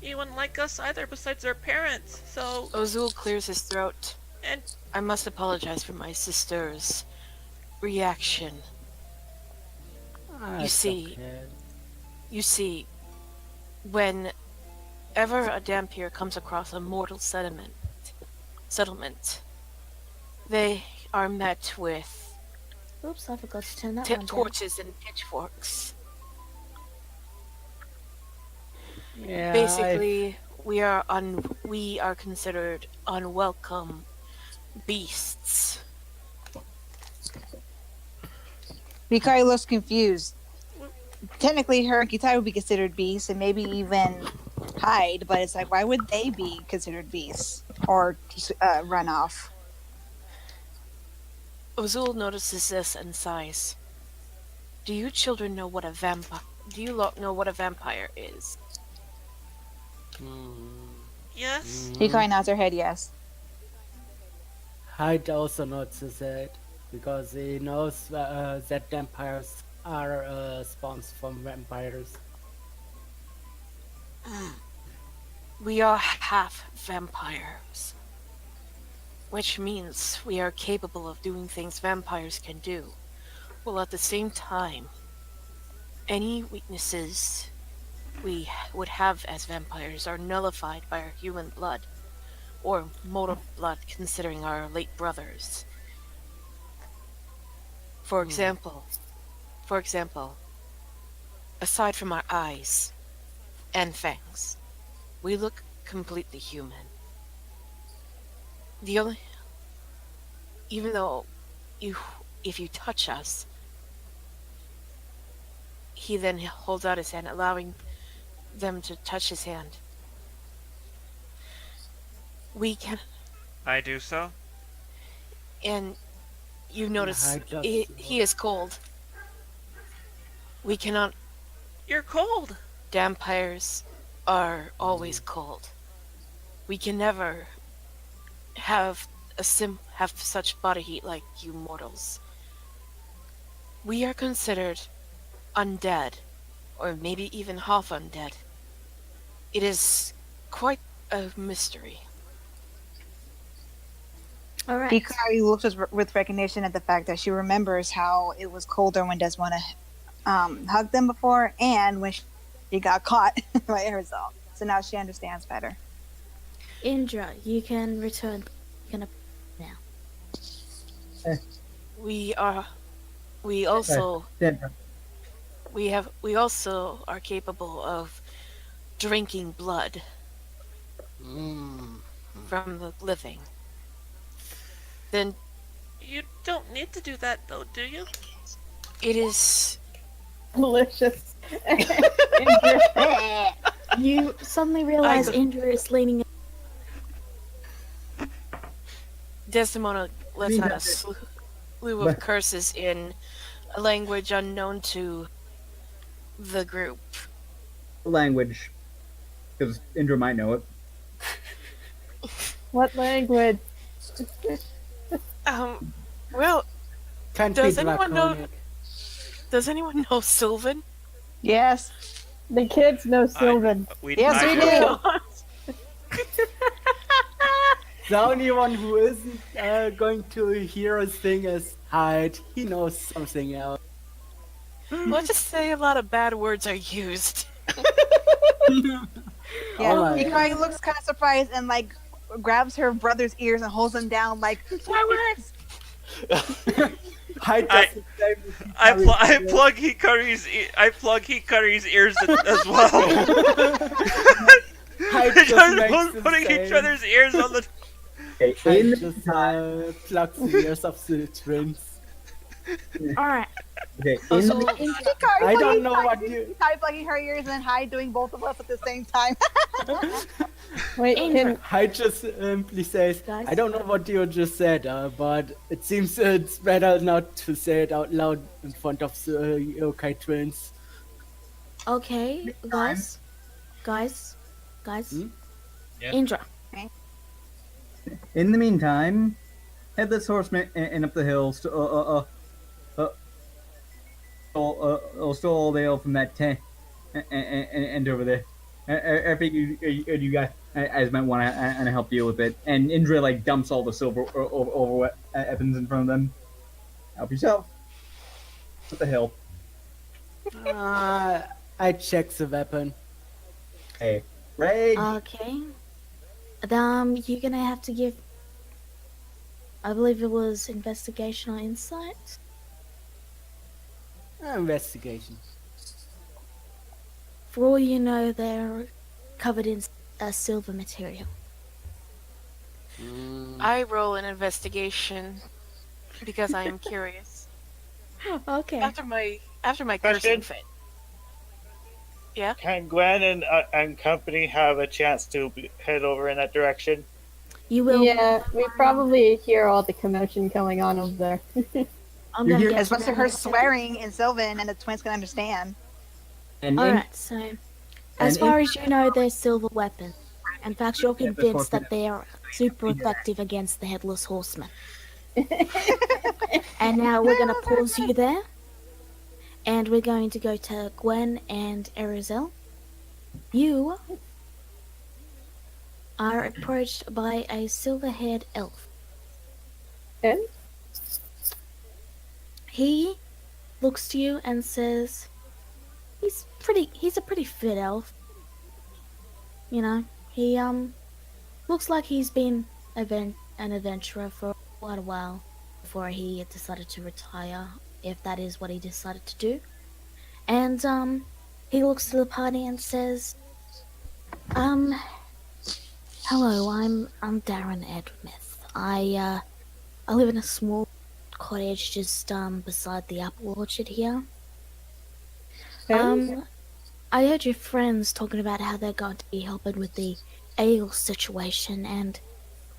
anyone like us either besides our parents. So,
Ozul clears his throat.
and
I must apologize for my sister's reaction.
Ah,
You
it's
see-
okay.
You see, whenever a Dampier comes across a mortal settlement, they are met with
Oops, I forgot to turn that one down.
torches and pitchforks.
Yeah,
Basically, we are considered unwelcome beasts.
Hikari looks confused. Technically, her and Kitai would be considered beasts, and maybe even Hyde, but it's like, why would they be considered beasts? Or run off?
Ozul notices this and sighs. Do you children know what a vampire? Do you lot know what a vampire is?
Yes?
Hikari nods her head yes.
Hyde also nods his head because he knows that vampires are spawns from vampires.
We are half vampires, which means we are capable of doing things vampires can do, while at the same time, any weaknesses we would have as vampires are nullified by our human blood, or mortal blood considering our late brothers. For example, aside from our eyes and fangs, we look completely human. The only, even though you, if you touch us, he then holds out his hand, allowing them to touch his hand. We can,
I do so.
and you notice
Hyde does.
he is cold. We cannot.
You're cold.
Vampires are always cold. We can never have have such body heat like you mortals. We are considered undead, or maybe even half undead. It is quite a mystery.
All right.
Hikari looks with recognition at the fact that she remembers how it was colder when Desmona hugged them before, and when she got caught by herself. So now she understands better.
Indra, you can return. You can now.
We are. We also. We also are capable of drinking blood from the living. Then
You don't need to do that, though, do you?
it is.
Delicious.
You suddenly realize Indra is leaning.
Desdemona lets out a slew of curses in a language unknown to the group.
Language, because Indra might know it.
What language?
Well,
Can't
Does
be
anyone know-
draconic.
does anyone know Sylvan?
Yes.
The kids know Sylvan.
Yes, we do.
The only one who isn't going to hear us thing is Hyde. He knows something else.
Let's just say a lot of bad words are used.
Yeah.
Alright.
Hikari looks kind of surprised and like grabs her brother's ears and holds them down like fireworks.
Hyde
I-
does the same with
I
Hikari's
plug Hikari's ears as well.
Hyde
They're
just makes
just
the
putting each
same.
other's ears on the.
Okay,
Hyde
in the
just
meantime,
plugs the ears of the twins.
All right.
okay, in
Also,
the,
Hikari
I don't
plugging
know
Hyde-
what you.
Hikari plugging her ears and then Hyde doing both of us at the same time.
Wait,
Indra.
can
Hyde just simply says,
Guys?
I don't know what you just said, but it seems it's better not to say it out loud in front of the yokai twins.
Okay, guys.
Hmm?
Yeah.
Indra.
in the meantime, headless horseman and up the hill. Stole all the ale from that tent and over there. I think you guys might want to help deal with it. And Indra like dumps all the silver over weapons in front of them. Help yourself. What the hell?
I check the weapon.
Hey, Rage.
Okay. You're gonna have to give. I believe it was investigation or insight.
Investigation.
For all you know, they're covered in silver material.
I roll an investigation because I am curious.
Okay.
After my cursing
Question?
fit.
Can Gwen and company have a chance to head over in that direction?
You will.
yeah, we probably hear all the commotion going on over there.
I'm
You
gonna
hear-
get
Especially
to
her
that.
swearing in Sylvan and the twins can understand.
And
Alright, so as far as you know, they're silver weapons. In fact, you're
Headless
convinced
Horseman.
that they are super effective against the Headless Horseman. And now we're going to pause you there. And we're going to go to Gwen and Erizel. You are approached by a silver-haired elf.
And
He looks to you and says, he's a pretty fit elf. You know, he looks like he's been an adventurer for quite a while before he decided to retire, if that is what he decided to do. And he looks to the party and says, hello, I'm Darren Edmith. I live in a small cottage just beside the apple orchard here. I heard your friends talking about how they're going to be helping with the ale situation, and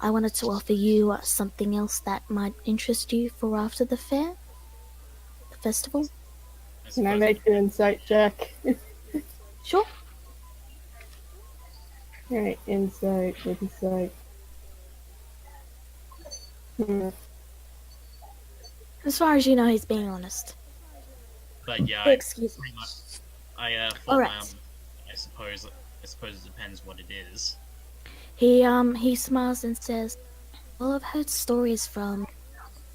I wanted to offer you something else that might interest you for after the fair, the festival.
can I make an insight check?
Sure.
Alright, insight.
As far as you know, he's being honest.
But yeah,
Excuse me.
pretty much. I fought
All right.
my own. I suppose it depends what it is.
He smiles and says, well, I've heard stories from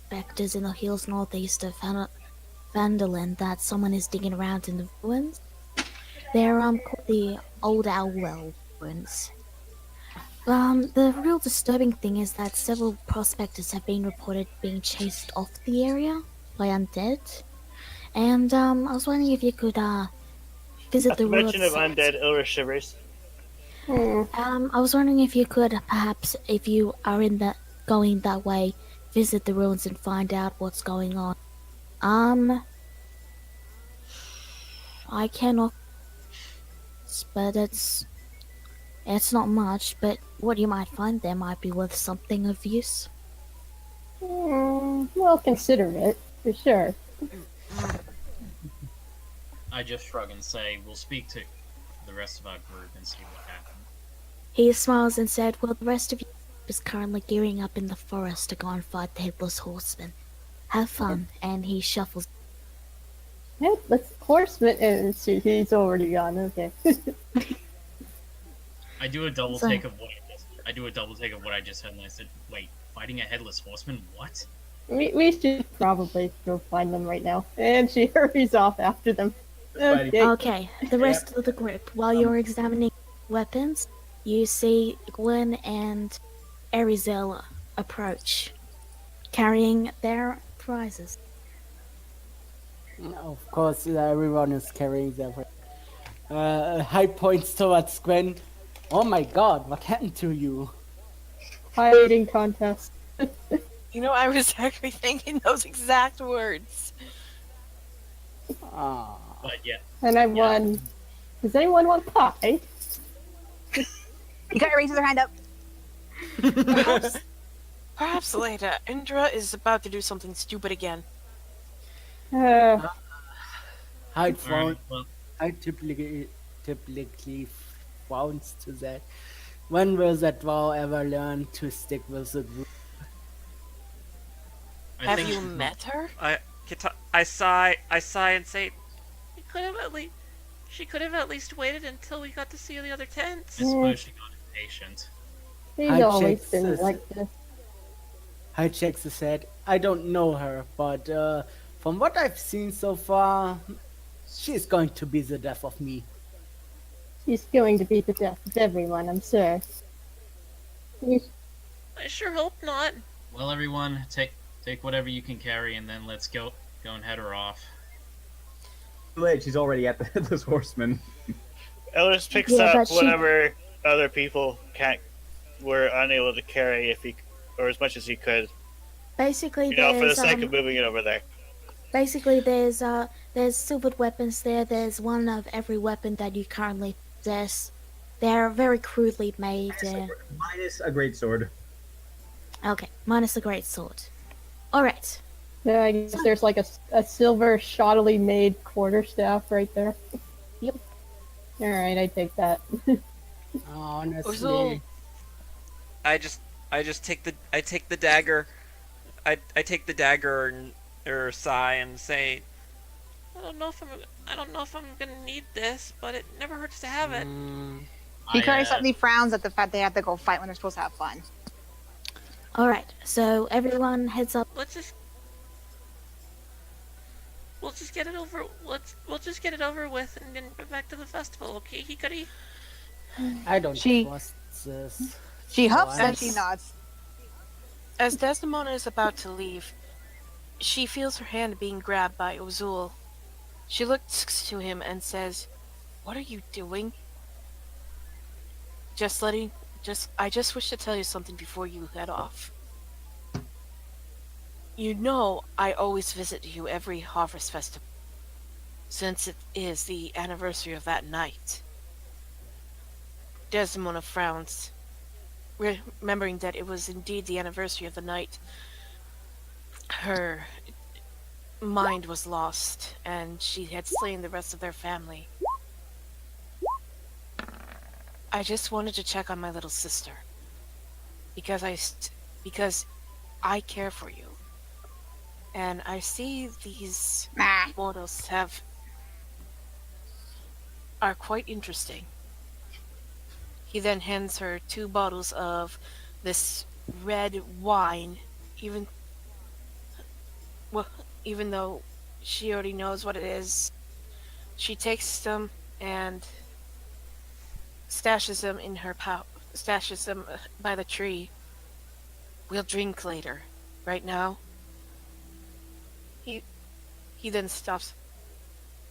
specters in the hills northeast of Vanderland that someone is digging around in the ruins. They're called the Old Owlwell ruins. The real disturbing thing is that several prospectors have been reported being chased off the area by undead. And I was wondering if you could visit the ruins.
Mention of undead Ilra shivers.
I was wondering if you could perhaps, if you are going that way, visit the ruins and find out what's going on. I cannot, but it's not much. But what you might find there might be worth something of use.
Well, consider it for sure.
I just shrug and say, we'll speak to the rest of our group and see what happens.
He smiles and said, well, the rest of you is currently gearing up in the forest to go and fight the Headless Horseman. Have fun. And he shuffles.
Yeah, let's horseman. And he's already gone. Okay.
I do a double
So-
take of what I just heard, and I said, "Wait, fighting a headless horseman? What?"
we should probably go find them right now. And she hurries off after them. Okay.
Okay, the rest of the group, while you're examining weapons, you see Gwen and Erizel approach, carrying their prizes.
Of course, everyone is carrying their. High points towards Gwen. Oh my god, what happened to you?
Hiding contest.
You know, I was actually thinking those exact words.
Ah.
But yeah,
And I won. Does anyone want pie?
You got raises her hand up.
Perhaps later. Indra is about to do something stupid again.
Uh,
I
alright, well,
I typically frowns to that. When will that vow ever learn to stick with the group?
I
Have
think
you met her?
I sigh and say, she could have at least waited until we got to see the other tents.
I suppose she got impatient.
he's
I
always
checked
been
this.
like this.
I checks his head. I don't know her, but from what I've seen so far, she's going to be the death of me.
She's going to beat the death of everyone, I'm sure.
I sure hope not.
Well, everyone, take whatever you can carry, and then let's go and head her off.
Too late, she's already at the Headless Horseman.
Ellis picks
Yeah,
up
but she-
whatever other people were unable to carry, or as much as he could.
Basically,
You know, for the
there's
sake of moving it over there.
basically there's silvered weapons there. There's one of every weapon that you currently possess. They're very crudely made.
Minus a great sword.
Okay, minus a great sword. All right.
Yeah, I guess there's like a silver shoddily made quarterstaff right there.
Yep.
Alright, I take that.
Honestly,
I just take the dagger. I take the dagger and or sigh and say, I don't know if I'm gonna need this, but it never hurts to have it.
Hikari
I
slightly frowns at the fact they have to go fight when they're supposed to have fun.
Alright, so everyone heads up.
Let's just get it over. We'll just get it over with and then go back to the festival, okay, Hikari?
I don't
She-
trust this.
She huffs and
once.
she nods.
As Desdemona is about to leave, she feels her hand being grabbed by Ozul. She looks to him and says, "What are you doing?" I just wish to tell you something before you head off. You know I always visit you every Harvest Festival, since it is the anniversary of that night. Desdemona frowns, remembering that it was indeed the anniversary of the night her mind was lost and she had slain the rest of their family. I just wanted to check on my little sister because I care for you, and I see these mortals are quite interesting. He then hands her 2 bottles of this red wine, even though she already knows what it is. She takes them and stashes them in her stashes them by the tree. We'll drink later. Right now, he then stops.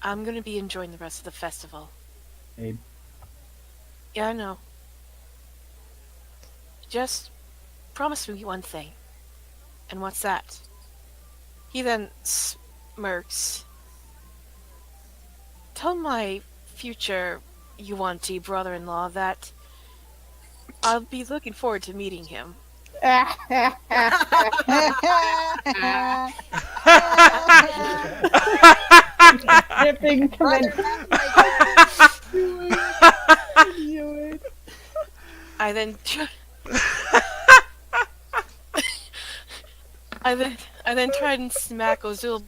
I'm gonna be enjoying the rest of the festival.
Abe.
Yeah, I know. Just promise me one thing. And what's that? He then smirks. Tell my future Yuan-Ti brother-in-law that I'll be looking forward to meeting him.
Dipping comment.
I then I then tried and smack Ozul,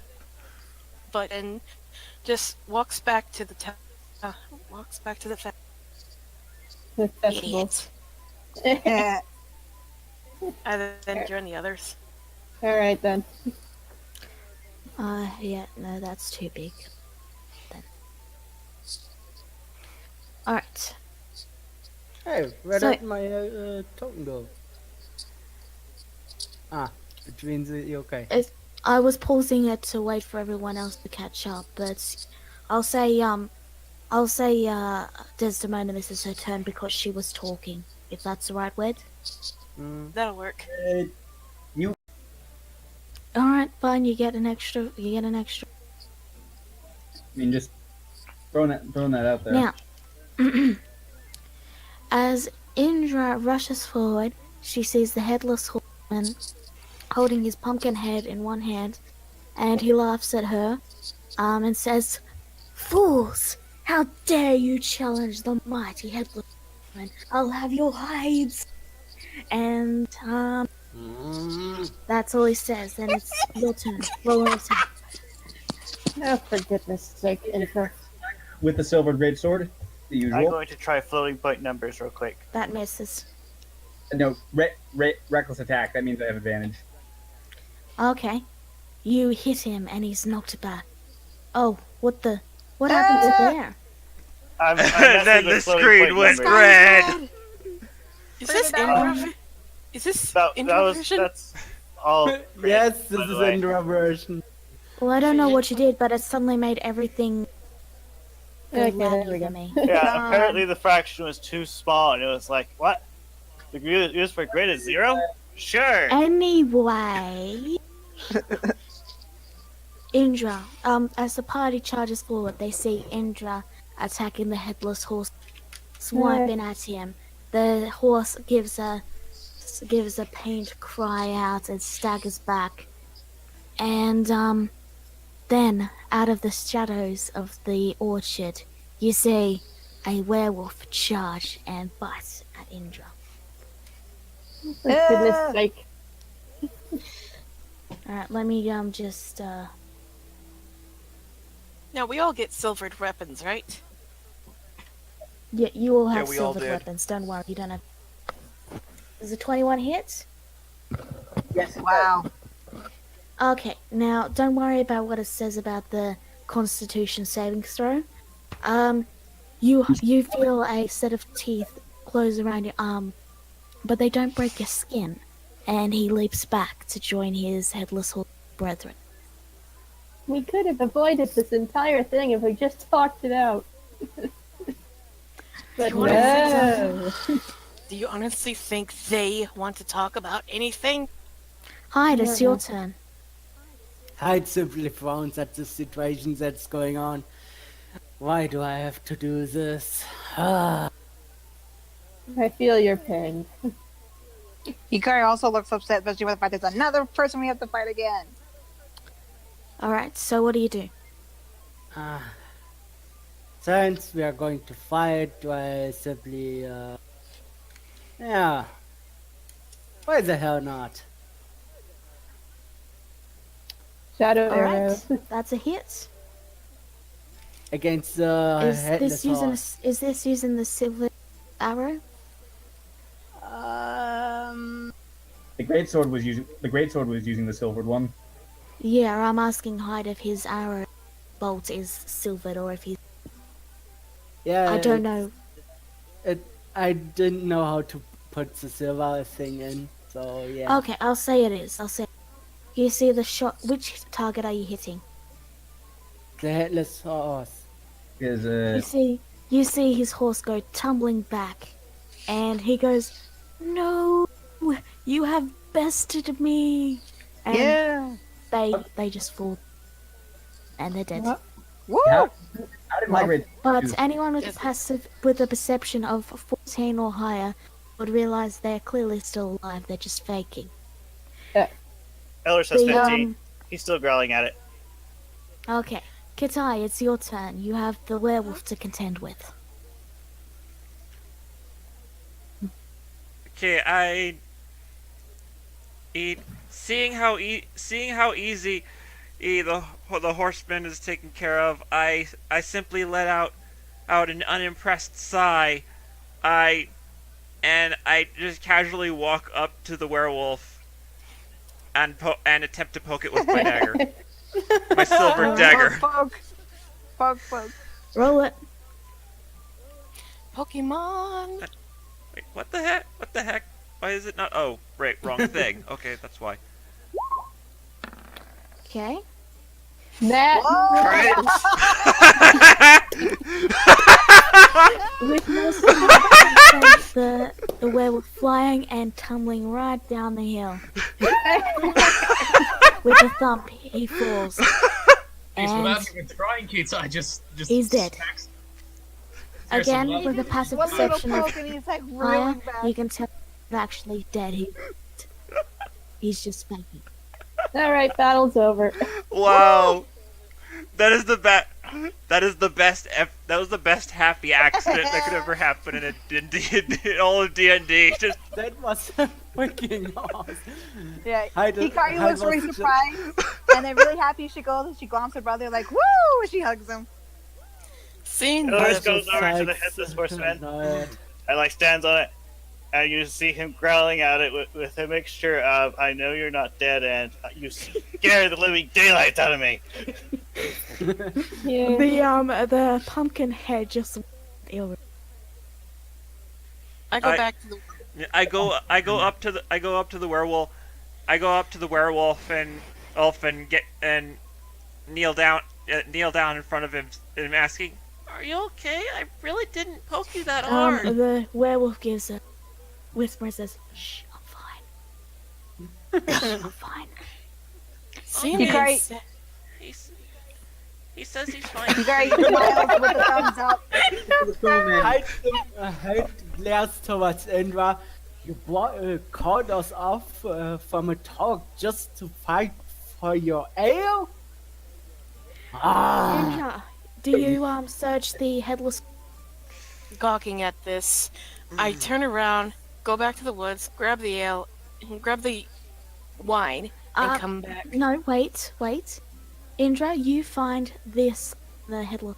but and just walks back to the town. Walks back to the
The festival.
Idiot. I then join the others.
Alright then.
Yeah, no, that's too big. Then. Alright.
Hey, where
So-
did my token go? Which means that you're okay.
I was pausing it to wait for everyone else to catch up, but I'll say Desdemona, this is her turn because she was talking, if that's the right word.
That'll work.
Alright, fine, you get an extra.
I mean, just throwing that out there.
Now, as Indra rushes forward, she sees the headless horseman holding his pumpkin head in one hand, and he laughs at her, and says, "Fools! How dare you challenge the mighty headless horseman? I'll have your hides!" And, that's all he says, and it's your turn. Roll an attack.
Oh, for goodness sake, Indra.
With the silver greatsword, the
I'm
usual.
going to try floating point numbers real quick.
That misses.
No, reckless attack. That means I have advantage.
Okay. You hit him and he's knocked back. Oh, what happened to there?
I'm
And then
messing with
the
floating
screen
point
went
numbers.
red.
Is this Indra? Is this
That
Indra
was
version?
that's all. great,
Yes, this
by the
is
way.
Indra version.
Well, I don't know what you did, but it suddenly made everything go
Okay, there
laggy
we
for
go.
me.
Yeah, apparently the fraction was too small, and it was like, what? The use for grid is 0? Sure.
Anyway, Indra, as the party charges forward, they see Indra attacking the headless horse, swiping at him. The horse gives a pained cry out and staggers back. And then, out of the shadows of the orchard, you see a werewolf charge and bite at Indra.
For goodness sake.
Alright, let me just
Now we all get silvered weapons, right?
yeah, you all have
we all
silvered
did.
weapons. Don't worry, you don't have. Is it 21 hits?
Yes.
Wow.
Okay, now don't worry about what it says about the Constitution saving throw. You feel a set of teeth close around your arm, but they don't break your skin, and he leaps back to join his headless horse brethren.
We could have avoided this entire thing if we just talked it out. But
You wanna say
no.
Do you honestly think they want to talk about anything?
Hyde, it's your turn.
Hyde simply frowns at the situation that's going on. Why do I have to do this?
I feel your pain.
Hikari also looks upset, especially with the fact there's another person we have to fight again.
Alright, so what do you do?
Since we are going to fight, do I simply, yeah. Why the hell not?
Shadow arrow.
Alright, that's a hit.
Against the
Is
headless
this using the silver arrow?
The greatsword was using the silvered one.
Yeah, I'm asking Hyde if his arrow bolt is silvered or if he's.
Yeah,
I don't know.
I didn't know how to put the silver thing in, so yeah.
Okay, I'll say it is. I'll say. You see the shot. Which target are you hitting?
The headless horse.
Is
You see his horse go tumbling back, and he goes, "No, you have bested me." And
Yeah.
they just fall, and they're dead.
Woo!
how did my great
But anyone with a perception of 14 or higher would realize they're clearly still alive. They're just faking.
Eller says
The,
15. He's still growling at it.
Okay, Kitai, it's your turn. You have the werewolf to contend with.
Okay, seeing how easy the horseman is taken care of, I simply let out an unimpressed sigh. I just casually walk up to the werewolf and attempt to poke it with my dagger, my silver dagger.
Poke.
Roll it.
Pokemon!
Wait, what the heck? What the heck? Why is it not? Oh, right, wrong thing. Okay, that's why.
Okay.
That
With no the werewolf flying and tumbling right down the hill. With a thump, he falls.
He's
And
without even trying, kids. I just
he's dead.
smacks-
Again,
Seriously,
with a passive
One little
perception of
poke and he's like
higher,
reeling back.
you can tell he's actually dead. He's just faking.
alright, battle's over.
Wow, that is the best. That is the best. That was the best happy accident that could ever happen in all of D&D. Just
That was freaking awesome.
Yeah,
Hikari
Hikari looks really surprised, and then really happy she goes and she glomps her brother like, woo! And she hugs him.
Seeing
Eller
this,
goes over to the headless horseman and stands on it, and you see him growling at it with a mixture of "I know you're not dead" and "You scare the living daylights out of me."
Yeah.
The pumpkin head just ill.
I go
I-
back to the.
I go up to the werewolf. I go up to the werewolf and kneel down in front of him and asking, "Are you okay? I really didn't poke you that hard."
The werewolf gives a whisper and says, "Shh, I'm fine. Shh, I'm fine."
Seeing
Hikari-
this,
He says he's fine.
Hikari smiles with a thumbs up.
Hyde glares towards Indra. You called us off from a talk just to fight for your ale?
Indra, do you search the headless?
gawking at this. I turn around, go back to the woods, grab the ale, grab the wine, and come back.
No, wait. Indra, you find this, the headless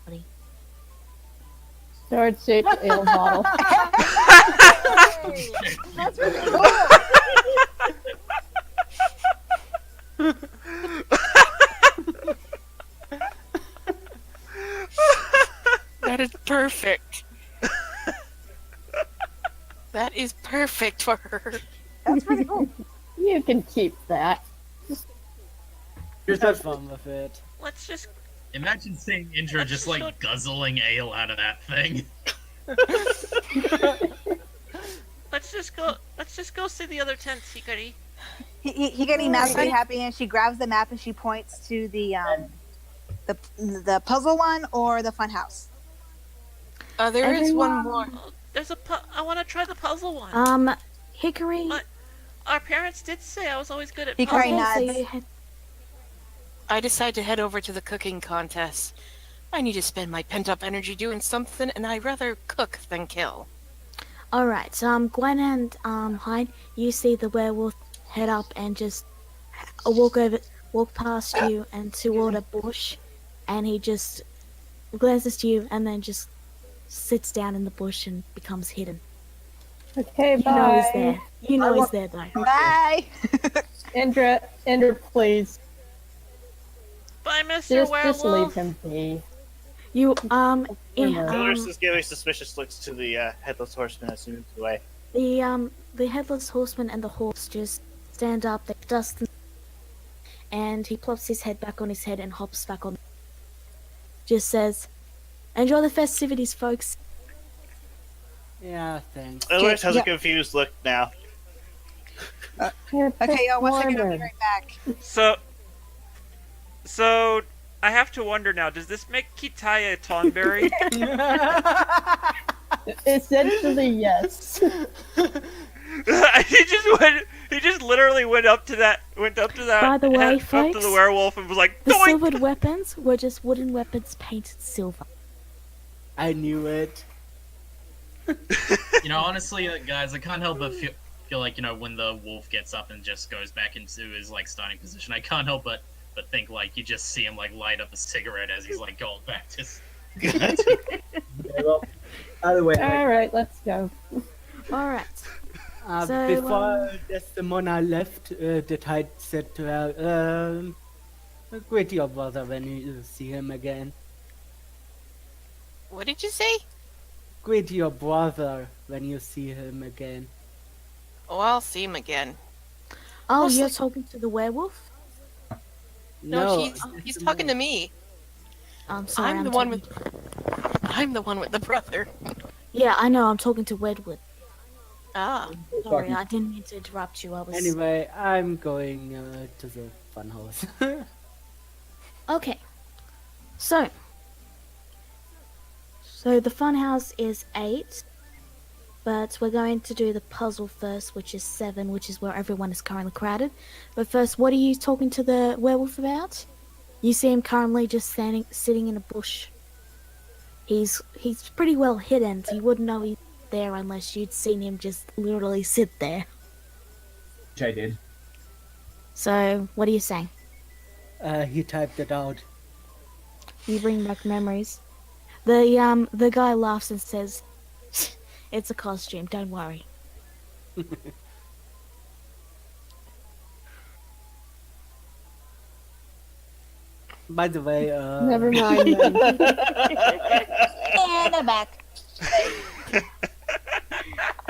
body.
Sword-shaped ale bottle.
That's really cool.
That is perfect. That is perfect for her.
That's pretty cool.
You can keep that.
Just have fun with it.
Let's just
Imagine seeing Indra just like guzzling ale out of that thing.
let's just go see the other tents, Hikari.
Hikari nods very happy, and she grabs the map and she points to the puzzle one or the fun house.
There is one
Everyone-
more.
There's I want to try the puzzle one.
Hickory.
Our parents did say I was always good at
Hikari
puzzles.
nods.
so you had,
I decide to head over to the cooking contest. I need to spend my pent-up energy doing something, and I'd rather cook than kill.
all right. Gwen and Hyde, you see the werewolf head up and just walk past you and toward a bush, and he just glances to you and then just sits down in the bush and becomes hidden.
Okay,
You know he's
bye.
there. You know he's there though.
Bye.
Indra, please.
Bye, Mr.
Just
Werewolf.
leave him be.
You
Dolores is giving suspicious looks to the headless horseman as he moves away.
the headless horseman and the horse just stand up, they dust, and he plops his head back on his head and hops back on. Just says, "Enjoy the festivities, folks."
Yeah, thanks.
Dolores has
yeah.
a confused look now.
Okay, yo, 1 second, I'll be right back.
So I have to wonder now. Does this make Kitaya a Tonberry?
Essentially, yes.
He just literally went up to that.
By the way,
up to
folks,
the werewolf and was like,
The
"Doink!"
silvered weapons were just wooden weapons painted silver.
I knew it.
You know, honestly, guys, I can't help but feel like, you know, when the wolf gets up and just goes back into his like starting position, I can't help but think like you just see him like light up a cigarette as he's like going back to.
Okay, well, either way,
All right, let's go.
All right. So,
Before Desdemona left, the Tide said to her, greet your brother when you see him again.
What did you say?
Greet your brother when you see him again.
Oh, I'll see him again.
Oh,
Mostly-
you're talking to the werewolf?
No, he's talking to me.
I'm sorry.
I'm the one with the brother.
Yeah, I know. I'm talking to Wedwood.
Ah.
Sorry, I didn't mean to interrupt you. I was.
Anyway, I'm going to the funhouse.
Okay. So the funhouse is 8, but we're going to do the puzzle first, which is 7, which is where everyone is currently crowded. But first, what are you talking to the werewolf about? You see him currently just sitting in a bush. He's pretty well hidden, so you wouldn't know he's there unless you'd seen him just literally sit there.
which I did.
So, what are you saying?
He typed it out.
You bring back memories. The guy laughs and says, "It's a costume, don't worry."
By the way,
Never mind then.
And I'm back.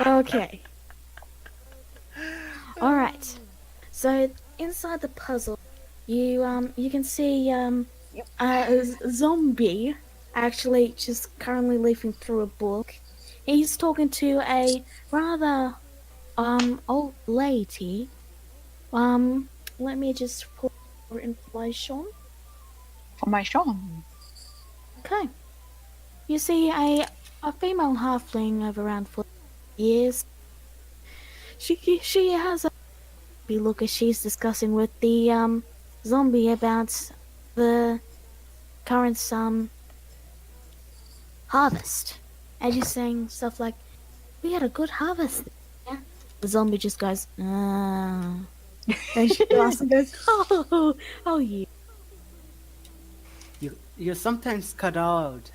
Okay. All right. So inside the puzzle, you can see a zombie actually just currently leafing through a book. He's talking to a rather old lady. Let me just pull her information.
For my Sean.
Okay. You see a female halfling of around 40 years. She has a look as she's discussing with the zombie about the current harvest. and she's saying stuff like, "We had a good harvest." Yeah. The zombie just goes, "Ah." Then she laughs and goes, "Oh, yeah."
You sometimes cut out.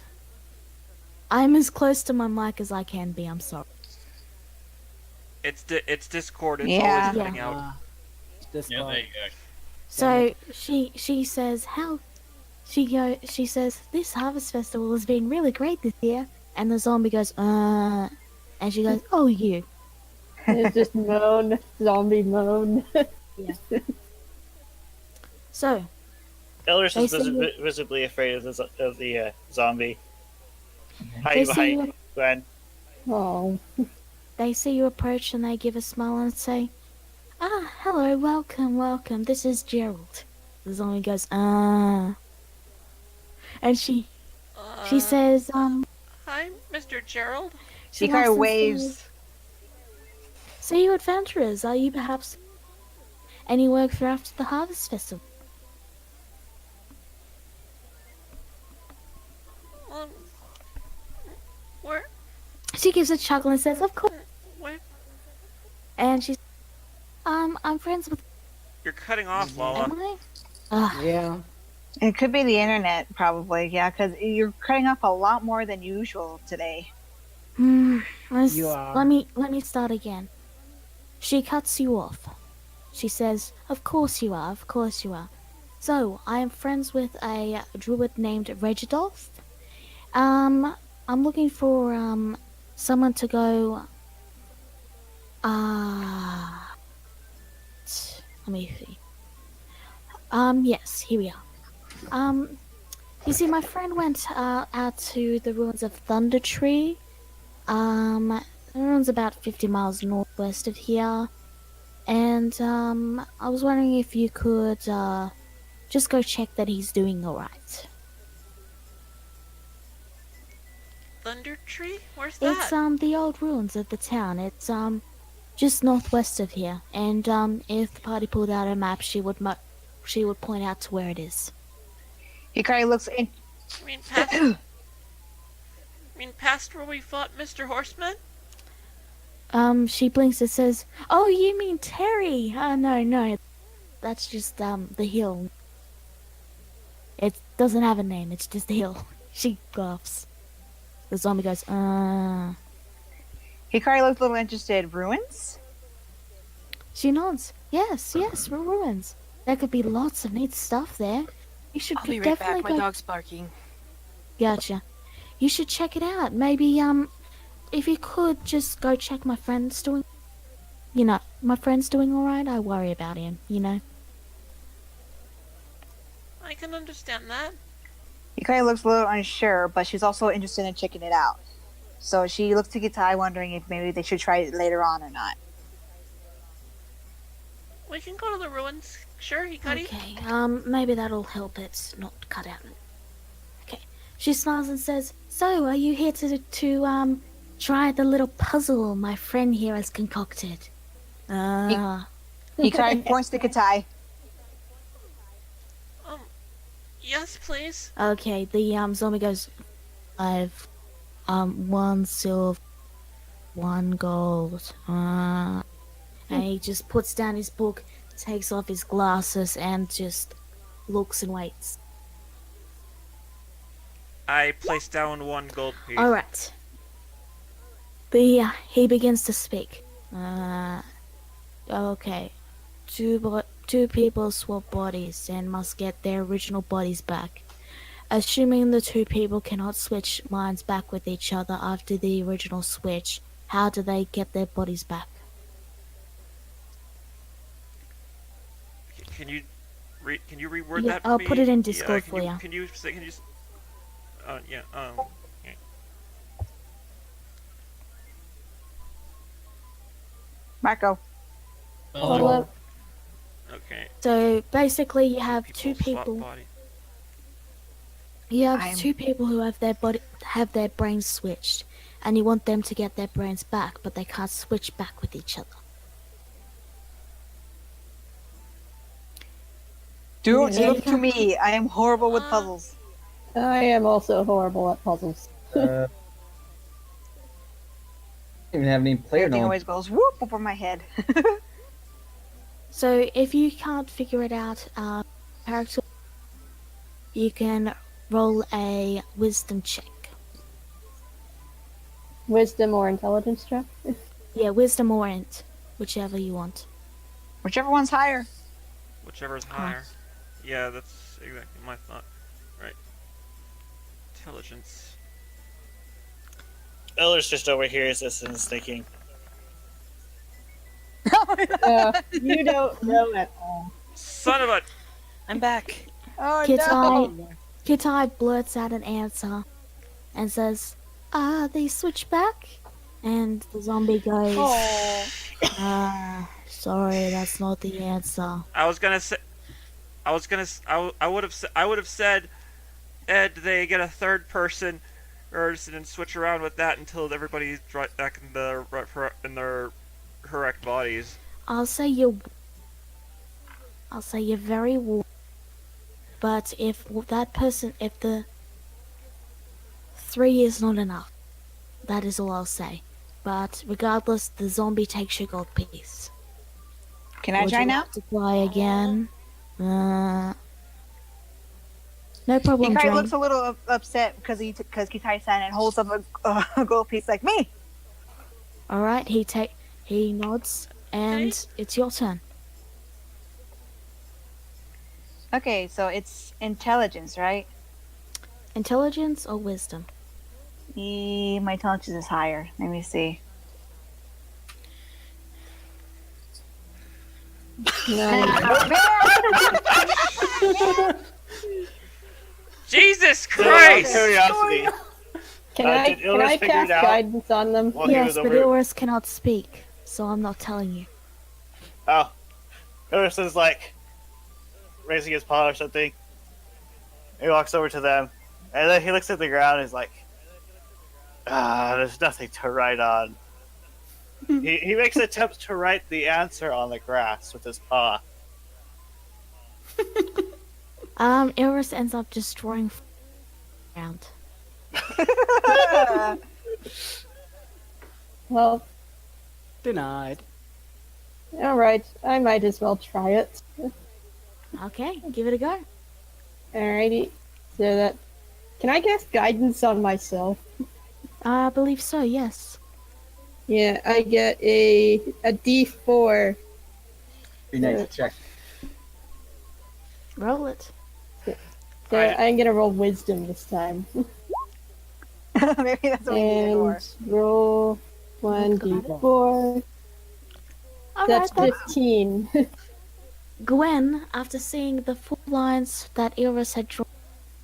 I'm as close to my mic as I can be. I'm sorry.
It's Discord. It's
Yeah.
always cutting out.
This
Yeah,
part.
there you go.
So she says she says this harvest festival has been really great this year, and the zombie goes, and she goes, "Oh, you."
It's just moan, zombie moan.
So
Elris
They
is
say
visibly afraid of the zombie.
They
Hide
see
behind
you.
Gwen.
Oh,
They see you approach and they give a smile and say, "Ah, hello, welcome, welcome. This is Gerald." The zombie goes, "Ah," and she says,
Hi, Mr. Gerald.
she
Hikari
laughs and
waves.
says, "So you adventurers, are you perhaps any work for after the harvest festival?"
Where?
She gives a chuckle and says, "Of course."
Where?
And she's, I'm friends with.
You're cutting off, Lala.
Am I? Ugh.
Yeah.
It could be the internet, probably. Yeah, because you're cutting off a lot more than usual today.
You are.
Let me start again. She cuts you off. She says, "Of course you are, of course you are. So, I am friends with a druid named Regidolf. I'm looking for, someone to go, let me see. Yes, here we are. You see, my friend went, out to the ruins of Thunder Tree. The ruins about 50 miles northwest of here. And, I was wondering if you could, just go check that he's doing alright."
Thunder Tree? Where's that?
It's, the old ruins of the town. It's, just northwest of here. And, if the party pulled out a map, she would point out to where it is.
Hikari looks in.
I mean, past. Past where we fought Mr. Horseman?
She blinks and says, "Oh, you mean Terry? No. That's just, the hill. It doesn't have a name, it's just a hill." She laughs. The zombie goes,
Hikari looks a little interested. Ruins?
She nods. Yes, ruins. There could be lots of neat stuff there. You should
I'll be right
definitely
back. My
go.
dog's barking.
Gotcha. You should check it out. Maybe, if you could just go check my friend's doing. My friend's doing alright. I worry about him,
I can understand that.
Hikari looks a little unsure, but she's also interested in checking it out. So she looks to Gitai, wondering if maybe they should try it later on or not.
We can go to the ruins. Sure, Hikari.
Okay, maybe that'll help it not cut out. Okay. She smiles and says, "So, are you here to try the little puzzle my friend here has concocted?"
Hikari points to Gitai.
Yes, please.
Okay, the zombie goes, "I've 1 silver, 1 gold." And he just puts down his book, takes off his glasses, and just looks and waits.
I place down 1 gold piece.
Alright. He begins to speak. Okay. Two people swap bodies and must get their original bodies back. Assuming the 2 people cannot switch minds back with each other after the original switch, how do they get their bodies back?
Can you reword
Yeah,
that for
I'll
me?
put it in Discord
can
for ya.
Can you yeah,
Marco.
Oh.
okay.
So basically, you have 2
swap
people.
body.
You have
I'm-
2 people who have their brains switched, and you want them to get their brains back, but they can't switch back with each other.
Don't
Yeah.
look to me. I am horrible with puzzles.
I am also horrible at puzzles.
even have any player
Everything
knowledge.
always goes whoop over my head.
So if you can't figure it out, character, you can roll a wisdom check.
Wisdom or intelligence check?
Yeah, wisdom or int, whichever you want.
Whichever one's higher.
Whichever's higher. Yeah, that's exactly my thought. Right. Intelligence.
Eller's just overhears this and is thinking,
You don't know at all.
Son of a.
I'm back.
Oh
Kitai blurts out an answer and says, they switch back? And the zombie goes, sorry, that's not the answer.
I was gonna say. I would have said, Ed, they get a third person, or and switch around with that until everybody's right back in their correct bodies.
I'll say you're very warm. But if the 3 is not enough, that is all I'll say. But regardless, the zombie takes your gold piece.
Can I
Would
try
you
now?
like to try again? No problem,
Kitai
Drain.
looks a little upset because Kitai-san and holds up a gold piece like me.
Alright, he nods, and it's your turn.
Okay, so it's intelligence, right?
Intelligence or wisdom?
My intelligence is higher. Let me see.
Jesus
so out of
Christ!
curiosity,
Can
did
I
Ilris figure
cast
it out?
guidance on them?
While he
Yes,
was
but
over.
Ilris cannot speak, so I'm not telling you.
Oh, Ilris is like raising his paw or something. He walks over to them, and then he looks at the ground and he's like, there's nothing to write on. he makes attempts to write the answer on the grass with his paw.
Ilris ends up destroying around.
Well,
Denied.
alright. I might as well try it.
Okay, give it a go.
Alrighty. So that... Can I cast guidance on myself?
I believe so, yes.
Yeah, I get a D4.
Be nice to check.
Roll it.
So I'm gonna roll wisdom this time.
Maybe that's what we need it
And
for.
roll 1d4. That's
Alright,
15.
Gwen, after seeing the 4 lines that Ilris had drawn,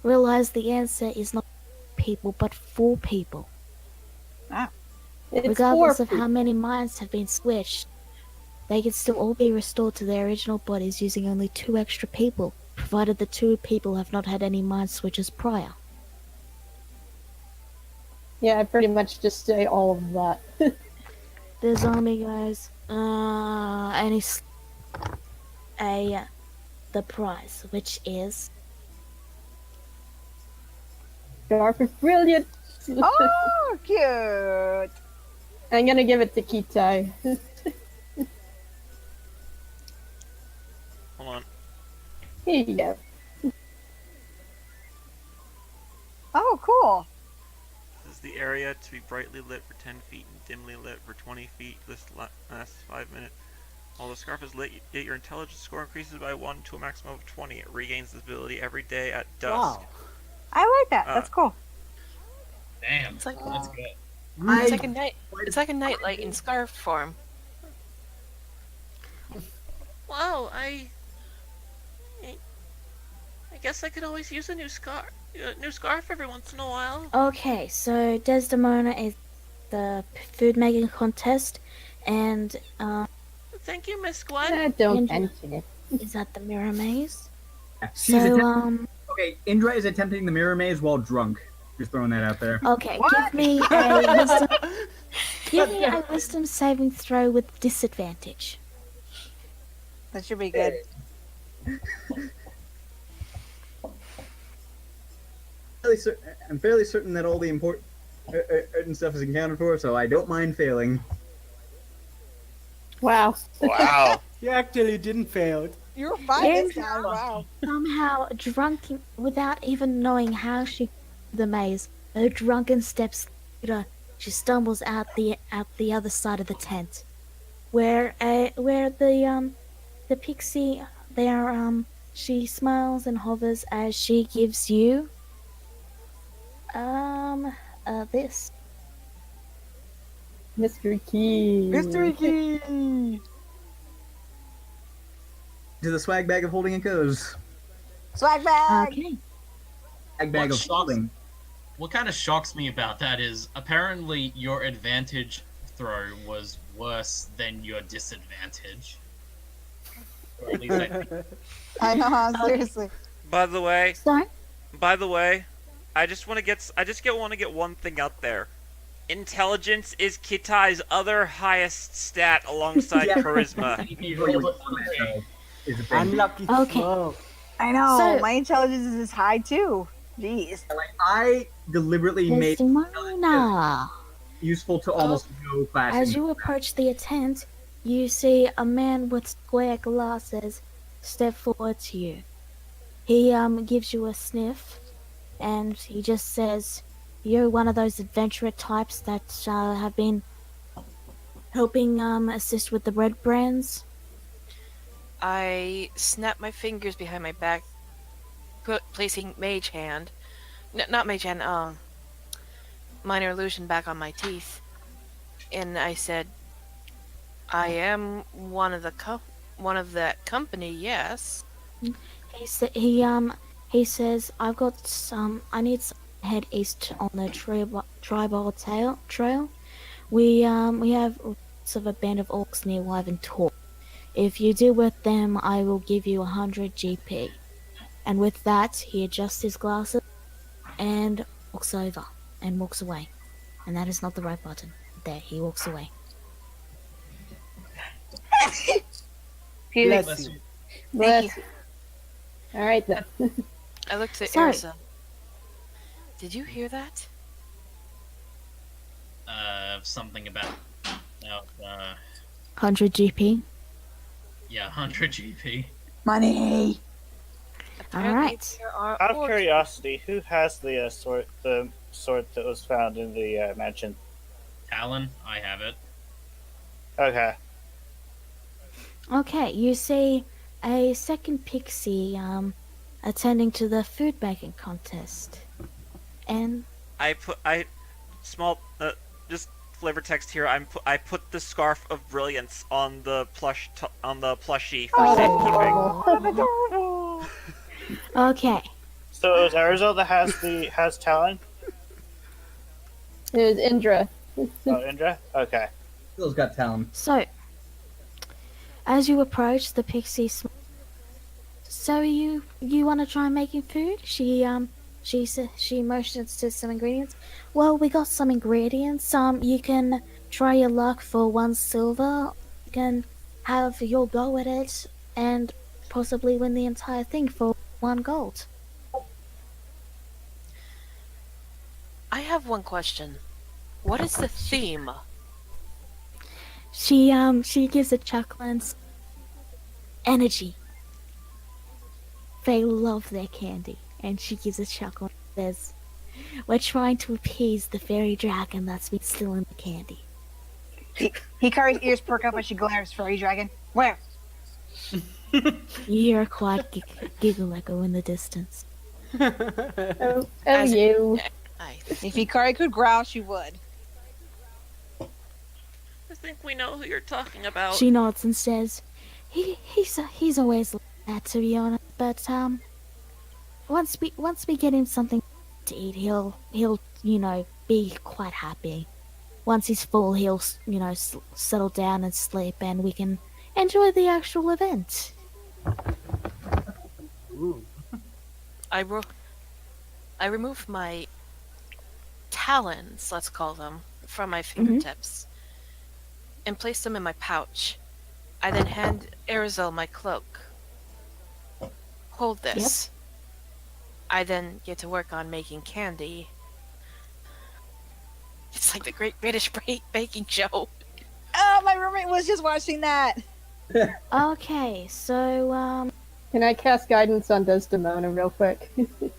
realized the answer is not people, but 4 people.
It's
Regardless
4
of how many minds have been switched, they can still all be restored to their original bodies using only 2 extra people, provided the 2 people have not had any mind switches prior.
Yeah, I pretty much just say all of that.
The zombie goes, and he's the prize, which is
Scarf is brilliant.
Oh, cute.
I'm gonna give it to Kitai.
Hold on.
Here you go.
Oh, cool.
This is the area to be brightly lit for 10 feet and dimly lit for 20 feet. This lasts 5 minutes. While the scarf is lit, your intelligence score increases by 1 to a maximum of 20. It regains this ability every day at dusk.
Wow.
I like that. That's cool.
Damn,
It's like
that's good.
it's like a night. It's like a nightlight in scarf form. Wow, I guess I could always use a new scarf every once in a while.
okay. So Desdemona is the food making contest, and
Thank you, Miss Gwen.
Don't
Ninja.
mention it.
is at the mirror maze.
She's okay, Indra is attempting the mirror maze while drunk. Just throwing that out there.
Okay, give me a wisdom. Give me a wisdom saving throw with disadvantage.
That should be good.
I'm fairly certain that all the important and stuff is accounted for, so I don't mind failing.
Wow.
Wow.
You actually didn't fail.
You're fine this
Andrew.
time. Wow.
Somehow, without even knowing how she the maze, her drunken steps later, she stumbles out the other side of the tent, where the pixie there she smiles and hovers as she gives you this.
Mystery key.
Mystery key.
To the swag bag of holding it goes.
Swag bag.
Okay.
Swag bag
What
of
shocks-
holding.
What kind of shocks me about that is apparently your advantage throw was worse than your disadvantage. Or at least I think.
I know, seriously.
By the way,
So,
I just want to get one thing out there. Intelligence is Kitai's other highest stat alongside
Yeah.
charisma.
Is a thing.
Unlucky
Okay.
throw.
I know.
So-
my intelligence is high too. Jeez.
Like, I deliberately made
Desdemona.
useful to almost no class.
As you approach the tent, you see a man with square glasses step forward to you. He gives you a sniff, and he just says, "You're one of those adventurer types that have been helping assist with the red brands."
I snap my fingers behind my back, placing Mage Hand. Not Mage Hand, Minor Illusion back on my teeth. And I said, I am one of that company, yes.
He says, "I've got some. I need some head east on the tribal trail. We have reports of a band of orcs near Wyvern Tor. If you deal with them, I will give you 100 GP." And with that, he adjusts his glasses and walks over and walks away. And that is not the right button. There, he walks away.
Felix.
Bless you.
Bless you. All right then.
I looked at
Sorry.
Erza. Did you hear that?
Something about.
100 GP.
Yeah, 100 GP.
Money.
Apparently
Alright.
there are
Out of
orcs.
curiosity, who has the sword that was found in the mansion?
Talon, I have it.
Okay.
Okay, you see a second pixie attending to the food making contest. And
Just flavor text here. I put the scarf of brilliance on the plushie for safekeeping.
okay,
So it was Arizo that has Talon?
It was Indra.
Oh, Indra? Okay.
Phil's got talent.
so as you approach the pixie, so you want to try making food? She motions to some ingredients. Well, we got some ingredients. You can try your luck for 1 silver. You can have your go at it and possibly win the entire thing for 1 gold.
I have one question. What is the theme?
She gives a chuckle and energy. They love their candy, and she gives a chuckle and says, "We're trying to appease the fairy dragon that's been stealing the candy."
Hikari's ears perk up as she glares fairy dragon. Where?
You hear a quiet giggle echo in the distance.
Oh,
As-
you.
If Hikari could growl, she would.
I think we know who you're talking about.
She nods and says, "He's always like that, to be honest. But once we get him something to eat, he'll be quite happy. Once he's full, he'll settle down and sleep, and we can enjoy the actual event."
Ooh.
I remove my talons, let's call them, from my fingertips and place them in my pouch. I then hand Arizel my cloak. Hold this. I then get to work on making candy. It's like the Great British Baking Show.
Oh, my roommate was just watching that.
Okay, so
Can I cast guidance on Desdemona real quick?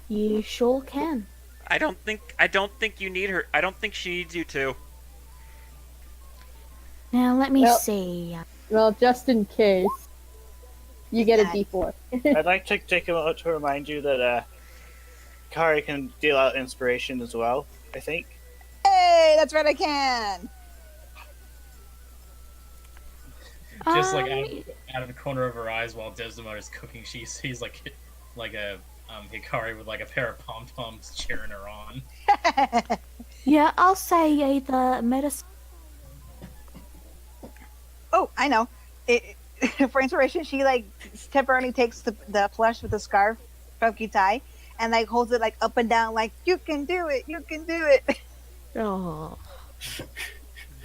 you sure can.
I don't think you need her. I don't think she needs you to.
Now let me
Well-
see.
Well, just in case, you get a
That-
D4.
I'd like to take a moment to remind you that Kari can deal out inspiration as well, I think.
Hey, that's right, I can.
Just like
Um,
out of the corner of her eyes while Desdemona's cooking, she sees like a Hikari with like a pair of pom poms cheering her on.
Yeah, I'll say either medicine.
Oh, I know. For inspiration, she like temporarily takes the plush with the scarf from Kitai and like holds it like up and down, like you can do it, you can do it.
Oh,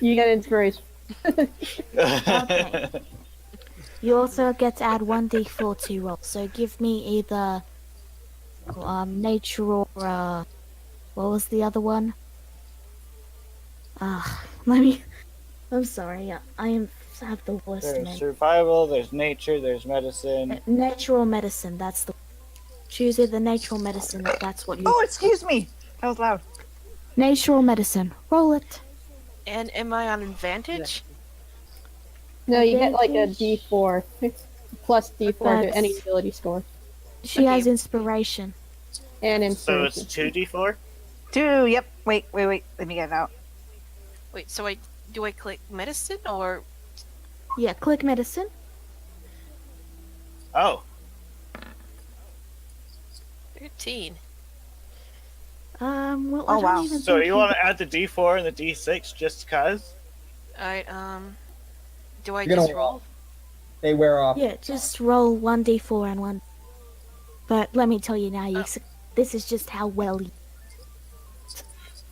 You get inspiration.
Okay. You also get to add 1d4 to roll. So give me either nature or what was the other one? Let me. I'm sorry. I have the worst
There's
memory.
survival, there's nature, there's medicine.
Nature or medicine. That's the. Choose either nature or medicine if that's what you.
Oh, excuse me, that was loud.
Nature or medicine. Roll it.
And am I on advantage?
No, you get like a
Advantage.
D4 plus D4 to
That's-
any ability score
She
Okay.
has inspiration.
and
So
inspiration.
it's 2d4?
2, yep. Wait. Let me get it out.
Wait, so do I click medicine or
Yeah, click medicine.
Oh,
13?
Well,
Oh,
I don't
wow.
even
so
think
you want to add the d4 and the d6 just cause?
Alright, do I
You're gonna
just roll?
They wear off.
Yeah, just roll 1d4 and 1. But let me tell you now, this is just how well you.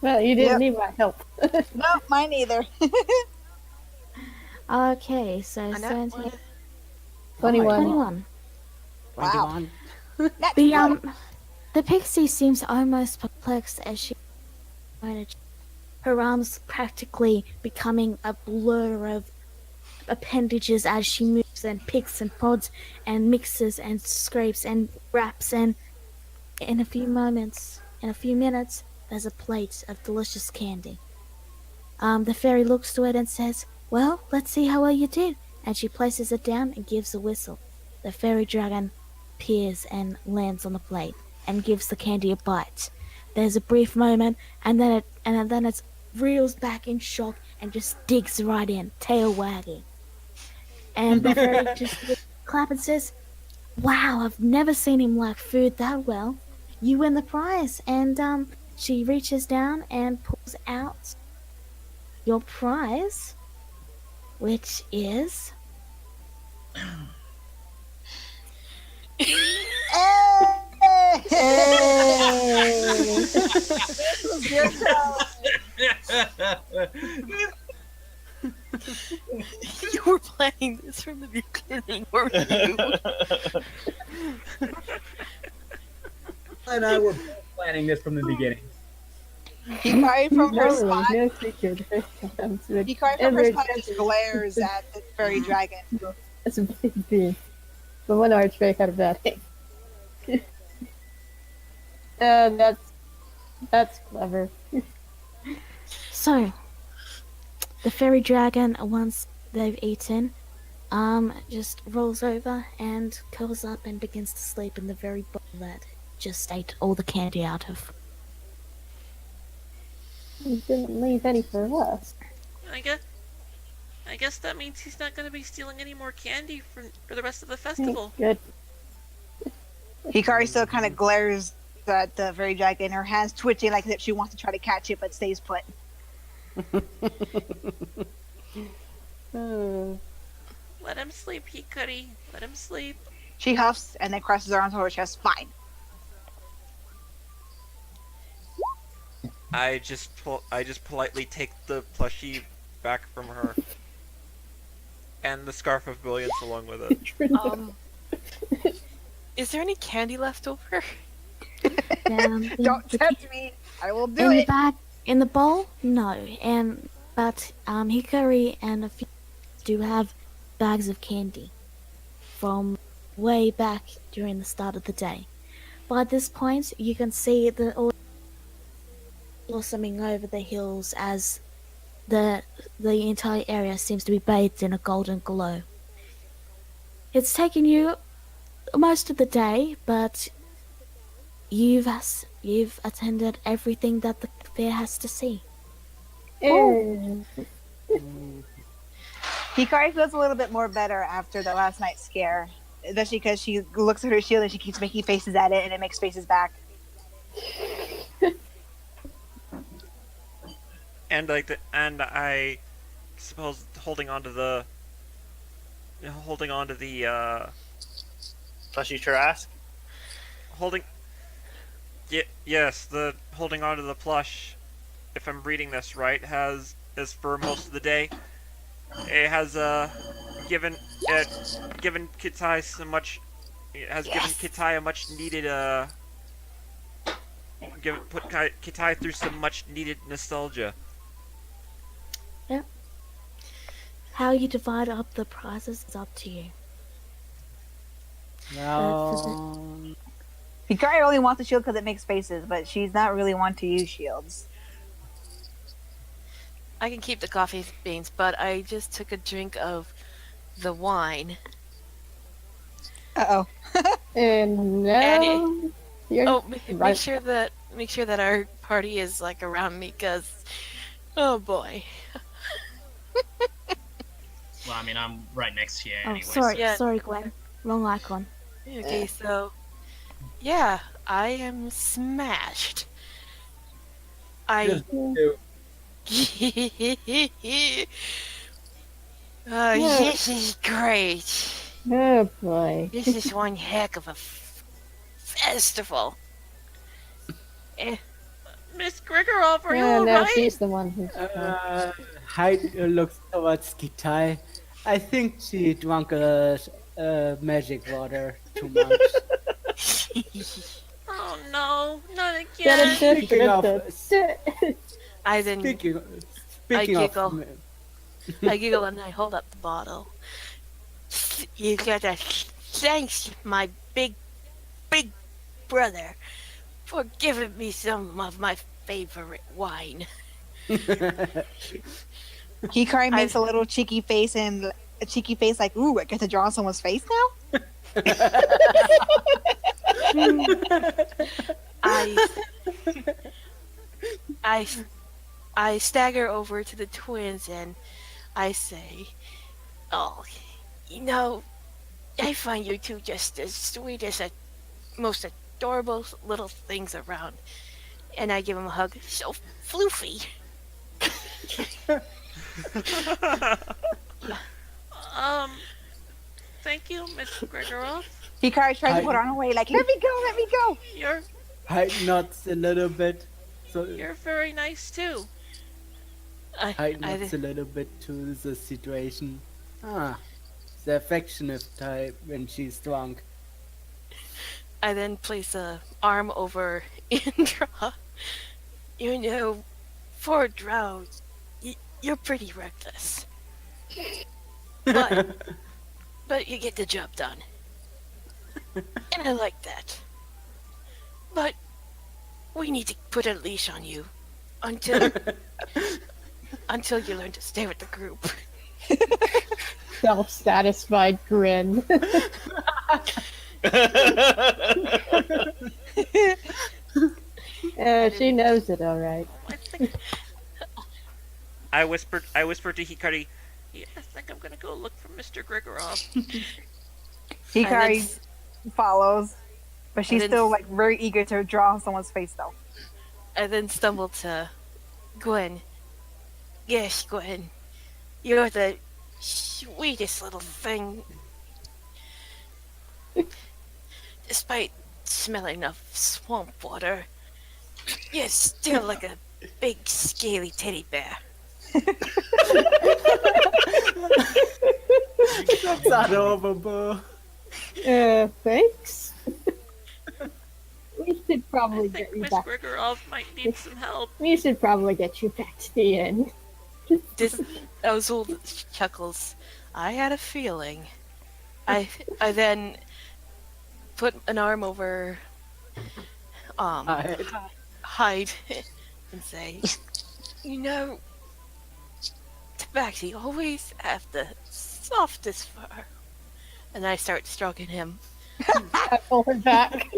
Well, you didn't
Yep.
need my help.
No, mine either.
Okay, so
A nat
17,
one.
21.
21.
Wow.
The the pixie seems almost perplexed as she her arms practically becoming a blur of appendages as she moves and picks and prods and mixes and scrapes and wraps, and in a few minutes there's a plate of delicious candy. The fairy looks to it and says, "Well, let's see how well you did," and she places it down and gives a whistle. The fairy dragon peers and lands on the plate and gives the candy a bite. There's a brief moment, and then it reels back in shock and just digs right in, tail wagging. And the fairy just claps and says, "Wow, I've never seen him like food that well. You win the prize." And she reaches down and pulls out your prize, which is
This was your turn.
You were planning this from the beginning, weren't you?
And I were planning this from the beginning.
Hikari from her
No,
spot.
no secret. Comes with
Hikari from her
every
spot just glares at the fairy dragon.
That's a big bean. But one archfey had a bad hang. That's clever.
so. The fairy dragon, once they've eaten, just rolls over and curls up and begins to sleep in the very bowl that just ate all the candy out of.
He didn't leave any for us.
I guess that means he's not going to be stealing any more candy for the rest of the festival.
Good.
Hikari still kind of glares at the fairy dragon, her hands twitching like that she wants to try to catch it but stays put.
Let him sleep, Hikari. Let him sleep.
She huffs and then crosses her arms over her chest. Fine.
I just politely take the plushie back from her, and the scarf of brilliance along with it.
Is there any candy left over?
Down
Don't tempt me. I will do
in the
it.
back, In the bowl, no, but Hikari and a few do have bags of candy from way back during the start of the day. By this point, you can see the oil blossoming over the hills as the entire area seems to be bathed in a golden glow. It's taken you most of the day, but you've attended everything that the fair has to see.
Hikari feels a little bit more better after the last night's scare, especially because she looks at her shield and she keeps making faces at it, and it makes faces back.
And I suppose holding on to the
Fleshy Trask.
yes, the holding on to the plush, if I'm reading this right, is for most of the day. It has given Kitai so much. It has given Kitai a much needed put Kitai through some much needed nostalgia.
Yep. How you divide up the prizes is up to you.
No.
Hikari only wants the shield because it makes faces, but she's not really one to use shields.
I can keep the coffee beans, but I just took a drink of the wine.
Uh-oh.
And now
And
you're
Oh,
right.
make sure that our party is like around me, cause oh boy.
Well, I mean, I'm right next to you
Oh,
anyway.
sorry,
Yeah.
sorry, Gwen. Wrong icon.
Okay, so yeah, I am smashed. I this is great.
Oh boy.
This is one heck of a festival. Miss Grigorov, are you
Yeah, now
alright?
she's the one who's.
Hyde looks towards Kitai. I think she drank magic water too much.
Oh no, not
Da-
again.
da-
Speaking
da-
of-
da- da-
I then
Speaking
giggle.
of,
I giggle and I hold up the bottle. You gotta thanks my big brother for giving me some of my favorite wine.
Hikari makes a little cheeky face and a cheeky face like, ooh, I get to draw on someone's face now?
I stagger over to the twins and I say, "Oh, you know, I find you two just as sweet as the most adorable little things around." And I give them a hug. So floofy. Thank you, Miss Gregorov.
Hikari tries to put her arm away like, let me go.
Hyde nods a little bit. So
You're very nice too.
Hyde nods a little bit to the situation. The affectionate type when she's drunk.
I then place a arm over Indra. You know, for a drow, you're pretty reckless. But you get the job done. And I like that. But we need to put a leash on you until you learn to stay with the group.
Self-satisfied grin. She knows it, all right.
I whispered to Hikari, "Yeah, I think I'm gonna go look for Mr. Grigorov."
Hikari follows, but she's
then-
still like very eager to draw on someone's face though.
I then stumble to Gwen. Yes, Gwen. You're the sweetest little thing. Despite smelling of swamp water, you're still like a big scaly teddy bear.
That's adorable.
Thanks. We should
I
probably
think
get you
Miss
back.
Grigorov might need some help.
We should probably get you back to the inn.
Ozul chuckles. I had a feeling. I then put an arm over
Hide.
Hyde and say, you know, Tabaxi always have the softest fur. And I start stroking him.
I pull her back.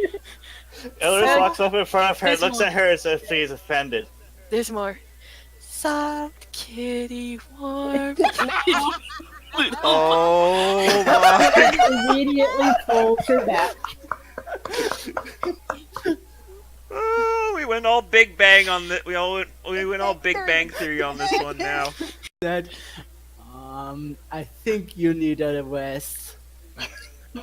Elris
So-
walks up in front of her,
There's
looks
more.
at her as if he's offended.
There's more. Soft kitty, warm.
Oh my!
Immediately pulls her back.
Oh, we went all Big Bang on the. We went all Big Bang Theory on this one now.
That, I think you need a rest.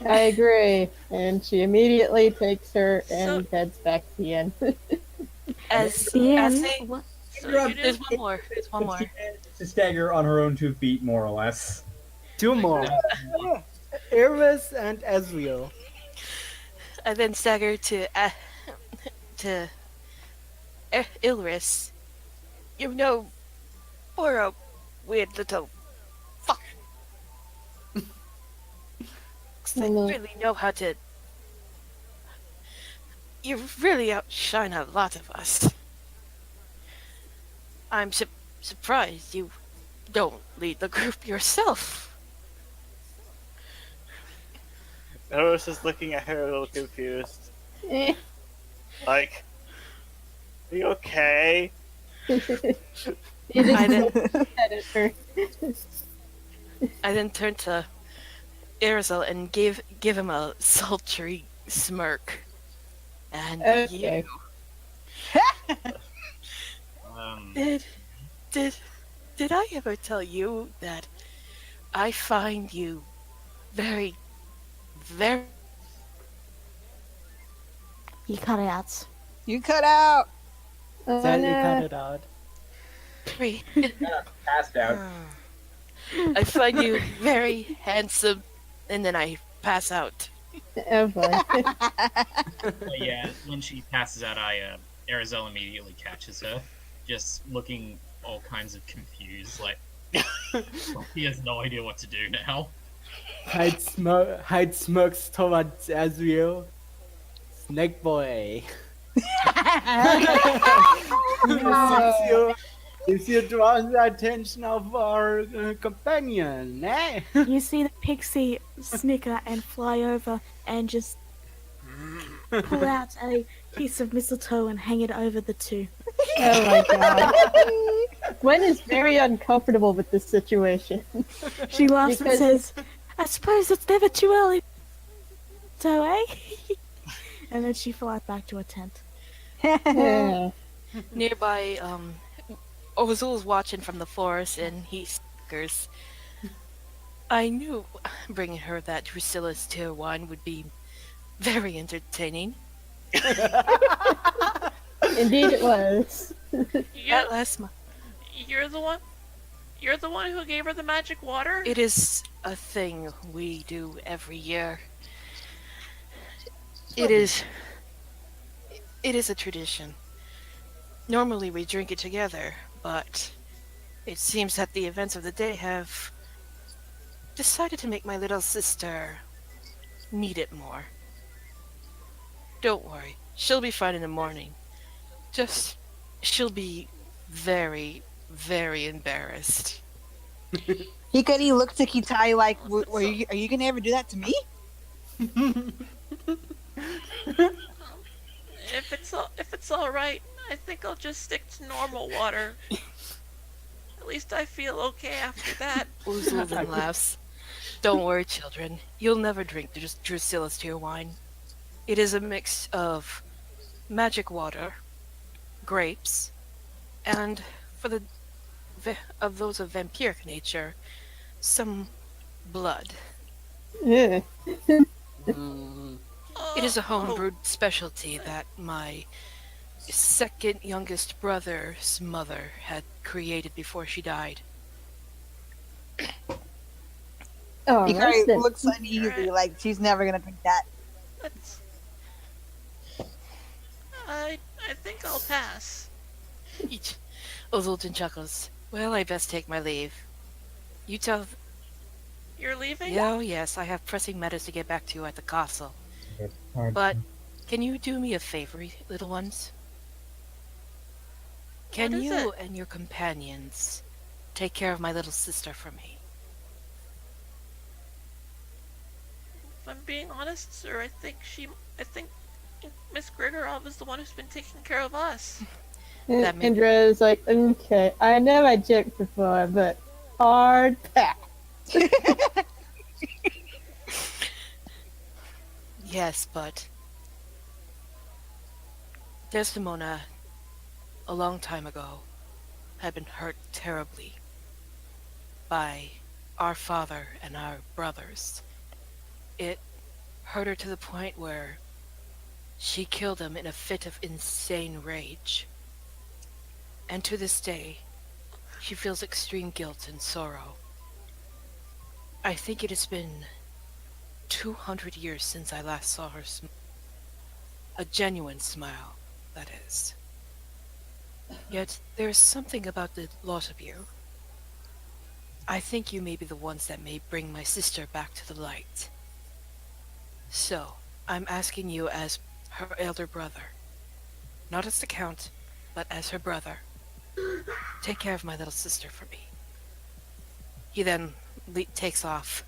I agree. And she immediately takes her and heads back to the inn.
As
The
as
inn.
they,
What?
So you
there's
did.
one more. There's one more.
She manages to stagger on her own 2 feet, more or less.
2 more. Iris and Ezreal.
I then stagger to Ilris. You know, we're a weird little fuck. They really know how to. You really outshine a lot of us. I'm surprised you don't lead the group yourself.
Elris is looking at her a little confused.
Eh.
Like, are you okay?
It
I
is
then,
editor.
I then turn to Arizal and give him a sultry smirk. And
Okay.
did I ever tell you that I find you very, very
You cut it out.
You cut out.
Oh,
Sadly,
no.
cut it out.
very
Passed out.
I find you very handsome, and then I pass out.
Oh boy.
But yeah, when she passes out, Arizal immediately catches her, just looking all kinds of confused, like he has no idea what to do now.
Hyde smirks towards Ezreal. Snake boy. If you draw the attention of our companion, eh?
You see the pixie snicker and fly over and just pull out a piece of mistletoe and hang it over the two.
Oh my god. Gwen is very uncomfortable with this situation.
She laughs
Because-
and says, I suppose it's never too early. So, eh? And then she flies back to her tent.
Yeah.
Nearby, Ozul's watching from the forest, and he snickers. I knew bringing her that Drusilla's tear wine would be very entertaining.
Indeed it was.
At last month.
You're the one. You're the one who gave her the magic water.
It is a thing we do every year. It is a tradition. Normally we drink it together, but it seems that the events of the day have decided to make my little sister need it more. Don't worry, she'll be fine in the morning. Just, she'll be very, very embarrassed.
Hikari looked to Kitai like, are you gonna ever do that to me?
If it's all right, I think I'll just stick to normal water. At least I feel okay after that.
Uzul then laughs. Don't worry, children. You'll never drink Drusilla's tear wine. It is a mix of magic water, grapes, and for of those of vampiric nature, some blood.
Yeah.
It is a homebrewed specialty that my second youngest brother's mother had created before she died.
Oh,
Hikari
that's
looks uneasy, like she's never gonna drink that.
Let's ass.
Each Ozultan chuckles. Well, I best take my leave. You tell.
You're leaving?
Oh, yes, I have pressing matters to get back to at the castle.
Alright.
But can you do me a favor, little ones? Can
is
you
it?
and your companions take care of my little sister for me?
If I'm being honest, sir, I think Miss Grigorov is the one who's been taking care of us.
And
That may-
Indra is like, okay, I know I joked before, but hard pass.
Yes, but Desdemona, a long time ago, had been hurt terribly by our father and our brothers. It hurt her to the point where she killed them in a fit of insane rage. And to this day, she feels extreme guilt and sorrow. I think it has been 200 years since I last saw her smile. A genuine smile, that is. Yet, there's something about the lot of you. I think you may be the ones that may bring my sister back to the light. So, I'm asking you as her elder brother. Not as the Count, but as her brother. Take care of my little sister for me. He then takes off.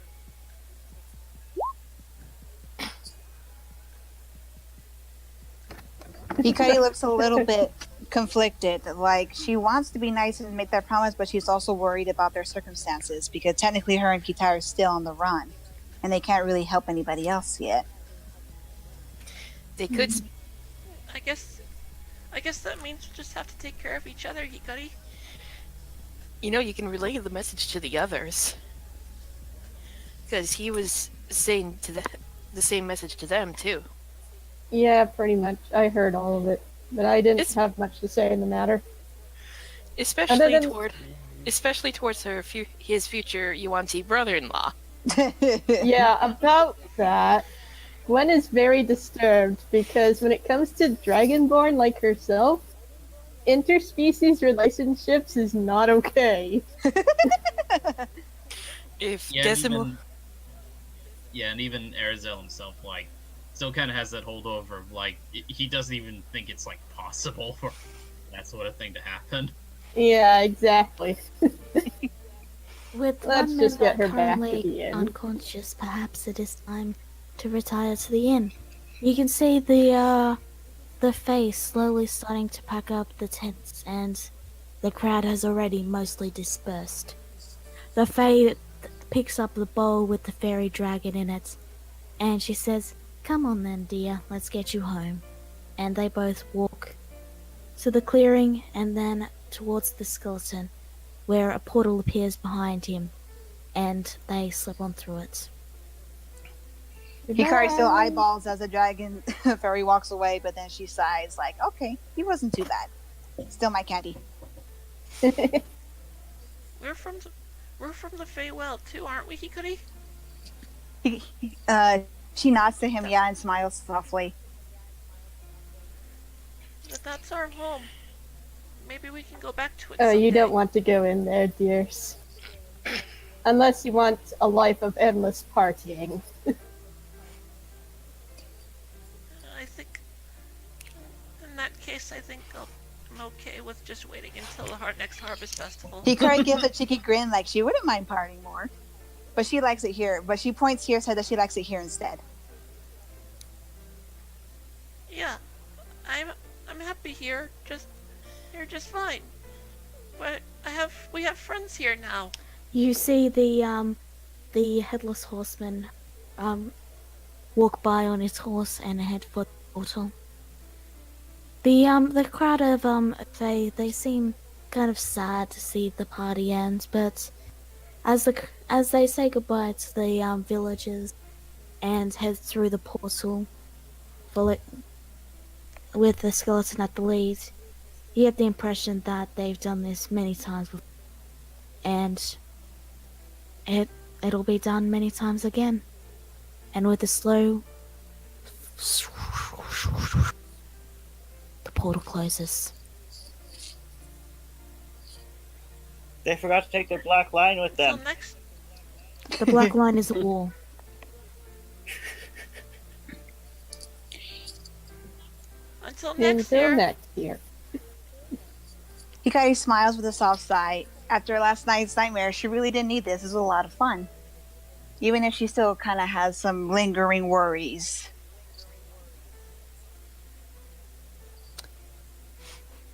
Hikari looks a little bit conflicted. Like, she wants to be nice and make that promise, but she's also worried about their circumstances because technically her and Kitara are still on the run and they can't really help anybody else yet.
They could.
I guess that means we just have to take care of each other, Hikari.
You know, you can relay the message to the others. Because he was saying to the same message to them, too.
Yeah, pretty much. I heard all of it, but I didn't
It's-
have much to say in the matter.
Especially
than-
especially towards his future Yuan-Ti brother-in-law.
Yeah, about that, Gwen is very disturbed because when it comes to Dragonborn like herself, interspecies relationships is not okay.
If
Yeah,
Decimo...
and even Arizel himself, like, still kind of has that holdover of, like, he doesn't even think it's, like, possible for that sort of thing to happen.
Yeah, exactly.
With
Let's
one
just get
member
her back to
currently
the inn.
unconscious, perhaps it is time to retire to the inn. You can see the Fae slowly starting to pack up the tents, and the crowd has already mostly dispersed. The Fae picks up the bowl with the fairy dragon in it, and she says, "Come on then, dear, let's get you home." And they both walk to the clearing and then towards the skeleton, where a portal appears behind him, and they slip on through it.
Hikari still eyeballs as the dragon fairy walks away, but then she sighs, like, okay, he wasn't too bad. Still my candy.
We're from the Feywild too, aren't we, Hikari?
She nods to him, yeah, and smiles softly.
But that's our home. Maybe we can go back to it.
Oh, you
someday.
don't want to go in there, dears. Unless you want a life of endless partying.
I think, in that case, I'm okay with just waiting until the next Harvest Festival.
Hikari gives a cheeky grin, like she wouldn't mind partying more. But she likes it here. But she points here, said that she likes it here instead.
Yeah, I'm happy here. You're just fine. But we have friends here now.
You see the headless horseman walk by on his horse and head for the portal. The crowd of they seem kind of sad to see the party end, but as they say goodbye to the villagers and head through the portal, with the skeleton at the lead, you get the impression that they've done this many times before, and it'll be done many times again. And with a slow, the portal closes.
They forgot to take their black line with
Until
them.
next.
The black line is a wall.
Until next
Until
year.
next year.
Hikari smiles with a soft sigh. After last night's nightmare, she really didn't need this. This was a lot of fun. Even if she still kind of has some lingering worries.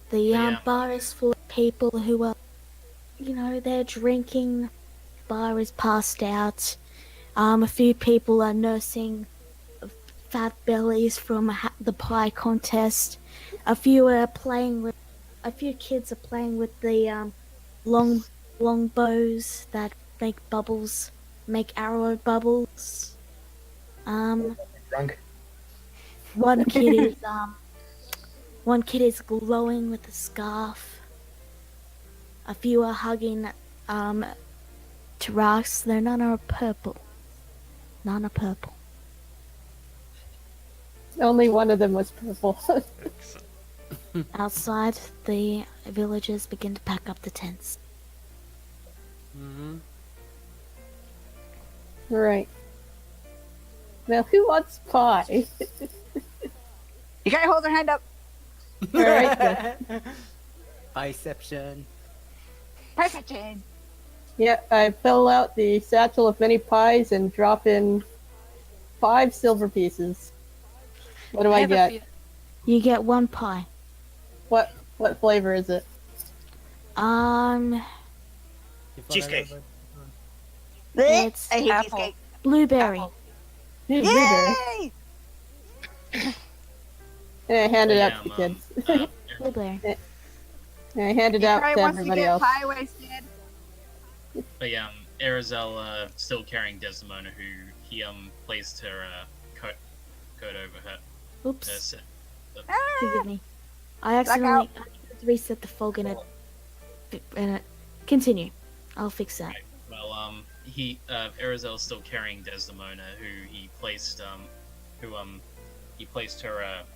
The
Yeah.
bar is full of people who are, they're drinking. Bar is passed out. A few people are nursing fat bellies from the pie contest. A few kids are playing with the long bows that make bubbles, make arrow bubbles.
Drunk.
One kid is glowing with a scarf. A few are hugging Tarax. None are purple. None are purple.
Only one of them was purple.
Outside, the villagers begin to pack up the tents.
Mm-hmm.
Right. Now, who wants pie?
Hikari holds her hand up.
Alright then.
Biception.
Perception.
Yeah, I fill out the satchel of many pies and drop in 5 silver pieces. What do I
have a
get?
few-
You get one pie.
What flavor is it?
Cheesecake.
It's
I hate
apple.
cheesecake.
blueberry.
Apple.
Blueberry.
Yay!
And I hand it
Yeah,
out to the kids.
Blueberry.
And I hand it out
Hikari
to
wants to
everybody
get
else.
pie wasted.
But yeah, Arizel still carrying Desdemona, who he placed her coat over her.
Oops.
Set.
Forgive me. I accidentally reset the fog and it. Continue. I'll fix that.
Right. Well, Arizel's still carrying Desdemona, who he placed her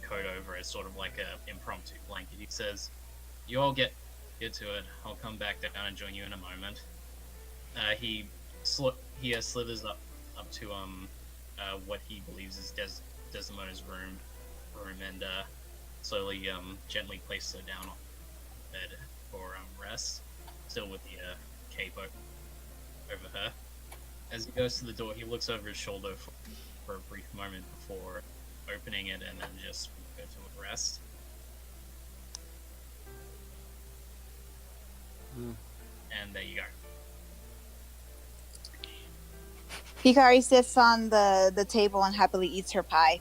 coat over as sort of like a impromptu blanket. He says, "You all get to it. I'll come back down and join you in a moment." He slithers up to what he believes is Desdemona's room, and slowly gently places her down on the bed for rest, still with the cape over her. As he goes to the door, he looks over his shoulder for a brief moment before opening it and then just go to rest. And there you go.
Hikari sits on the table and happily eats her pie.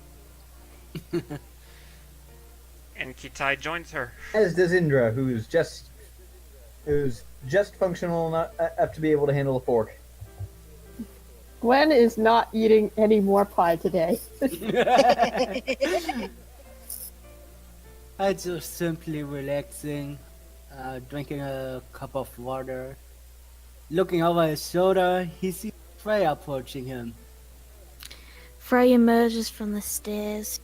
And Kitai joins her.
As does Indra, who's just functional enough to be able to handle a fork.
Gwen is not eating any more pie today.
I just simply relaxing, drinking a cup of water. Looking over his shoulder, he sees Frey approaching him.
Frey emerges from the stairs.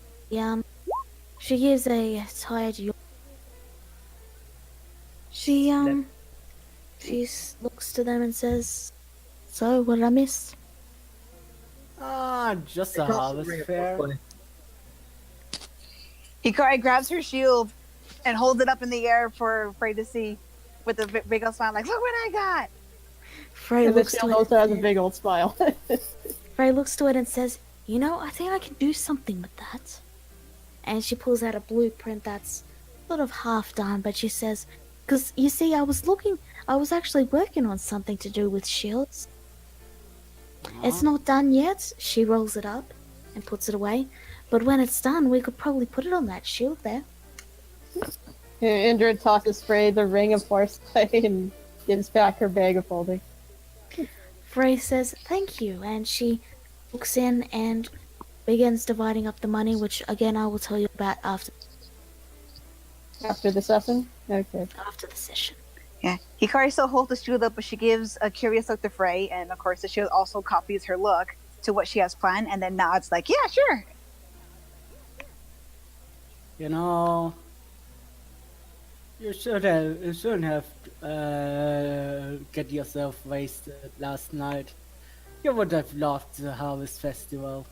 She gives a tired yawn. She looks to them and says, "So, what did I miss?"
Just a harvest fair.
Hikari grabs her shield and holds it up in the air for Frey to see with a big old smile, like, "Look what I got!"
Frey
And the
looks to
shield
it.
also has a big old smile.
Frey looks to it and says, I think I can do something with that." And she pulls out a blueprint that's sort of half done, but she says, "Because, you see, I was actually working on something to do with shields. It's not done yet." She rolls it up and puts it away. "But when it's done, we could probably put it on that shield there."
Indra tosses Frey the ring of horseplay and gives back her bag of holding.
Frey says, "Thank you," and she looks in and begins dividing up the money, which, again, I will tell you about after
After the session? Okay.
the session.
Yeah, Hikari still holds the shield up, but she gives a curious look to Frey, and of course the shield also copies her look to what she has planned, and then nods like, "Yeah, sure."
You shouldn't have get yourself wasted last night. You would have loved the Harvest Festival.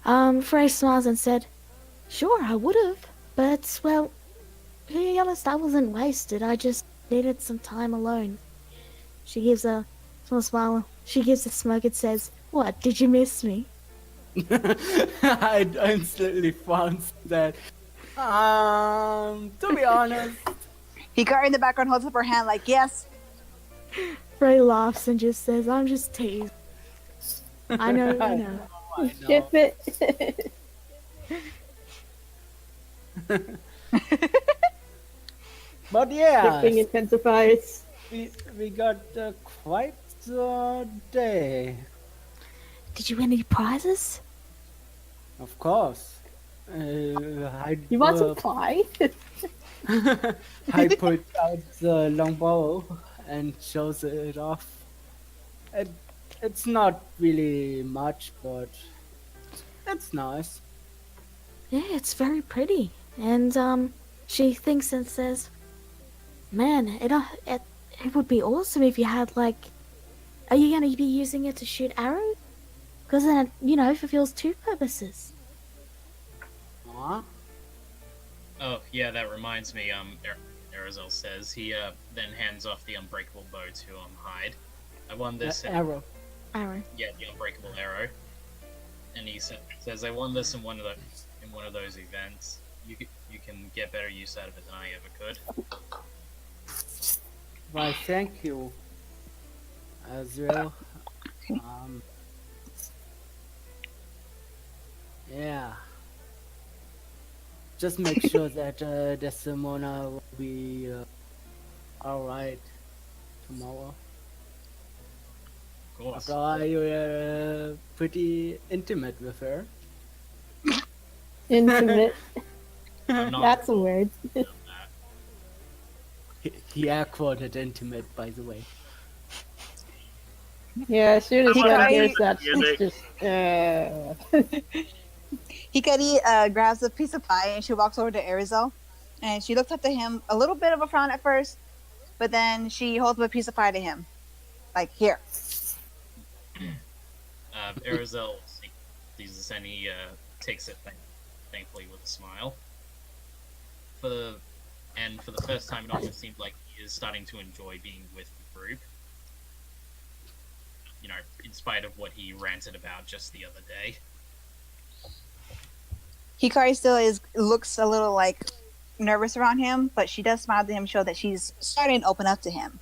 Frey smiles and said, "Sure, I would have, but well, to be honest, I wasn't wasted. I just needed some time alone." She gives a small smile. She gives a smirk and says, "What? Did you miss me?"
I instantly found that. To be honest,
Hikari in the background holds up her hand like, yes.
Frey laughs and just says, "I'm just teasing." I know, I know.
I
Ship
know.
it.
But yeah,
Shipping intensifies.
we got quite the day.
Did you win any prizes?
Of course.
You want some pie?
I put out the longbow and shows it off. It's not really much, but it's nice.
Yeah, it's very pretty. And she thinks and says, "Man, it would be awesome if you had like, are you gonna be using it to shoot arrows? Because then it fulfills two purposes."
Aw.
Oh, yeah, that reminds me, Arizal says. He, then hands off the unbreakable bow to, Hyde. I won this
Arrow.
Arrow.
Yeah, the unbreakable arrow. And he says, I won this in one of those events. You can get better use out of it than I ever could.
Why, thank you, Azrael. Yeah. Just make sure that Desdemona will be alright tomorrow.
Of course.
After all, you were pretty intimate with her.
Intimate.
I'm not
That's some words.
that.
He air quoted intimate, by the way.
Yeah, as soon as
He
one
tried-
hears that,
Music.
it's just.
Hikari grabs a piece of pie and she walks over to Arizel. And she looks up to him, a little bit of a frown at first, but then she holds up a piece of pie to him. Like, here.
Arizal sees this and he takes it thankfully with a smile. For the first time, it almost seems like he is starting to enjoy being with the group. You know, in spite of what he ranted about just the other day.
Hikari still looks a little like nervous around him, but she does smile to him, show that she's starting to open up to him.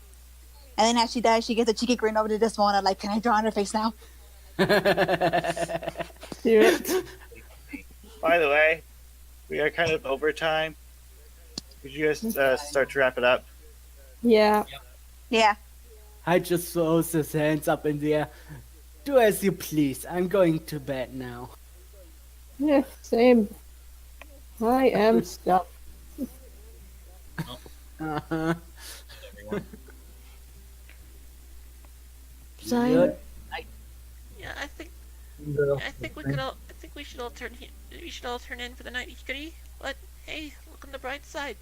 And then as she does, she gets a cheeky grin over to Desmona, like, can I draw on her face now?
Do it.
By the way, we are kind of overtime. Could you guys start to wrap it up?
Yeah.
Yeah.
I just throws his hands up in the air. Do as you please. I'm going to bed now.
Yeah, same. I am stuck.
Uh-huh.
Everyone.
So,
Good.
Yeah, I think we should all turn in for the night, Hikari. But hey, look on the bright side.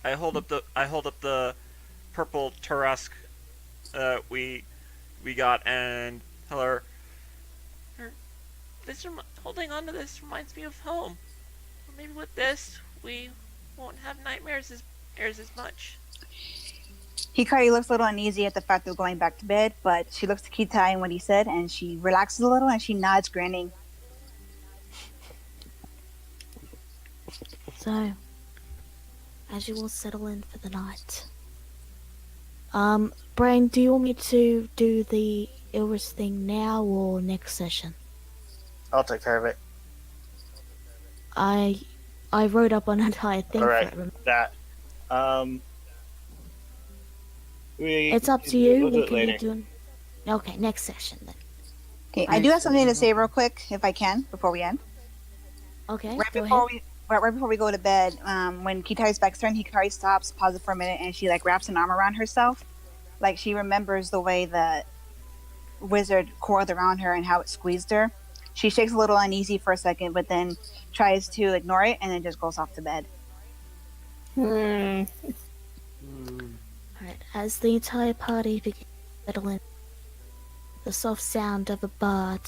I hold up the purple Turusk we got and tell her holding on to this reminds me of home. Or maybe with this we won't have nightmares as much.
Hikari looks a little uneasy at the fact of going back to bed, but she looks to Kitai and what he said, and she relaxes a little and she nods, grinning.
So, as you all settle in for the night, Brain, do you want me to do the Ilris thing now or next session?
I'll take care of it.
I wrote up an entire thing for
Alright.
it. remember?
That.
It's up to you.
We'll do
We
it
can
later.
do it. Okay, next session then.
Okay, I do have something to say real quick, if I can, before we end.
Okay,
Right
go
before
ahead.
right before we go to bed, when Kitari's back turned, Hikari stops, pauses for a minute, and she like wraps an arm around herself, like she remembers the way the wizard coiled around her and how it squeezed her. She shakes a little uneasy for a second, but then tries to ignore it and then just goes off to bed.
Hmm.
Alright, as the entire party begins to settle in, the soft sound of a bard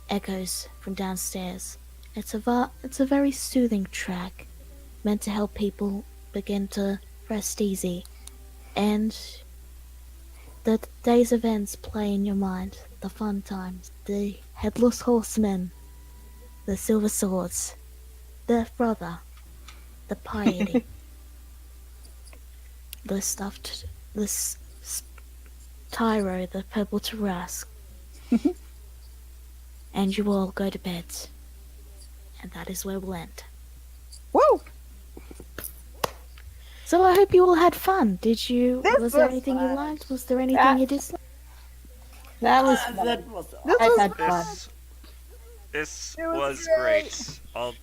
echoes from downstairs. It's a very soothing track, meant to help people begin to rest easy, and the day's events play in your mind. The fun times, the headless horsemen, the silver swords, the brother, the piety, the stuffed, Tyro, the purple Tarask, and you all go to bed. And that is where we'll end.
Woo!
So I hope you all had fun. Was there
was
anything you
fun.
liked? Was there anything you disliked?
That was fun.
That was
I've had fun.
This
It was
was
great.
great.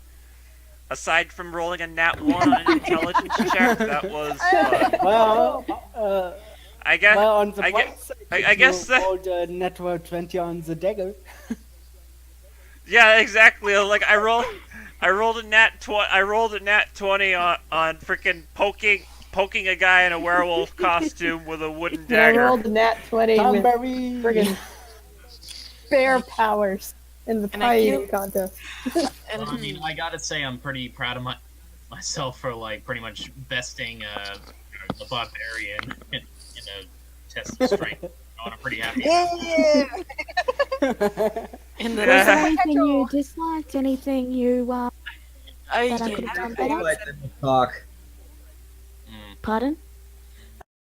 Aside from rolling a nat 1 on an intelligence check, that was fun.
well.
I guess.
Well, on the
I
bright
guess.
side,
I guess
you
that.
rolled a network 20 on the dagger.
Yeah, exactly. Like I rolled a nat 20 on freaking poking a guy in a werewolf costume with a wooden
I
dagger.
rolled a nat 20 with
Thornberry.
friggin' bear powers in the
And I
pie
feel-
contest.
And
Well, I mean, I gotta say, I'm pretty proud of myself for like pretty much besting the barbarian in a test of strength. I'm pretty happy.
Yeah!
in
Was
the
there anything you disliked? Anything you that I could have done better?
Let them talk.
Mm.
Pardon?